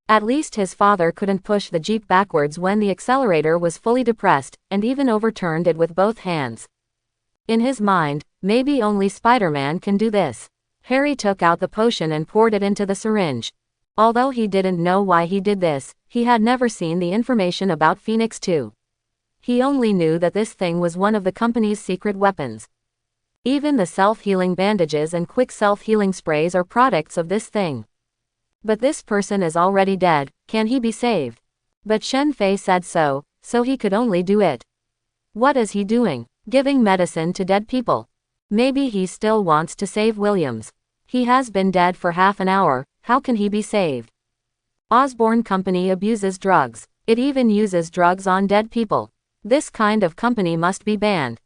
At least his father couldn't push the jeep backwards when the accelerator was fully depressed, and even overturned it with both hands. In his mind, maybe only Spider-Man can do this. Harry took out the potion and poured it into the syringe. Although he didn't know why he did this, he had never seen the information about Phoenix 2. He only knew that this thing was one of the company's secret weapons. Even the self-healing bandages and quick self-healing sprays are products of this thing. But this person is already dead, can he be saved? But Shen Fei said so he could only do it. What is he doing? Giving medicine to dead people. Maybe he still wants to save Williams. He has been dead for half an hour, how can he be saved? Osborn Company abuses drugs. It even uses drugs on dead people. This kind of company must be banned.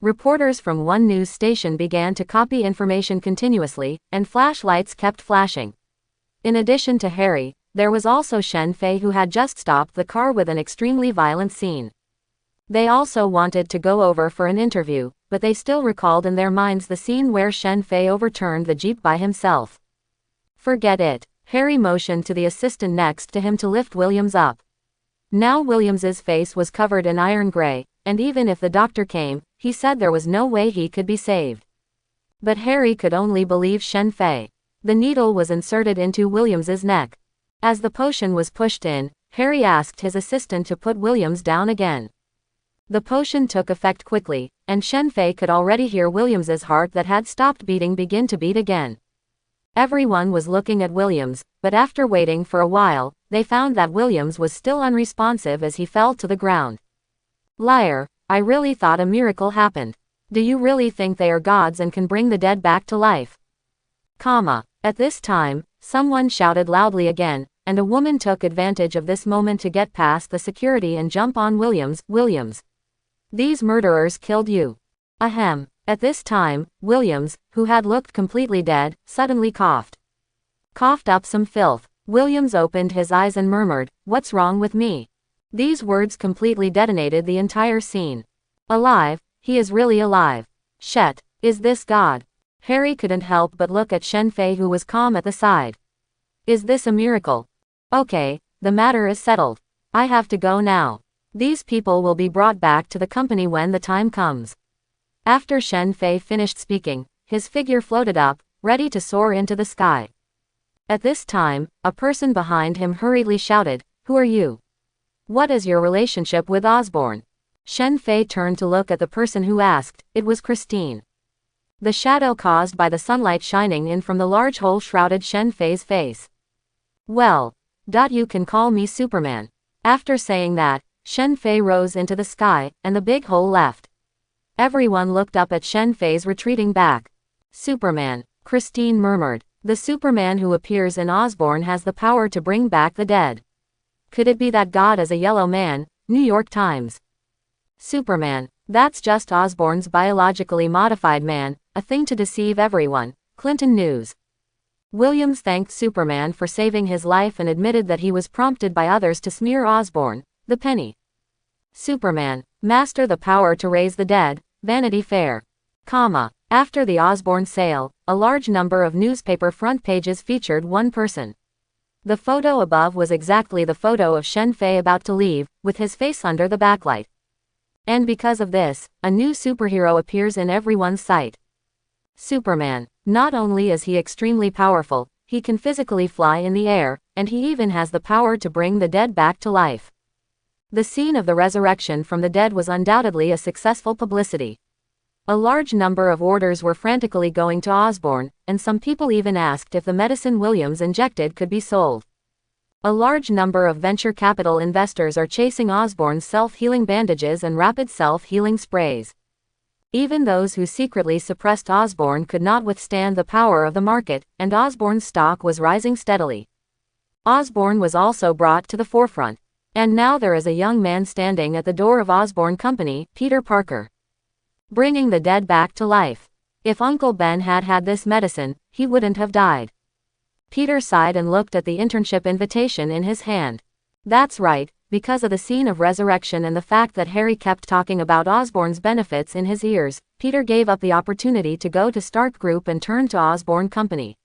Reporters from one news station began to copy information continuously, and flashlights kept flashing. In addition to Harry, there was also Shen Fei, who had just stopped the car with an extremely violent scene. They also wanted to go over for an interview, but they still recalled in their minds the scene where Shen Fei overturned the jeep by himself. Forget it. Harry motioned to the assistant next to him to lift Williams up. Now Williams's face was covered in iron gray, and even if the doctor came, he said there was no way he could be saved. But Harry could only believe Shen Fei. The needle was inserted into Williams's neck. As the potion was pushed in, Harry asked his assistant to put Williams down again. The potion took effect quickly, and Shen Fei could already hear Williams's heart that had stopped beating begin to beat again. Everyone was looking at Williams, but after waiting for a while, they found that Williams was still unresponsive as he fell to the ground. Liar, I really thought a miracle happened. Do you really think they are gods and can bring the dead back to life? At this time, someone shouted loudly again, and a woman took advantage of this moment to get past the security and jump on Williams. Williams, these murderers killed you. Ahem. At this time, Williams, who had looked completely dead, suddenly coughed. Coughed up some filth. Williams opened his eyes and murmured, "What's wrong with me?" These words completely detonated the entire scene. Alive, he is really alive. Shet, is this God? Harry couldn't help but look at Shen Fei, who was calm at the side. Is this a miracle? Okay, the matter is settled. I have to go now. These people will be brought back to the company when the time comes. After Shen Fei finished speaking, his figure floated up, ready to soar into the sky. At this time, a person behind him hurriedly shouted, "Who are you? What is your relationship with Osborn?" Shen Fei turned to look at the person who asked. It was Christine. The shadow caused by the sunlight shining in from the large hole shrouded Shen Fei's face. Well, you can call me Superman. After saying that, Shen Fei rose into the sky, and the big hole left. Everyone looked up at Shen Fei's retreating back. Superman, Christine murmured. The Superman who appears in Osborn has the power to bring back the dead. Could it be that God is a yellow man? New York Times. Superman, that's just Osborn's biologically modified man, a thing to deceive everyone. Clinton News. Williams thanked Superman for saving his life and admitted that he was prompted by others to smear Osborn. The Penny. Superman, master the power to raise the dead. Vanity Fair. After the Osborn sale, a large number of newspaper front pages featured one person. The photo above was exactly the photo of Shen Fei about to leave, with his face under the backlight. And because of this, a new superhero appears in everyone's sight. Superman. Not only is he extremely powerful, he can physically fly in the air, and he even has the power to bring the dead back to life. The scene of the resurrection from the dead was undoubtedly a successful publicity. A large number of orders were frantically going to Osborn, and some people even asked if the medicine Williams injected could be sold. A large number of venture capital investors are chasing Osborn's self-healing bandages and rapid self-healing sprays. Even those who secretly suppressed Osborn could not withstand the power of the market, and Osborn's stock was rising steadily. Osborn was also brought to the forefront. And now there is a young man standing at the door of Osborn Company, Peter Parker. Bringing the dead back to life. If Uncle Ben had had this medicine, he wouldn't have died. Peter sighed and looked at the internship invitation in his hand. That's right, because of the scene of resurrection and the fact that Harry kept talking about Osborn's benefits in his ears, Peter gave up the opportunity to go to Stark Group and turn to Osborn Company.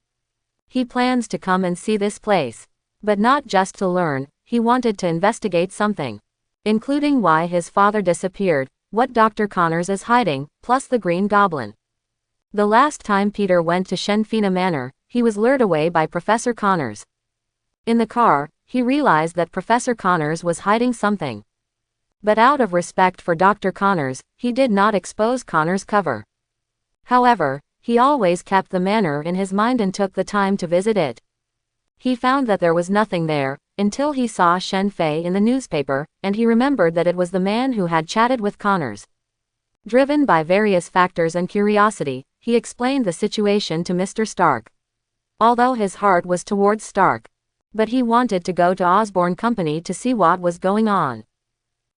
He plans to come and see this place. But not just to learn, he wanted to investigate something. Including why his father disappeared, what Dr. Connors is hiding, plus the Green Goblin. The last time Peter went to Shenfina Manor, he was lured away by Professor Connors. In the car, he realized that Professor Connors was hiding something. But out of respect for Dr. Connors, he did not expose Connors' cover. However, he always kept the manor in his mind and took the time to visit it. He found that there was nothing there, until he saw Shen Fei in the newspaper, and he remembered that it was the man who had chatted with Connors. Driven by various factors and curiosity, he explained the situation to Mr. Stark. Although his heart was towards Stark. But he wanted to go to Osborn Company to see what was going on.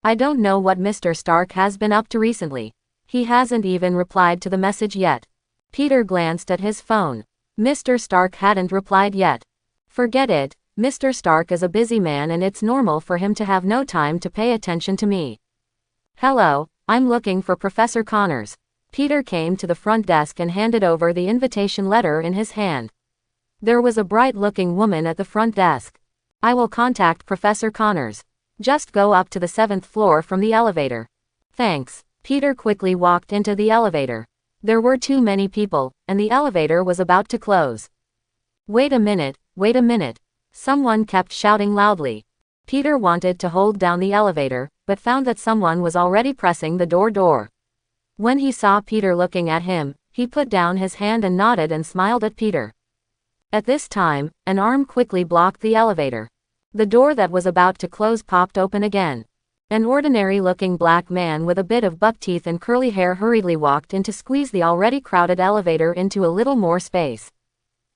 I don't know what Mr. Stark has been up to recently. He hasn't even replied to the message yet. Peter glanced at his phone. Mr. Stark hadn't replied yet. Forget it, Mr. Stark is a busy man and it's normal for him to have no time to pay attention to me. Hello, I'm looking for Professor Connors. Peter came to the front desk and handed over the invitation letter in his hand. There was a bright-looking woman at the front desk. I will contact Professor Connors. Just go up to the 7th floor from the elevator. Thanks. Peter quickly walked into the elevator. There were too many people, and the elevator was about to close. Wait a minute, wait a minute. Someone kept shouting loudly. Peter wanted to hold down the elevator, but found that someone was already pressing the door. When he saw Peter looking at him, he put down his hand and nodded and smiled at Peter. At this time, an arm quickly blocked the elevator. The door that was about to close popped open again. An ordinary-looking black man with a bit of buck teeth and curly hair hurriedly walked in to squeeze the already crowded elevator into a little more space.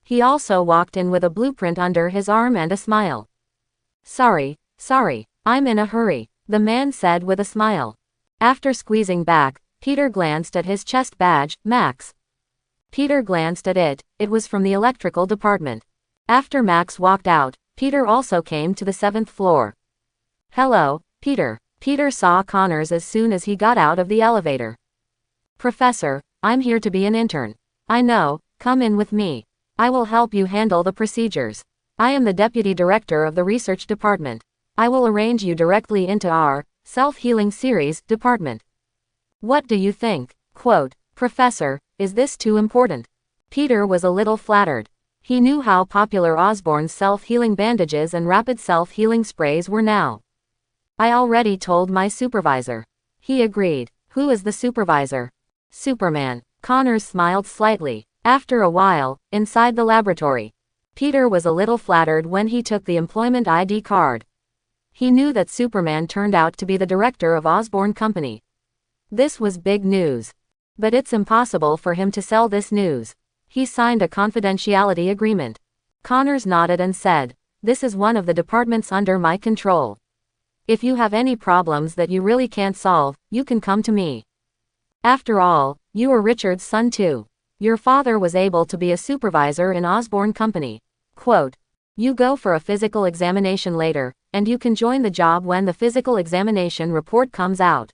He also walked in with a blueprint under his arm and a smile. Sorry, I'm in a hurry, the man said with a smile. After squeezing back, Peter glanced at his chest badge, Max. Peter glanced at it, it was from the electrical department. After Max walked out, Peter also came to the 7th floor. Hello, Peter. Peter saw Connors as soon as he got out of the elevator. Professor, I'm here to be an intern. I know, come in with me. I will help you handle the procedures. I am the deputy director of the research department. I will arrange you directly into our self-healing series department. What do you think? Quote, Professor, is this too important? Peter was a little flattered. He knew how popular Osborn's self-healing bandages and rapid self-healing sprays were now. I already told my supervisor. He agreed. Who is the supervisor? Superman. Connors smiled slightly. After a while, inside the laboratory, Peter was a little flattered when he took the employment ID card. He knew that Superman turned out to be the director of Osborn Company. This was big news. But it's impossible for him to sell this news. He signed a confidentiality agreement. Connors nodded and said, This is one of the departments under my control. If you have any problems that you really can't solve, you can come to me. After all, you are Richard's son too. Your father was able to be a supervisor in Osborn Company. Quote, You go for a physical examination later, and you can join the job when the physical examination report comes out.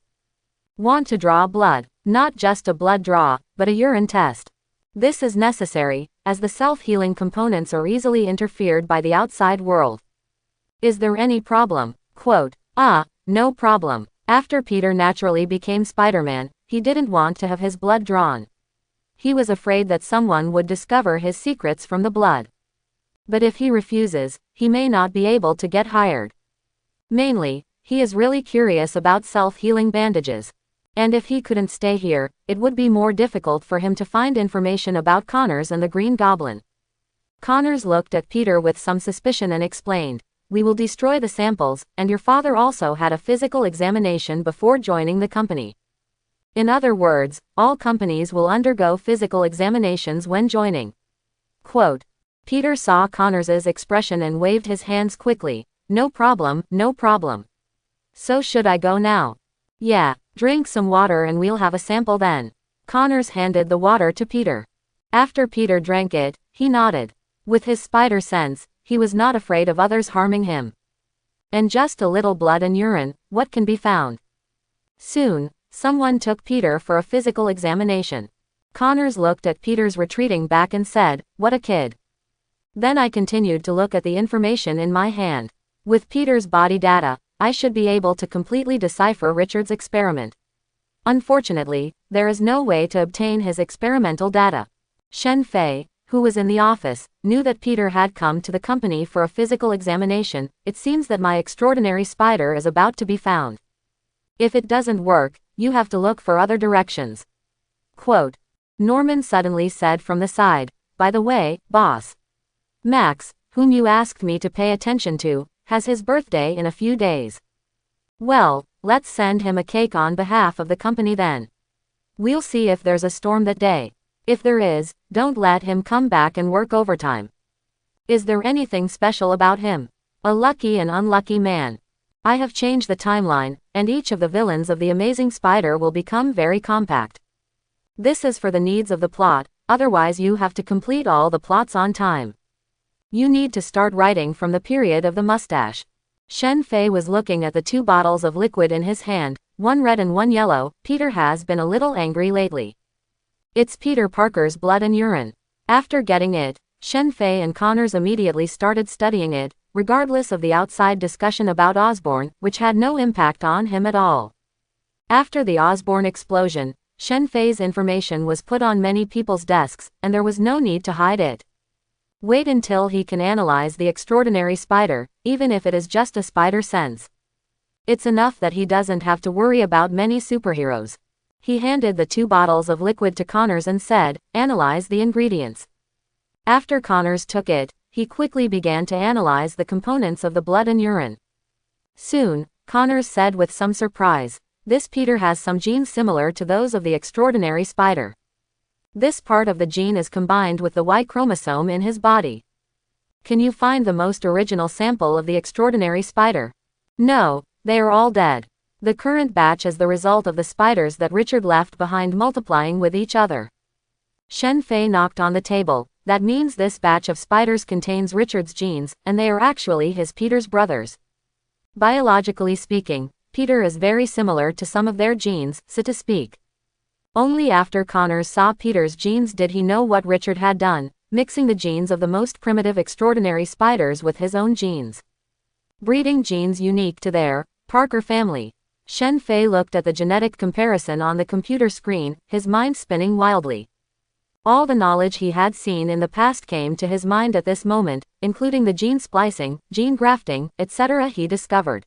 Want to draw blood? Not just a blood draw, but a urine test. This is necessary, as the self-healing components are easily interfered by the outside world. Is there any problem? Quote, No problem. After Peter naturally became Spider-Man, he didn't want to have his blood drawn. He was afraid that someone would discover his secrets from the blood. But if he refuses, he may not be able to get hired. Mainly, he is really curious about self-healing bandages. And if he couldn't stay here, it would be more difficult for him to find information about Connors and the Green Goblin. Connors looked at Peter with some suspicion and explained, We will destroy the samples, and your father also had a physical examination before joining the company. In other words, all companies will undergo physical examinations when joining. Quote, Peter saw Connors's expression and waved his hands quickly. No problem, no problem. So should I go now? Yeah, drink some water and we'll have a sample then. Connors handed the water to Peter. After Peter drank it, he nodded. With his spider sense, he was not afraid of others harming him. And just a little blood and urine, what can be found? Soon, someone took Peter for a physical examination. Connors looked at Peter's retreating back and said, What a kid. Then I continued to look at the information in my hand. With Peter's body data, I should be able to completely decipher Richard's experiment. Unfortunately, there is no way to obtain his experimental data. Shen Fei, who was in the office, knew that Peter had come to the company for a physical examination. It seems that my extraordinary spider is about to be found. If it doesn't work, you have to look for other directions. Quote, Norman suddenly said from the side, By the way, boss. Max, whom you asked me to pay attention to, has his birthday in a few days. Well, let's send him a cake on behalf of the company then. We'll see if there's a storm that day. If there is, don't let him come back and work overtime. Is there anything special about him? A lucky and unlucky man. I have changed the timeline, and each of the villains of the Amazing Spider will become very compact. This is for the needs of the plot, otherwise you have to complete all the plots on time. You need to start writing from the period of the mustache. Shen Fei was looking at the 2 bottles of liquid in his hand, one red and one yellow. Peter has been a little angry lately. It's Peter Parker's blood and urine. After getting it, Shen Fei and Connors immediately started studying it, regardless of the outside discussion about Osborn, which had no impact on him at all. After the Osborn explosion, Shen Fei's information was put on many people's desks, and there was no need to hide it. Wait until he can analyze the extraordinary spider, even if it is just a spider sense. It's enough that he doesn't have to worry about many superheroes. He handed the 2 bottles of liquid to Connors and said, "Analyze the ingredients." After Connors took it, he quickly began to analyze the components of the blood and urine. Soon, Connors said with some surprise, "This Peter has some genes similar to those of the extraordinary spider. This part of the gene is combined with the Y chromosome in his body. Can you find the most original sample of the extraordinary spider?" "No, they are all dead. The current batch is the result of the spiders that Richard left behind multiplying with each other." Shen Fei knocked on the table. "That means this batch of spiders contains Richard's genes, and they are actually his Peter's brothers. Biologically speaking, Peter is very similar to some of their genes, so to speak." Only after Connors saw Peter's genes did he know what Richard had done, mixing the genes of the most primitive extraordinary spiders with his own genes. Breeding genes unique to their Parker family. Shen Fei looked at the genetic comparison on the computer screen, his mind spinning wildly. All the knowledge he had seen in the past came to his mind at this moment, including the gene splicing, gene grafting, etc. he discovered.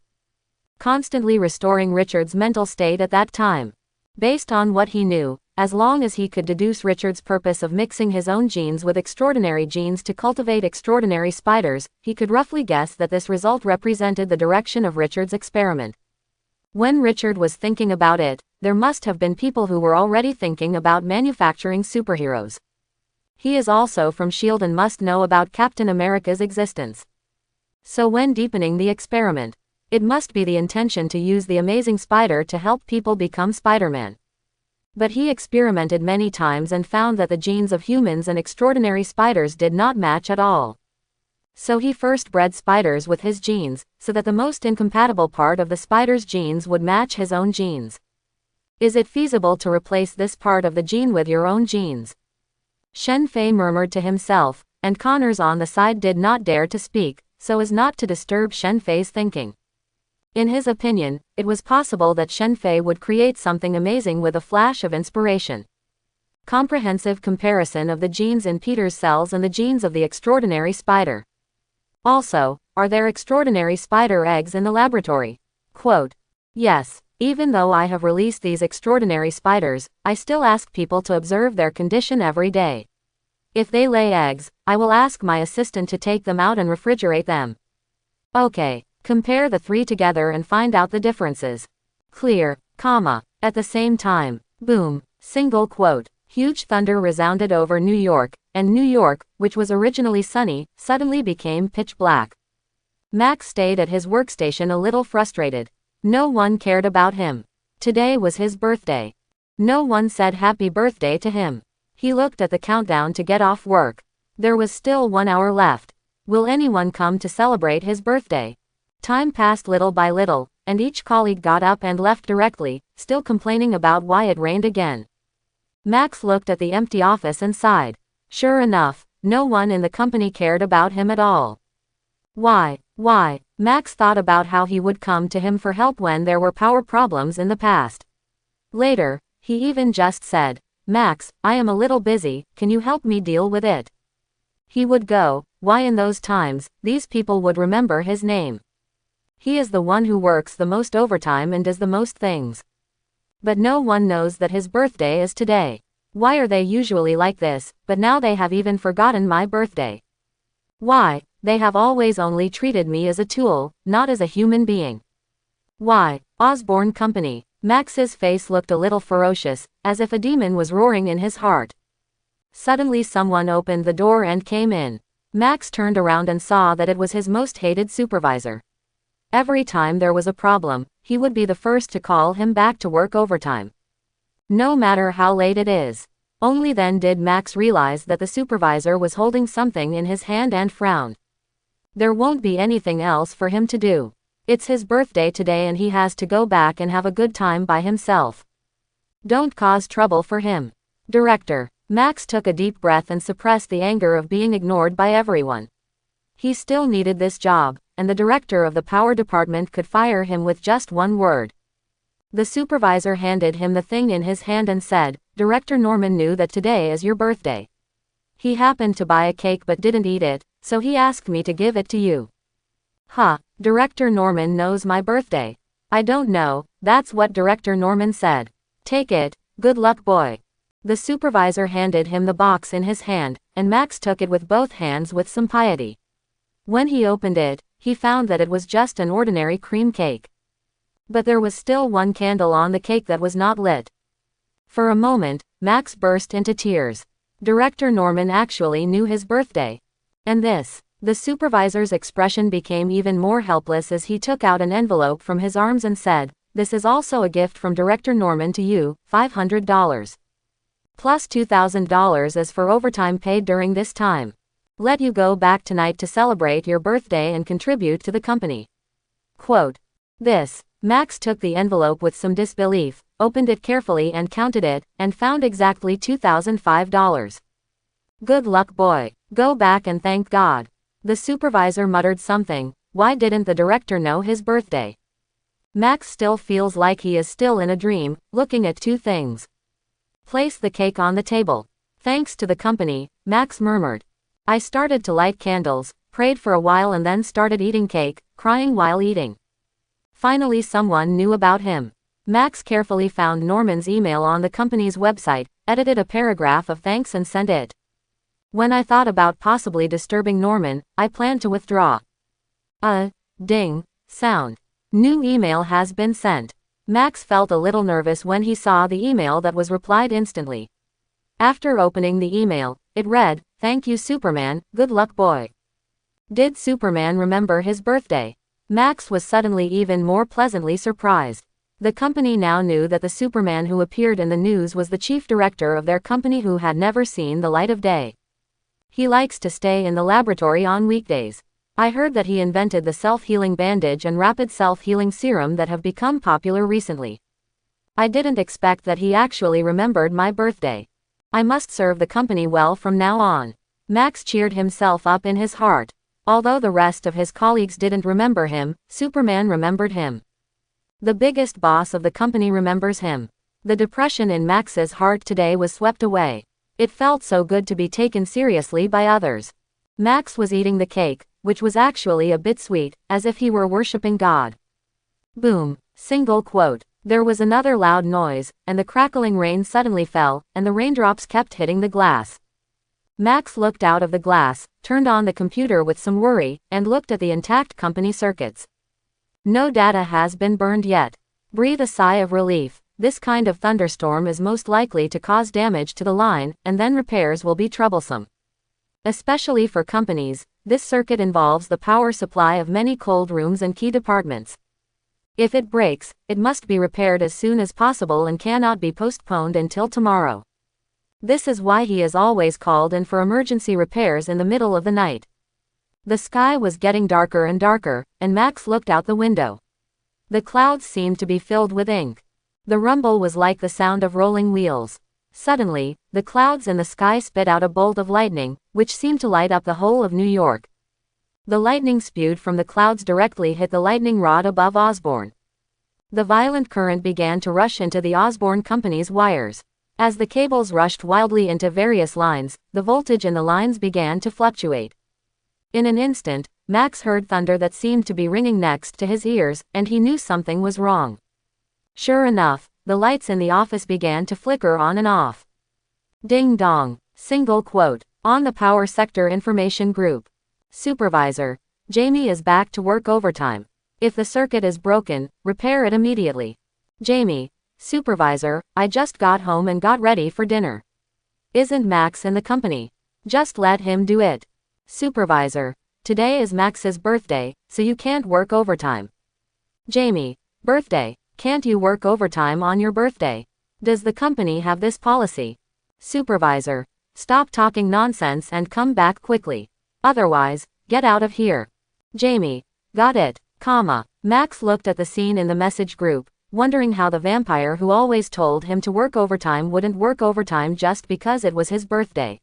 Constantly restoring Richard's mental state at that time. Based on what he knew, as long as he could deduce Richard's purpose of mixing his own genes with extraordinary genes to cultivate extraordinary spiders, he could roughly guess that this result represented the direction of Richard's experiment. When Richard was thinking about it, there must have been people who were already thinking about manufacturing superheroes. He is also from S.H.I.E.L.D. and must know about Captain America's existence. So when deepening the experiment, it must be the intention to use the amazing spider to help people become Spider-Man. But he experimented many times and found that the genes of humans and extraordinary spiders did not match at all. So he first bred spiders with his genes, so that the most incompatible part of the spider's genes would match his own genes. Is it feasible to replace this part of the gene with your own genes? Shen Fei murmured to himself, and Connors on the side did not dare to speak, so as not to disturb Shen Fei's thinking. In his opinion, it was possible that Shen Fei would create something amazing with a flash of inspiration. Comprehensive comparison of the genes in Peter's cells and the genes of the extraordinary spider. Also, are there extraordinary spider eggs in the laboratory? Quote, "Yes, even though I have released these extraordinary spiders, I still ask people to observe their condition every day. If they lay eggs, I will ask my assistant to take them out and refrigerate them. Okay, compare the 3 together and find out the differences. Clear, comma, at the same time, boom, single quote. Huge thunder resounded over New York, and New York, which was originally sunny, suddenly became pitch black. Max stayed at his workstation a little frustrated. No one cared about him. Today was his birthday. No one said happy birthday to him. He looked at the countdown to get off work. There was still 1 hour left. Will anyone come to celebrate his birthday? Time passed little by little, and each colleague got up and left directly, still complaining about why it rained again. Max looked at the empty office and sighed. Sure enough, no one in the company cared about him at all. Why? Max thought about how he would come to him for help when there were power problems in the past. Later, he even just said, "Max, I am a little busy, can you help me deal with it?" He would go. Why in those times, these people would remember his name. He is the one who works the most overtime and does the most things. But no one knows that his birthday is today. Why are they usually like this, but now they have even forgotten my birthday? Why? They have always only treated me as a tool, not as a human being. Why? Osborn Company. Max's face looked a little ferocious, as if a demon was roaring in his heart. Suddenly someone opened the door and came in. Max turned around and saw that it was his most hated supervisor. Every time there was a problem, he would be the first to call him back to work overtime. No matter how late it is. Only then did Max realize that the supervisor was holding something in his hand and frowned. There won't be anything else for him to do. It's his birthday today and he has to go back and have a good time by himself. Don't cause trouble for him. Director. Max took a deep breath and suppressed the anger of being ignored by everyone. He still needed this job, and the director of the power department could fire him with just one word. The supervisor handed him the thing in his hand and said, "Director Norman knew that today is your birthday. He happened to buy a cake but didn't eat it, so he asked me to give it to you." Huh, Director Norman knows my birthday. I don't know, that's what Director Norman said. Take it, good luck boy. The supervisor handed him the box in his hand, and Max took it with both hands with some piety. When he opened it, he found that it was just an ordinary cream cake. But there was still one candle on the cake that was not lit. For a moment, Max burst into tears. Director Norman actually knew his birthday. And this. The supervisor's expression became even more helpless as he took out an envelope from his arms and said, "This is also a gift from Director Norman to you, $500. Plus $2,000 as for overtime paid during this time. Let you go back tonight to celebrate your birthday and contribute to the company." Quote. This. Max took the envelope with some disbelief, opened it carefully and counted it, and found exactly $2,005. Good luck boy. Go back and thank God. The supervisor muttered something. Why didn't the director know his birthday? Max still feels like he is still in a dream, looking at two things. Place the cake on the table. Thanks to the company, Max murmured. I started to light candles, prayed for a while and then started eating cake, crying while eating. Finally someone knew about him. Max carefully found Norman's email on the company's website, edited a paragraph of thanks and sent it. When I thought about possibly disturbing Norman, I planned to withdraw. Ding, sound. New email has been sent. Max felt a little nervous when he saw the email that was replied instantly. After opening the email, it read, "Thank you Superman, good luck boy." Did Superman remember his birthday? Max was suddenly even more pleasantly surprised. The company now knew that the Superman who appeared in the news was the chief director of their company who had never seen the light of day. He likes to stay in the laboratory on weekdays. I heard that he invented the self-healing bandage and rapid self-healing serum that have become popular recently. I didn't expect that he actually remembered my birthday. I must serve the company well from now on. Max cheered himself up in his heart. Although the rest of his colleagues didn't remember him, Superman remembered him. The biggest boss of the company remembers him. The depression in Max's heart today was swept away. It felt so good to be taken seriously by others. Max was eating the cake, which was actually a bit sweet, as if he were worshipping God. Boom. Single quote. There was another loud noise, and the crackling rain suddenly fell, and the raindrops kept hitting the glass. Max looked out of the glass, turned on the computer with some worry, and looked at the intact company circuits. No data has been burned yet. Breathe a sigh of relief. This kind of thunderstorm is most likely to cause damage to the line, and then repairs will be troublesome. Especially for companies, this circuit involves the power supply of many cold rooms and key departments. If it breaks, it must be repaired as soon as possible and cannot be postponed until tomorrow. This is why he is always called in for emergency repairs in the middle of the night. The sky was getting darker and darker, and Max looked out the window. The clouds seemed to be filled with ink. The rumble was like the sound of rolling wheels. Suddenly, the clouds in the sky spit out a bolt of lightning, which seemed to light up the whole of New York. The lightning spewed from the clouds directly hit the lightning rod above Osborne. The violent current began to rush into the Osborne Company's wires. As the cables rushed wildly into various lines, the voltage in the lines began to fluctuate. In an instant, Max heard thunder that seemed to be ringing next to his ears, and he knew something was wrong. Sure enough, the lights in the office began to flicker on and off. Ding dong. Single quote. On the Power Sector Information Group. Supervisor. Jamie is back to work overtime. If the circuit is broken, repair it immediately. Jamie. Supervisor, I just got home and got ready for dinner. Isn't Max in the company? Just let him do it. Supervisor. Today is Max's birthday, so you can't work overtime. Jamie. Birthday. Can't you work overtime on your birthday? Does the company have this policy? Supervisor, stop talking nonsense and come back quickly. Otherwise, get out of here. Jamie, got it, comma. Max looked at the scene in the message group, wondering how the vampire who always told him to work overtime wouldn't work overtime just because it was his birthday.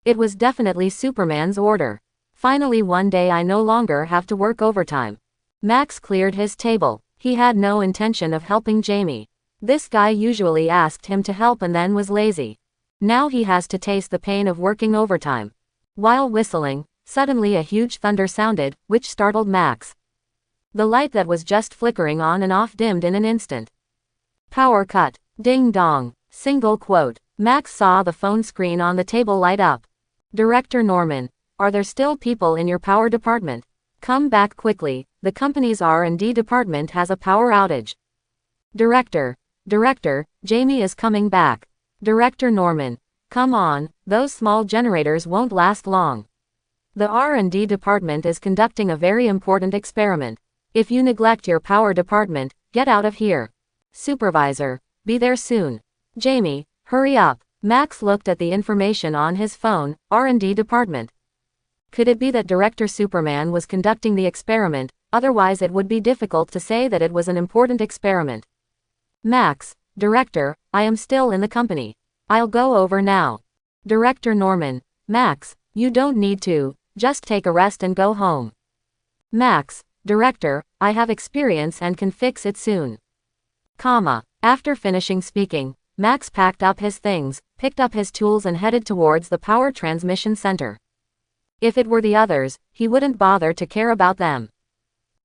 It was definitely Superman's order. Finally one day I no longer have to work overtime. Max cleared his table. He had no intention of helping Jamie. This guy usually asked him to help and then was lazy. Now he has to taste the pain of working overtime. While whistling, suddenly a huge thunder sounded, which startled Max. The light that was just flickering on and off dimmed in an instant. Power cut. Ding dong. Single quote. Max saw the phone screen on the table light up. Director Norman, are there still people in your power department? Come back quickly, the company's R&D department has a power outage. Director, Jamie is coming back. Director Norman, come on, those small generators won't last long. The R&D department is conducting a very important experiment. If you neglect your power department, get out of here. Supervisor, be there soon. Jamie, hurry up. Max looked at the information on his phone, R&D department. Could it be that Director Superman was conducting the experiment? Otherwise it would be difficult to say that it was an important experiment. Max, Director, I am still in the company. I'll go over now. Director Norman, Max, you don't need to, just take a rest and go home. Max, Director, I have experience and can fix it soon. Comma. After finishing speaking, Max packed up his things, picked up his tools and headed towards the power transmission center. If it were the others, he wouldn't bother to care about them.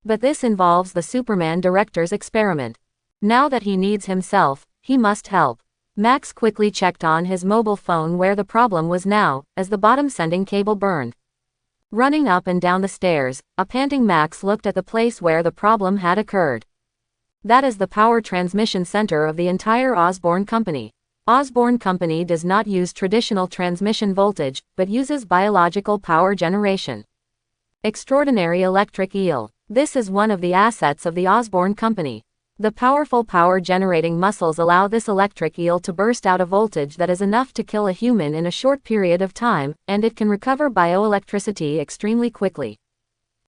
But this involves the Superman director's experiment. Now that he needs himself, he must help. Max quickly checked on his mobile phone where the problem was now, as the bottom sending cable burned. Running up and down the stairs, a panting Max looked at the place where the problem had occurred. That is the power transmission center of the entire Osborn Company. Osborn Company does not use traditional transmission voltage, but uses biological power generation. Extraordinary electric eel. This is one of the assets of the Osborn Company. The powerful power-generating muscles allow this electric eel to burst out a voltage that is enough to kill a human in a short period of time, and it can recover bioelectricity extremely quickly.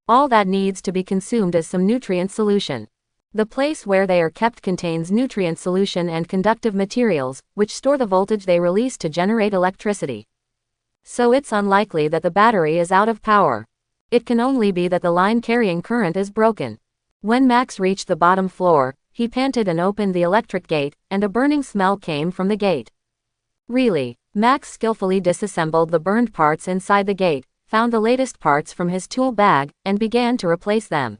All that needs to be consumed is some nutrient solution. The place where they are kept contains nutrient solution and conductive materials, which store the voltage they release to generate electricity. So it's unlikely that the battery is out of power. It can only be that the line carrying current is broken. When Max reached the bottom floor, he panted and opened the electric gate, and a burning smell came from the gate. Really, Max skillfully disassembled the burned parts inside the gate, found the latest parts from his tool bag, and began to replace them.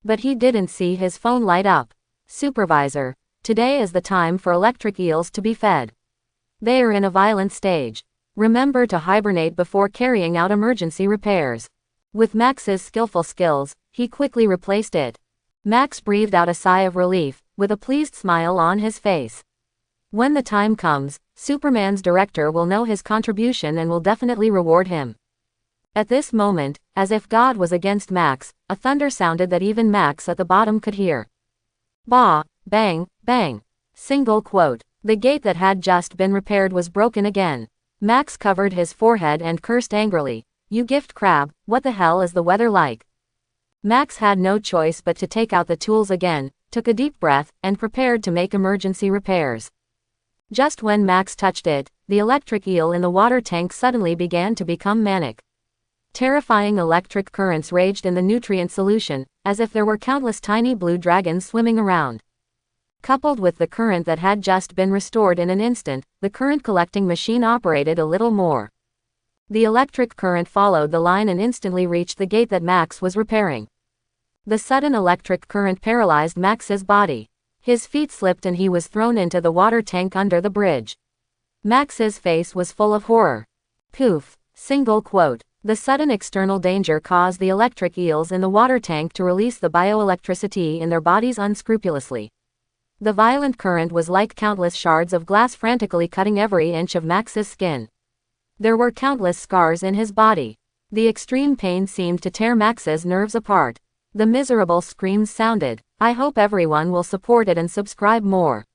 But he didn't see his phone light up. Supervisor, today is the time for electric eels to be fed. They are in a violent stage. Remember to hibernate before carrying out emergency repairs. With Max's skillful skills, he quickly replaced it. Max breathed out a sigh of relief, with a pleased smile on his face. When the time comes, Superman's director will know his contribution and will definitely reward him. At this moment, as if God was against Max, a thunder sounded that even Max at the bottom could hear. Bah, bang, bang. Single quote. The gate that had just been repaired was broken again. Max covered his forehead and cursed angrily. You gift crab, what the hell is the weather like? Max had no choice but to take out the tools again, took a deep breath, and prepared to make emergency repairs. Just when Max touched it, the electric eel in the water tank suddenly began to become manic. Terrifying electric currents raged in the nutrient solution, as if there were countless tiny blue dragons swimming around. Coupled with the current that had just been restored in an instant, the current collecting machine operated a little more. The electric current followed the line and instantly reached the gate that Max was repairing. The sudden electric current paralyzed Max's body. His feet slipped and he was thrown into the water tank under the bridge. Max's face was full of horror. Poof. Single quote. The sudden external danger caused the electric eels in the water tank to release the bioelectricity in their bodies unscrupulously. The violent current was like countless shards of glass frantically cutting every inch of Max's skin. There were countless scars in his body. The extreme pain seemed to tear Max's nerves apart. The miserable screams sounded. I hope everyone will support it and subscribe more.